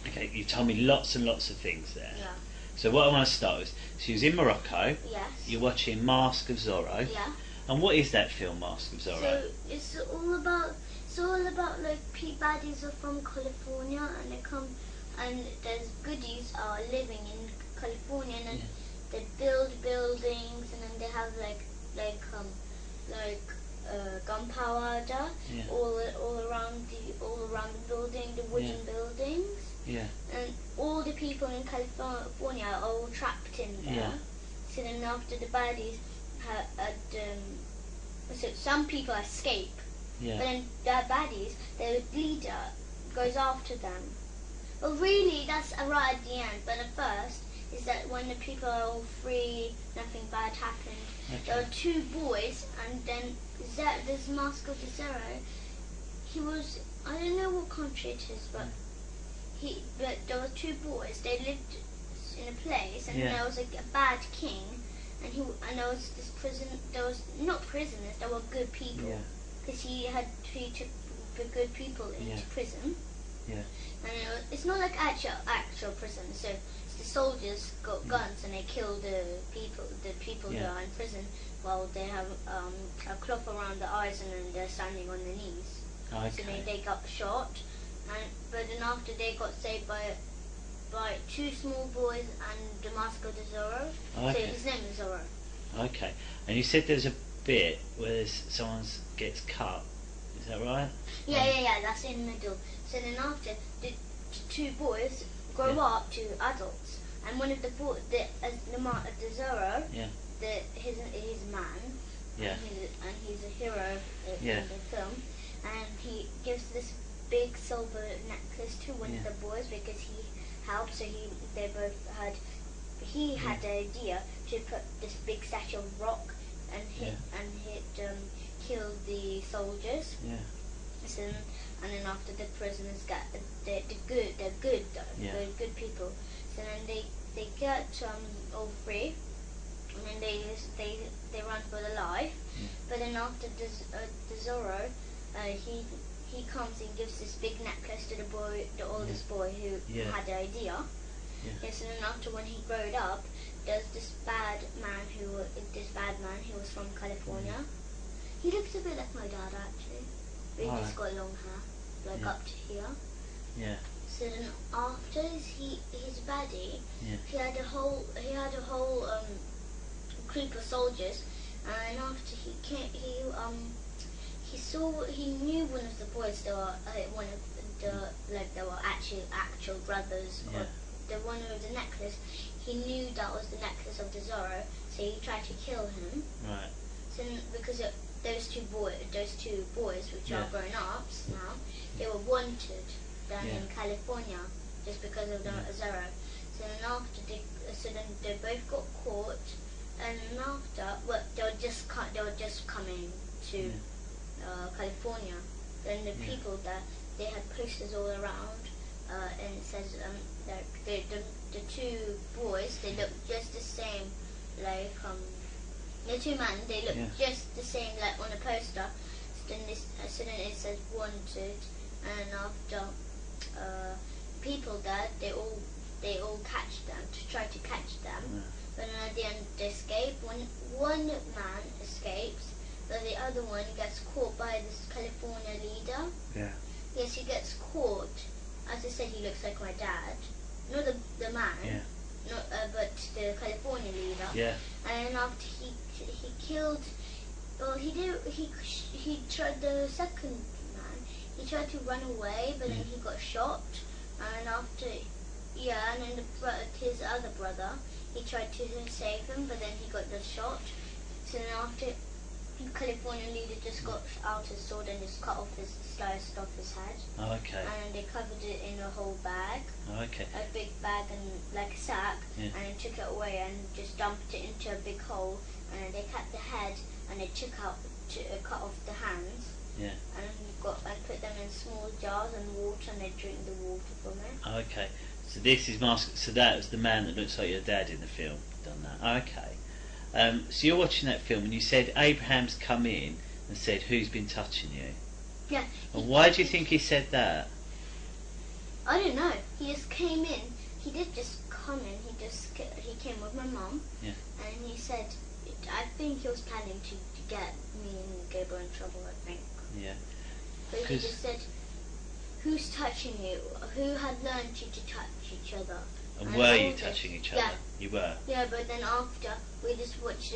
Okay, you told me lots and lots of things there. Yeah. So what I want to start with, she was in Morocco. Yes. You're watching Mask of Zorro. Yeah. And what is that film, Mask of Zorro? So it's all about like baddies are from California and they come and there's goodies are living in California and then they build buildings and then they have like gunpowder all around the building, the wooden buildings. Yeah. And all the people in California are all trapped in there. Yeah. So then after the baddies so some people escape. Yeah. But then their baddies, their leader goes after them. But really that's right at the end. But at first is that when the people are all free, nothing bad happened. Okay. There were two boys, and then this Mask of the Zero, he was, I don't know what country it is, but there were two boys. They lived in a place, and there was a bad king, and there was this prison. There was not prisoners. There were good people, because he took the good people into prison. Yeah. And it's not like actual prison. So the soldiers got guns and they kill the people who are in prison while they have a cloth around the eyes and then they're standing on their knees. Okay. So they got shot, but then after they got saved by two small boys and the Mask of the Zorro. Okay. So his name is Zorro. Okay. And you said there's a bit where someone gets cut. Is that right? Yeah. That's in the middle. So then after the two boys grow up to adults, and one of the Zorro, he's a man, and he's a hero in the film, and he gives this big silver necklace to one of the boys because he helped. So he had the idea to put this big statue of rock and kill the soldiers. Yeah. So, and then after the prisoners they're good people. So then they get all free, and then they run for their life. Yeah. But then after the Zorro, he comes and gives this big necklace to the oldest boy who had the idea. Yeah. Yes, and then after when he growed up, there's this bad man who was from California. He looks a bit like my dad actually. But he just got long hair, up to here. Yeah. So then after his baddie, he had a whole group of soldiers, and after he knew one of the boys. They were actual brothers. Yeah. Or the one with the necklace. He knew that was the necklace of the Zorro, so he tried to kill him. Right. So because those two boys, which are grown-ups now, they were wanted down in California just because of the Zorro. So then they both got caught, and after they were just coming to California. Then the people there, they had posters all around, and it says the two boys, they look just the same like the two men, they look just the same like on a poster. So then it says wanted, and after people there, they all catch them to try to catch them. But then at the end they escape. One man escapes, but the other one gets caught by this California leader. Yeah. Yes, he gets caught. As I said, he looks like my dad. not the man. Yeah. Not, but the California leader. Yeah. And then after he killed, well, he tried the second man. He tried to run away, but then he got shot. And after, and then his other brother, he tried to save him, but then he got just shot. So then after, the California leader just got out his sword and just sliced off his head. Oh, okay. And then they covered it in a whole bag. Oh, okay. A big bag and like a sack, Yeah. and then took it away and just dumped it into a big hole. And then they cut the head and they cut off the hands. Yeah. And put them in small jars and water, and they drink the water from it. Oh, okay. So this is So that was the man that looks like your dad in the film. Done that. Oh, okay. So you're watching that film, and you said Abraham's come in and said, "Who's been touching you?" Yeah. And why do you think he said that? I don't know. He just came in. He did just come in. He came with my mum. Yeah. And he said, I think he was planning to get me and Gabriel in trouble, I think. Yeah. But he just said, "Who's touching you? Who had learned you to touch each other?" And were you touching each other? Yeah. You were? Yeah, but then after, we just watched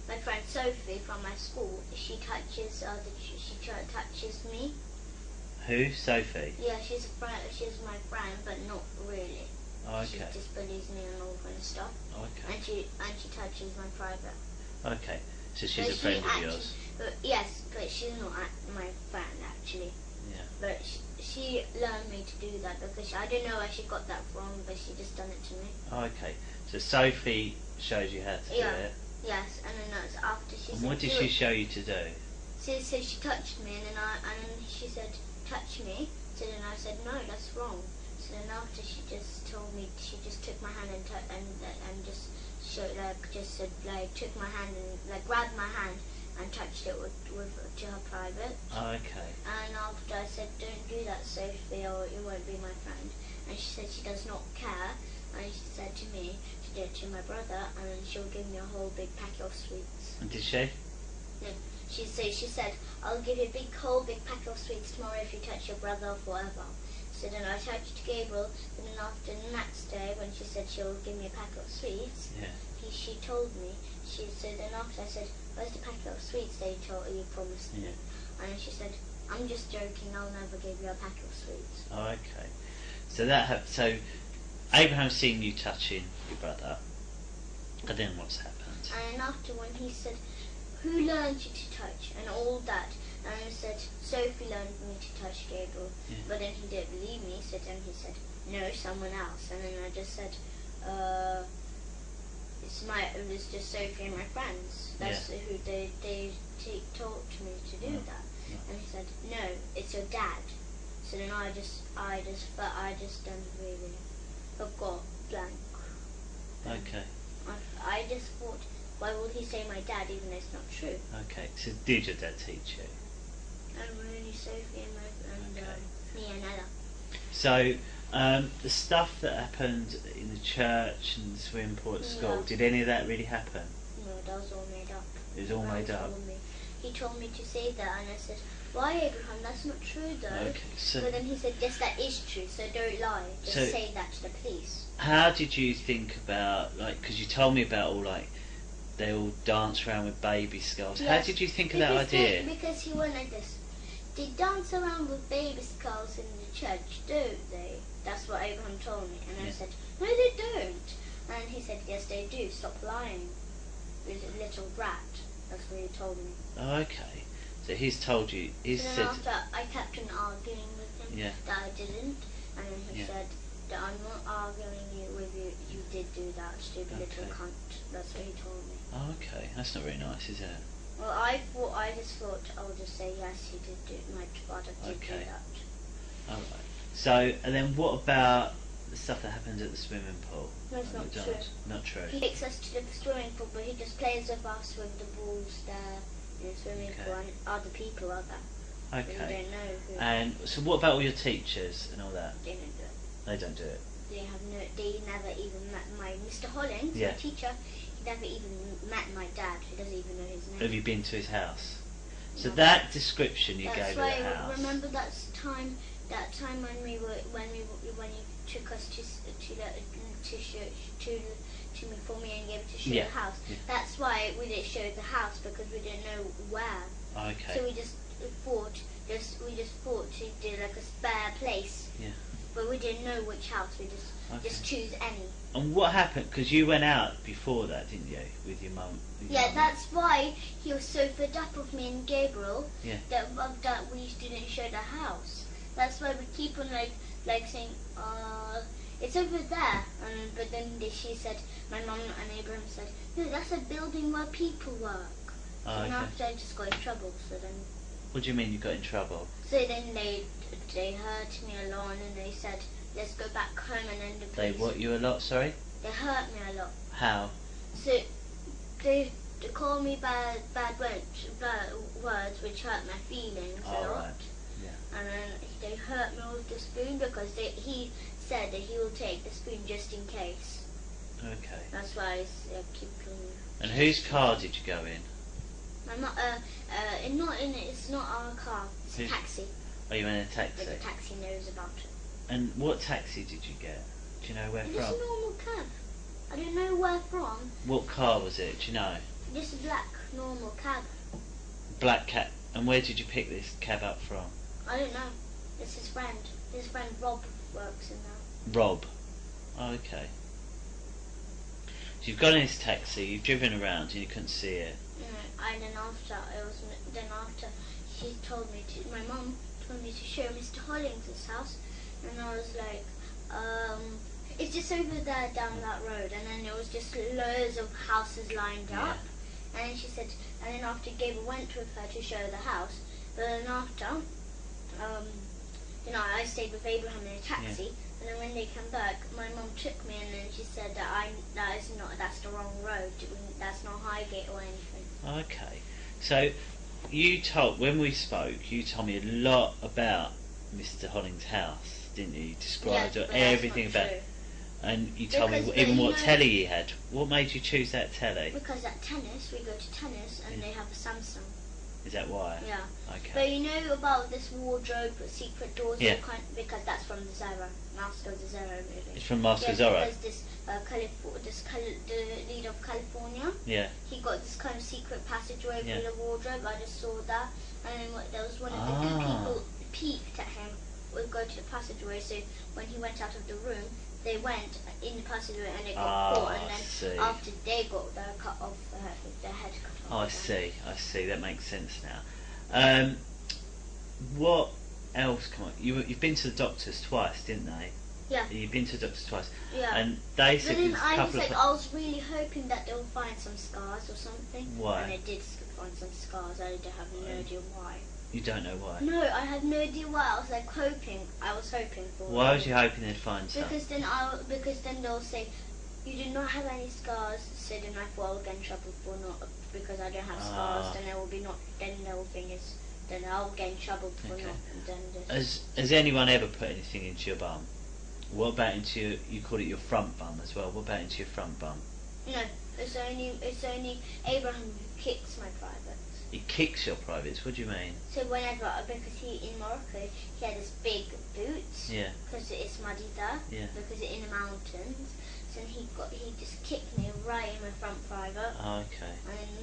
my friend Sophie from my school. She touches me. Who? Sophie? Yeah, she's my friend, but not really. Oh, She okay. just bullies me and all kind of stuff. Okay. And she touches my private. Okay. So she's But a friend of yours? Yes, but she's not my friend actually. Yeah. But she learned me to do that because I don't know where she got that from, but she just done it to me. Oh, okay. So Sophie showed you how to do it? Yes, and then that's after she And said, what did she show you to do? So she touched me, and then she said, "Touch me." So then I said, "No, that's wrong." So then after she just told me, she just took my hand and just showed took my hand and grabbed my hand and touched it to her private. Oh, okay. And after I said, "Don't do that, Sophie, or you won't be my friend." And she said she does not care, and she said to me to do it to my brother, and then she'll give me a whole big packet of sweets. And did she? No, she said, "I'll give you a whole big packet of sweets tomorrow if you touch your brother forever." So then I touched Gabriel, and then after the next day, when she said she'll give me a packet of sweets, Yeah. she told me. So then after I said, "Where's the packet of sweets that you promised me?" Yeah. And she said, "I'm just joking. I'll never give you a packet of sweets." Oh, okay. So Abraham's seen you touching your brother, and then what's happened? And after when he said, "Who learned you to touch?" and all that, and I said, "Sophie learned me to touch Gabriel." Yeah. But then he didn't believe me, so then he said, "No, someone else." And then I just said, it was just Sophie and my friends. That's who they taught me to do that. Yeah. And he said, "No, it's your dad." So then I just done really got blank. Okay. I just thought, why would he say my dad even though it's not true? Okay. So did your dad teach you? And really Sophie and me and Ella. So the stuff that happened in the church and the swimming pool at school, did any of that really happen? No, that was all made up. It was all made up? He told me to say that, and I said, "Why, Abraham? That's not true, though." Okay, so but then he said, "Yes, that is true, so don't lie. Just So- say that to the police." how did you think about, because you told me about they all dance around with baby skulls. How Yes, did you think of that idea? Because he went like this. They dance around with baby skulls in the church, don't they? That's what Abraham told me. And I said, "No, they don't." And he said, "Yes, they do. Stop lying. You're a little brat." That's what he told me. Oh, okay. So he's told you, So then after I kept on arguing with him Yeah. that I didn't. And then he said that I'm not arguing with you. You did do that, stupid little cunt. That's what he told me. Oh, okay. That's not very nice, is it? Well, I just thought I'll just say yes, he did do. My father did do that. All right. So, and then what about the stuff that happened at the swimming pool? That's not true. Not true. He takes us to the swimming pool, but he just plays with us with the balls there in the swimming pool, and other people are there. Okay. We don't know who. And so, what about all your teachers and all that? They don't do it. They don't do it. They never even met my Mr. Hollins, Yeah. my teacher. He never even met my dad. He doesn't even know his name. Have you been to his house? So No. that description you That's gave of why the house. remember that time when took us to show for me and Gabriel to show Yeah. the house. Yeah. That's why we didn't show the house, because we didn't know where. Okay. So we just thought to do like a spare place. Yeah. But we didn't know which house. We just choose any. And what happened? Because you went out before that, didn't you, with your mum? Yeah, that's why he was so fed up with me and Gabriel. Yeah. That we didn't show the house. That's why we keep on like saying, it's over there. But then she said, my mum and Abraham said, no, that's a building where people work. And after I just got in trouble. So then. What do you mean you got in trouble? So then they hurt me a lot, and they said, let's go back home, and then the They police. what you a lot? Sorry. They hurt me a lot. How? So they called me bad words, which hurt my feelings a lot. Right. Yeah. And then they hurt me with the spoon because he said that he will take the spoon just in case. Okay. That's why I keep cleaning. And whose car did you go in? My mum, it's not our car. It's a taxi. Oh, you went in a taxi. But the taxi knows about it. And what taxi did you get? Do you know where Just a from? normal cab. I don't know where from. What car was it? Do you know? Just a black normal cab. Black cab. And where did you pick this cab up from? I don't know. It's his friend. His friend Rob works in there. Rob. Oh, okay. So you've got in this taxi, you've driven around and you couldn't see it. And then after she told me to, my mum told me to show Mr. Hollings' house, and I was like, it's just over there down that road, and then there was just loads of houses lined up, and then she said, and then after Gabriel went with her to show the house, but then after, I stayed with Abraham in a taxi, and then when they came back, my mum took me, and then she said that that's the wrong road, that's not Highgate or anything. Okay. So when we spoke, you told me a lot about Mr. Hollings' house, didn't you? You described everything about it. And you told me even what telly he had. What made you choose that telly? Because at tennis, we go to tennis, and they have a Samsung. Is that why? Yeah. Okay. But you know about this wardrobe, secret doors? Yeah. Because that's from the Master of the Zorro movie. It's from Master of Zorro? Because the leader of California, he got this kind of secret passageway through the wardrobe. I just saw that. And then there was one of the good people peeked at him, would go to the passageway, so when he went out of the room, they went in the passageway and they got caught, and then after they got their head cut off. Oh, I see. That makes sense now. What else? Come on, you've been to the doctors twice, didn't they? Yeah. You've been to the doctors twice. Yeah. And they said but then I was really hoping that they'll find some scars or something. Why? And they did find some scars. I have no idea why. You don't know why? No, I have no idea why. I was hoping for. Why was you hoping they'd find some? Because then they'll say, you do not have any scars, so then I thought I'll get in trouble for not, because I don't have scars, then there will be then the whole thing is, then I'll get in trouble for not, then Has anyone ever put anything into your bum? What about into you call it your front bum as well? What about into your front bum? No, it's only Abraham who kicks my privates. He kicks your privates? What do you mean? So because in Morocco, he had this big boots. Yeah. Because it's muddy there. Yeah. Because it's in the mountains. So he just kicked me right in my front private. Oh, okay. And then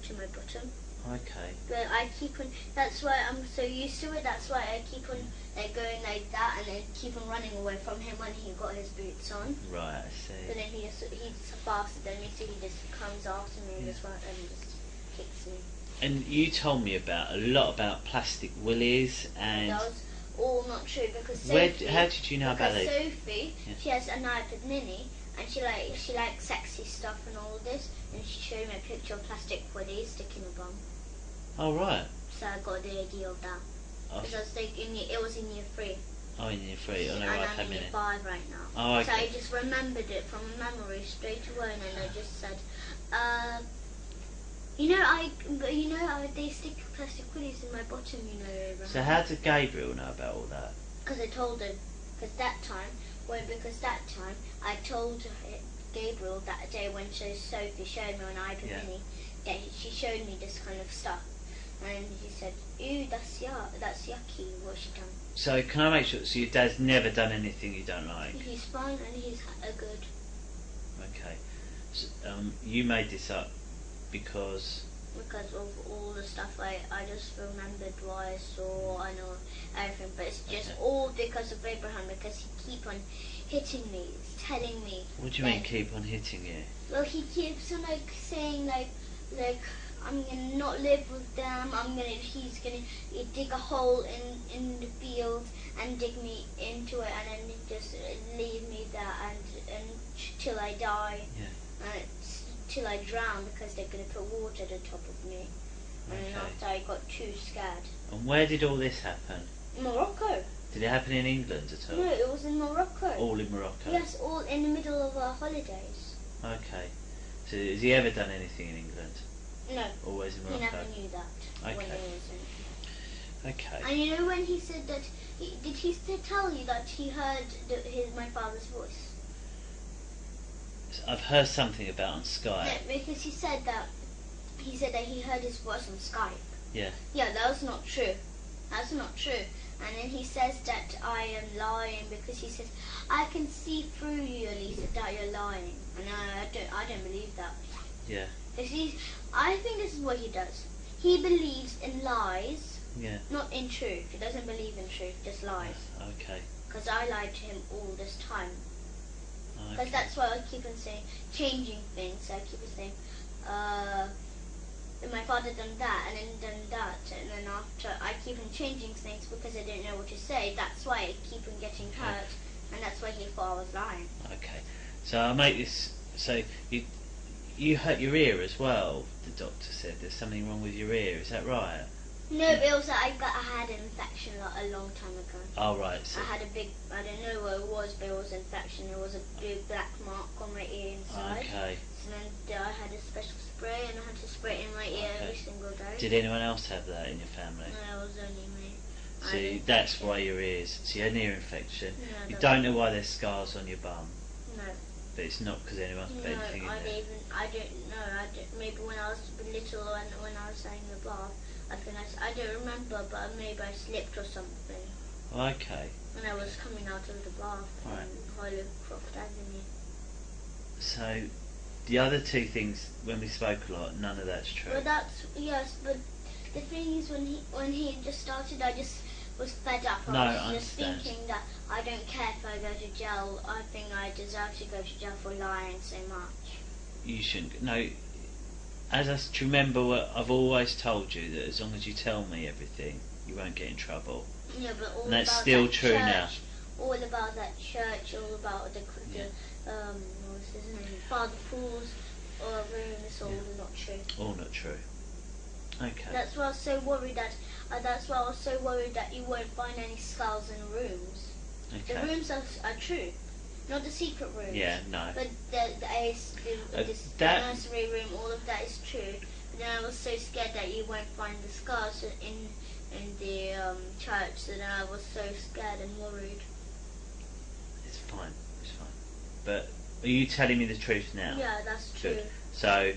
to my bottom. Okay. But I keep on. That's why I'm so used to it. That's why I keep on going like that, and then keep on running away from him when he got his boots on. Right, I see. But then he's faster than me, so he just comes after me and just kicks me. And you told me a lot about plastic willies and. That was all not true because Sophie. How did you know about this? these? Sophie, she has an iPad Mini, and she likes sexy stuff and all this, and she showed me a picture of plastic willies sticking a bum. Oh right. So I got the idea of that. Because I was thinking it was in year 3. Oh, in year 3. Oh no, and right, I'm in year 5 right now. Oh, okay. So I just remembered it from memory straight away, and then I just said, they stick plastic willies in my bottom, Abraham. So how did Gabriel know about all that? Because I told him. Because that time I told Gabriel that day when Sophie showed me on iPad Mini that she showed me this kind of stuff. And he said, ew, that's yucky, what she done. So can I make sure, so your dad's never done anything you don't like? He's fine and he's good. Okay. So, you made this up because of all the stuff I just remembered what I saw, I know everything, but it's just all because of Abraham, because he keep on hitting me, telling me. What do you mean keep on hitting you? Well, he keeps on saying I'm gonna not live with them. He's gonna dig a hole in the field and dig me into it, and then just leave me there and till I die. Yeah. Till I drown, because they're gonna put water at the top of me. And then after I got too scared. And where did all this happen? Morocco. Did it happen in England at all? No, it was in Morocco. All in Morocco? Yes, all in the middle of our holidays. Okay. So has he ever done anything in England? No. Always in Morocco? He never knew that. Okay. When he was in. Okay. And you know when he said that, did he tell you that he heard my father's voice? I've heard something about on Skype. No, because he said that he heard his voice on Skype. Yeah. Yeah, that's not true. That's not true. And then he says that I am lying, because he says, I can see through you, Elisa, that you're lying. And I don't believe that. Yeah. I think this is what he does. He believes in lies, yeah, not in truth. He doesn't believe in truth, just lies. Okay. Because I lied to him all this time. Because Okay. that's why I keep on saying, changing things. I keep on saying, my father done that and then done that, and then after I keep on changing things because I don't know what to say. That's why I keep on getting hurt, and that's why he thought I was lying. Okay. So I'll make this. So you hurt your ear as well. The doctor said there's something wrong with your ear. Is that right? No, but also I had an infection a long time ago. Oh right. So I had a big, I don't know what it was, but it was an infection. It was a big black mark on my ear inside. Okay. So then I had a special spray, and I had to spray it in my ear every single day. Did anyone else have that in your family? No, it was only me. See, that's why your ears. So you had an ear infection. No, you don't know why there's scars on your bum. No. But it's not because anyone's put anything in there. I don't know. Maybe when I was little and when I was saying the bath, I don't remember, but maybe I slipped or something. Okay. When I was coming out of the bath on Holycroft Avenue. So, the other two things, when we spoke a lot, none of that's true. Well, yes, but the thing is, when he just started, I just was fed up. I was just thinking that I don't care if I go to jail. I think I deserve to go to jail for lying so much. You shouldn't. No. As I remember, what I've always told you, that as long as you tell me everything, you won't get in trouble. Yeah, but all and that's about still that true church, now. All about that church, all about the what's his name, Father Paul's room. It's all not true. All not true. Okay. That's why I was so worried that. That's why I was so worried that you won't find any skulls in rooms. Okay. The rooms are true, not the secret rooms. Yeah, no. But the nursery room, all of that is true. But then I was so scared that you won't find the skulls in the church. So then I was so scared and worried. It's fine. It's fine. But are you telling me the truth now? Yeah, that's true. Good. So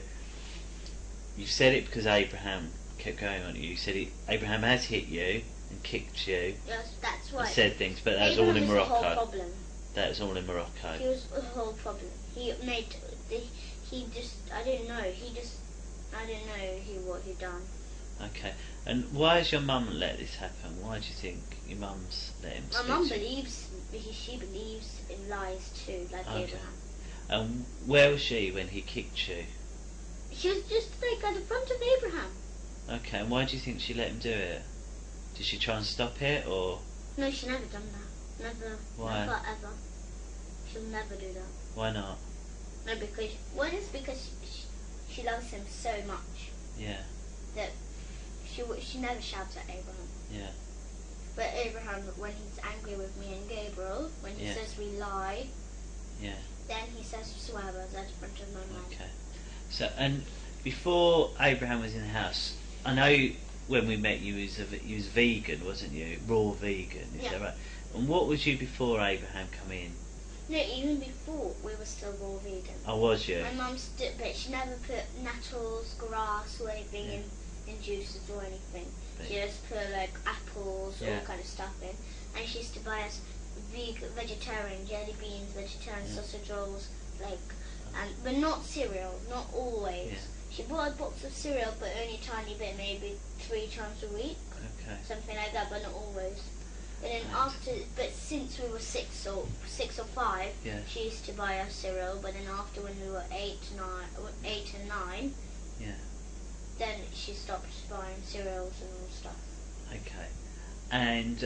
you said it because Abraham kept going on you. You said Abraham has hit you and kicked you. Yes, that's right. And said things, but that was all in Morocco. The whole problem. That was all in Morocco. He was the whole problem. He just, I don't know. I don't know what he done. Okay. And why has your mum let this happen? Why do you think your mum's let him speak? My mum believes, she believes in lies too, like Abraham. And where was she when he kicked you? She was just like at the front of Abraham. Okay, and why do you think she let him do it? Did she try and stop it, or? No, she never done that. Never. Why? Never ever. She'll never do that. Why not? No, because she loves him so much. Yeah. That she never shouts at Abraham. Yeah. But Abraham, when he's angry with me and Gabriel, when he says we lie, then he says swear words at the front of my mouth. Okay. So, and before Abraham was in the house, I know when we met you was vegan, wasn't you? Raw vegan, is that right? And what was you before Abraham come in? No, even before we were still raw vegan. Oh, was you? My mum but she never put nettles, grass, or anything in juices or anything. But She just put like apples, Yeah. all kind of stuff in. And she used to buy us vegetarian jelly beans, vegetarian sausage rolls, like, but not cereal, not always. Yeah. She bought a box of cereal, but only a tiny bit, maybe 3 times a week, okay. something like that, but not always. And then Right. but since we were 6 or 5, Yeah. she used to buy us cereal. But then after, when we were 8 and 9, Yeah. then she stopped buying cereals and all stuff. Okay. And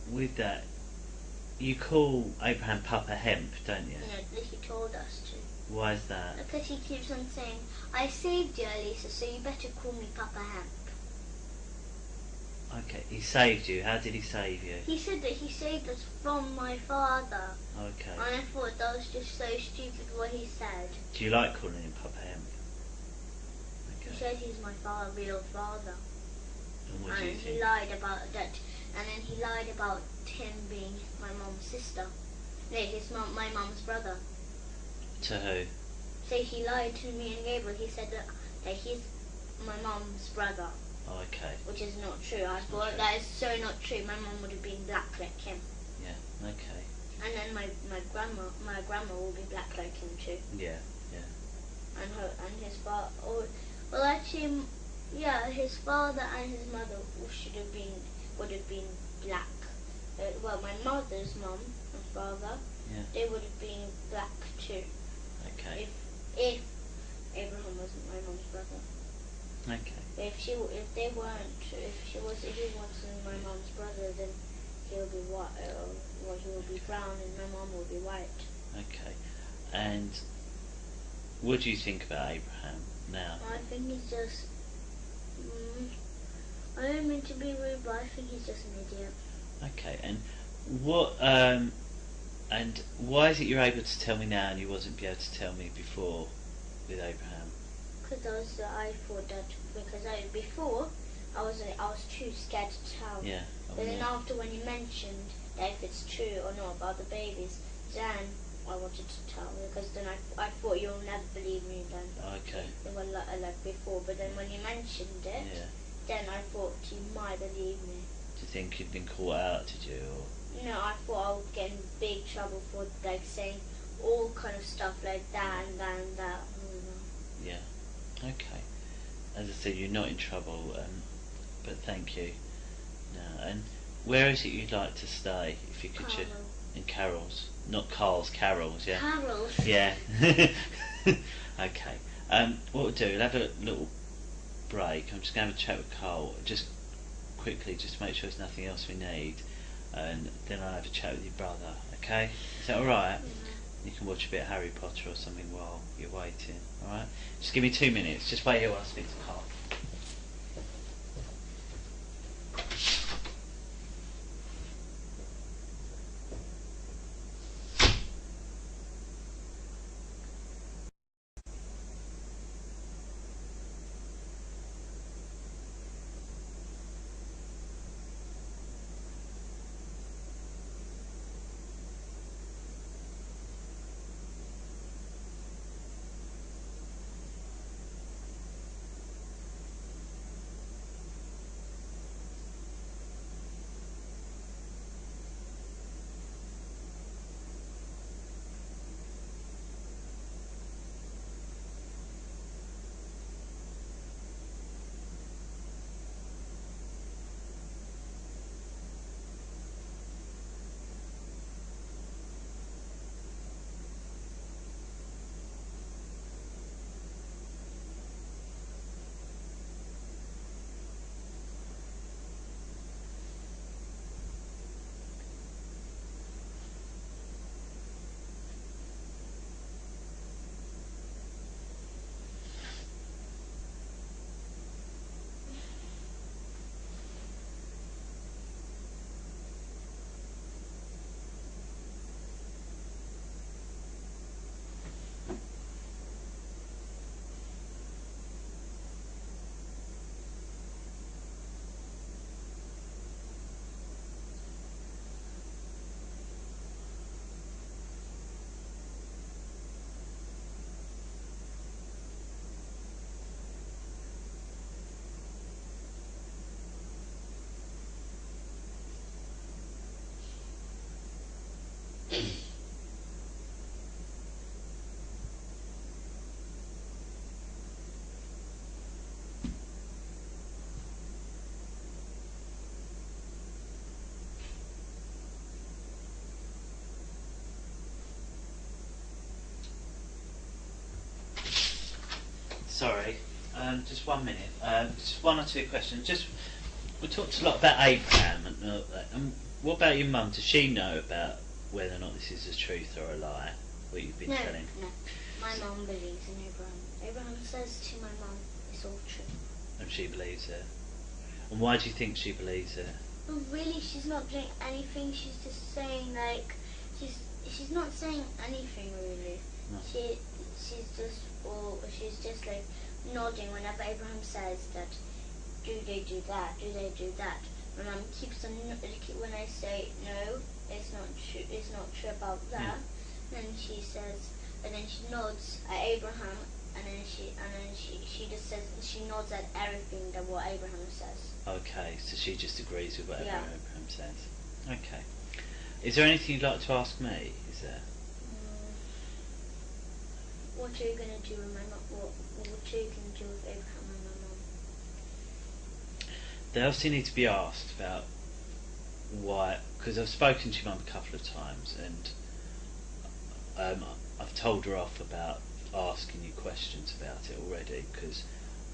with that, you call Abraham Papa Hemp, don't you? No, he told us to. Why is that? Because he keeps on saying, "I saved you, Elisa, so you better call me Papa Hemp." Okay, he saved you. How did he save you? He said that he saved us from my father. Okay. And I thought that was just so stupid what he said. Do you like calling him Papa Hemp? He Okay. said he's my real father. And what do you And he think? lied about that. And then he lied about him being my mum's sister. No, my mum's brother. To who? So he lied to me and Gabriel. He said that he's my mum's brother, Oh, okay. which is not true. I Not thought true. that is so not true. My mum would have been black like him. Yeah. Okay. And then my grandma will be black like him too. Yeah. Yeah. And his father. Well, actually, yeah, his father and his mother would have been black. Well, my mother's mum and father, Yeah. they would have been black too. Okay. If Abraham wasn't my mum's brother. Okay. If he wasn't my mum's brother, then he'll be white. He will be brown, and my mum will be white. Okay. And what do you think about Abraham now? I think he's just. I don't mean to be rude, but I think he's just an idiot. Okay. And what? And why is it you're able to tell me now and you wasn't able to tell me before with Abraham? Because I thought that before I was too scared to tell. Yeah. But then after, when you mentioned that if it's true or not about the babies, then I wanted to tell, because then I thought you'll never believe me then. Okay. Well, like before, but then when you mentioned it, Yeah. then I thought you might believe me. Do you think you'd been caught out? Did you? Or? No, I thought I would get in big trouble for like saying all kind of stuff like that and that and that. Yeah. Okay. As I said, you're not in trouble, but thank you. No. And where is it you'd like to stay, if you could? Carol. In Carol's, not Carl's. Carol's. Yeah. Carol. Yeah. Okay. What we'll do, we'll have a little break. I'm just going to have a chat with Carl, just quickly, just to make sure there's nothing else we need, and then I'll have a chat with your brother. Okay? Is that all right? You can watch a bit of Harry Potter or something while you're waiting. All right? Just give me 2 minutes. Just wait here while I speak to Carl. Sorry, just 1 minute. Just one or two questions. We talked a lot about Abraham, and what about your mum? Does she know about whether or not this is a truth or a lie? What you've been telling? No. My mum believes in Abraham. Abraham says to my mum, it's all true. And she believes it. And why do you think she believes it? Well, really, she's not doing anything. She's just saying she's not saying anything really. No. She's just like nodding whenever Abraham says that. Do they do that? Do they do that? My mum keeps on when I say no, it's not true. It's not true about that. Then she says, and then she nods at Abraham, and then she just says she nods at everything that what Abraham says. Okay, so she just agrees with whatever Abraham says. Okay. Is there anything you'd like to ask me? Is there? What are you gonna do with my mum? What are you gonna do with Abraham and my mum? They obviously need to be asked about why, because I've spoken to your mum a couple of times, and I've told her off about asking you questions about it already, because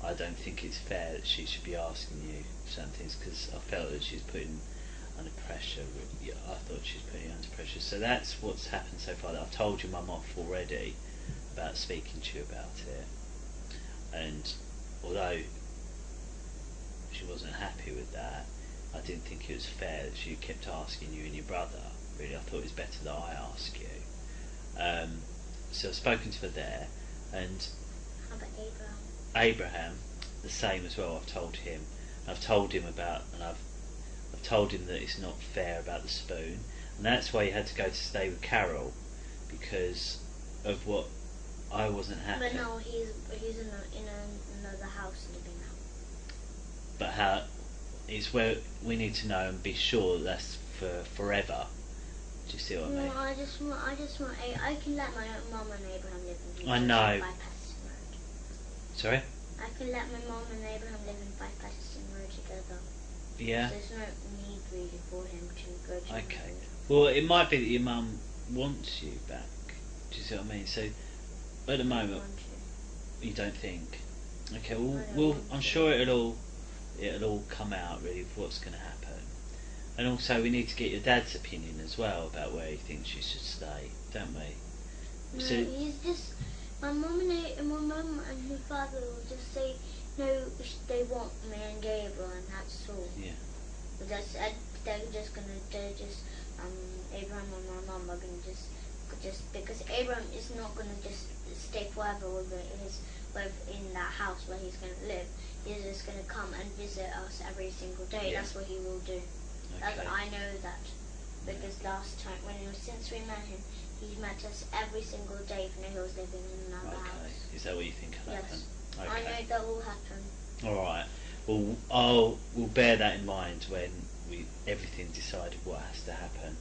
I don't think it's fair that she should be asking you certain things, because I felt that she's putting under pressure. I thought she was putting you under pressure. So that's what's happened so far. That I've told your mum off already about speaking to you about it, and although she wasn't happy with that, I didn't think it was fair that she kept asking you and your brother. Really, I thought it was better that I ask you. So I've spoken to her there, and how about Abraham? Abraham, the same as well. I've told him. I've told him about, and I've told him that it's not fair about the spoon, and that's why he had to go to stay with Carol, because of what I wasn't happy. But no, he's in another house living now. But how? It's where we need to know and be sure that that's for forever. Do you see what I mean? No, I just want. I can let my mum and Abraham live in. I know. By Patterson Road. Sorry? I can let my mum and Abraham live in by Patterson Road together. Yeah. There's no need really for him to go to. Okay. Well, it might be that your mum wants you back. Do you see what I mean? So, at the moment, you don't think. Okay. Well, I'm sure it'll all come out really of what's going to happen. And also, we need to get your dad's opinion as well about where he thinks you should stay, don't we? No, So, he's just my mum and her father will just say no. They want me and Gabriel, and that's all. yeah. But Abraham and my mum are gonna just because Abraham is not gonna just stay forever in that house where he's gonna live. He's just gonna come and visit us every single day. Yeah. That's what he will do. Okay. I know that because last time since we met him, he met us every single day when he was living in another house. Is that what you think will happen? Yes. Okay. I know that will happen. All right. Well, we'll bear that in mind when everything decided what has to happen.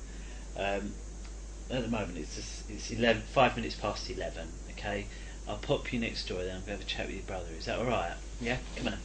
At the moment, it's 5 minutes past 11. Okay. I'll pop you next door. Then I'm going to have a chat with your brother. Is that all right? Yeah. Come on.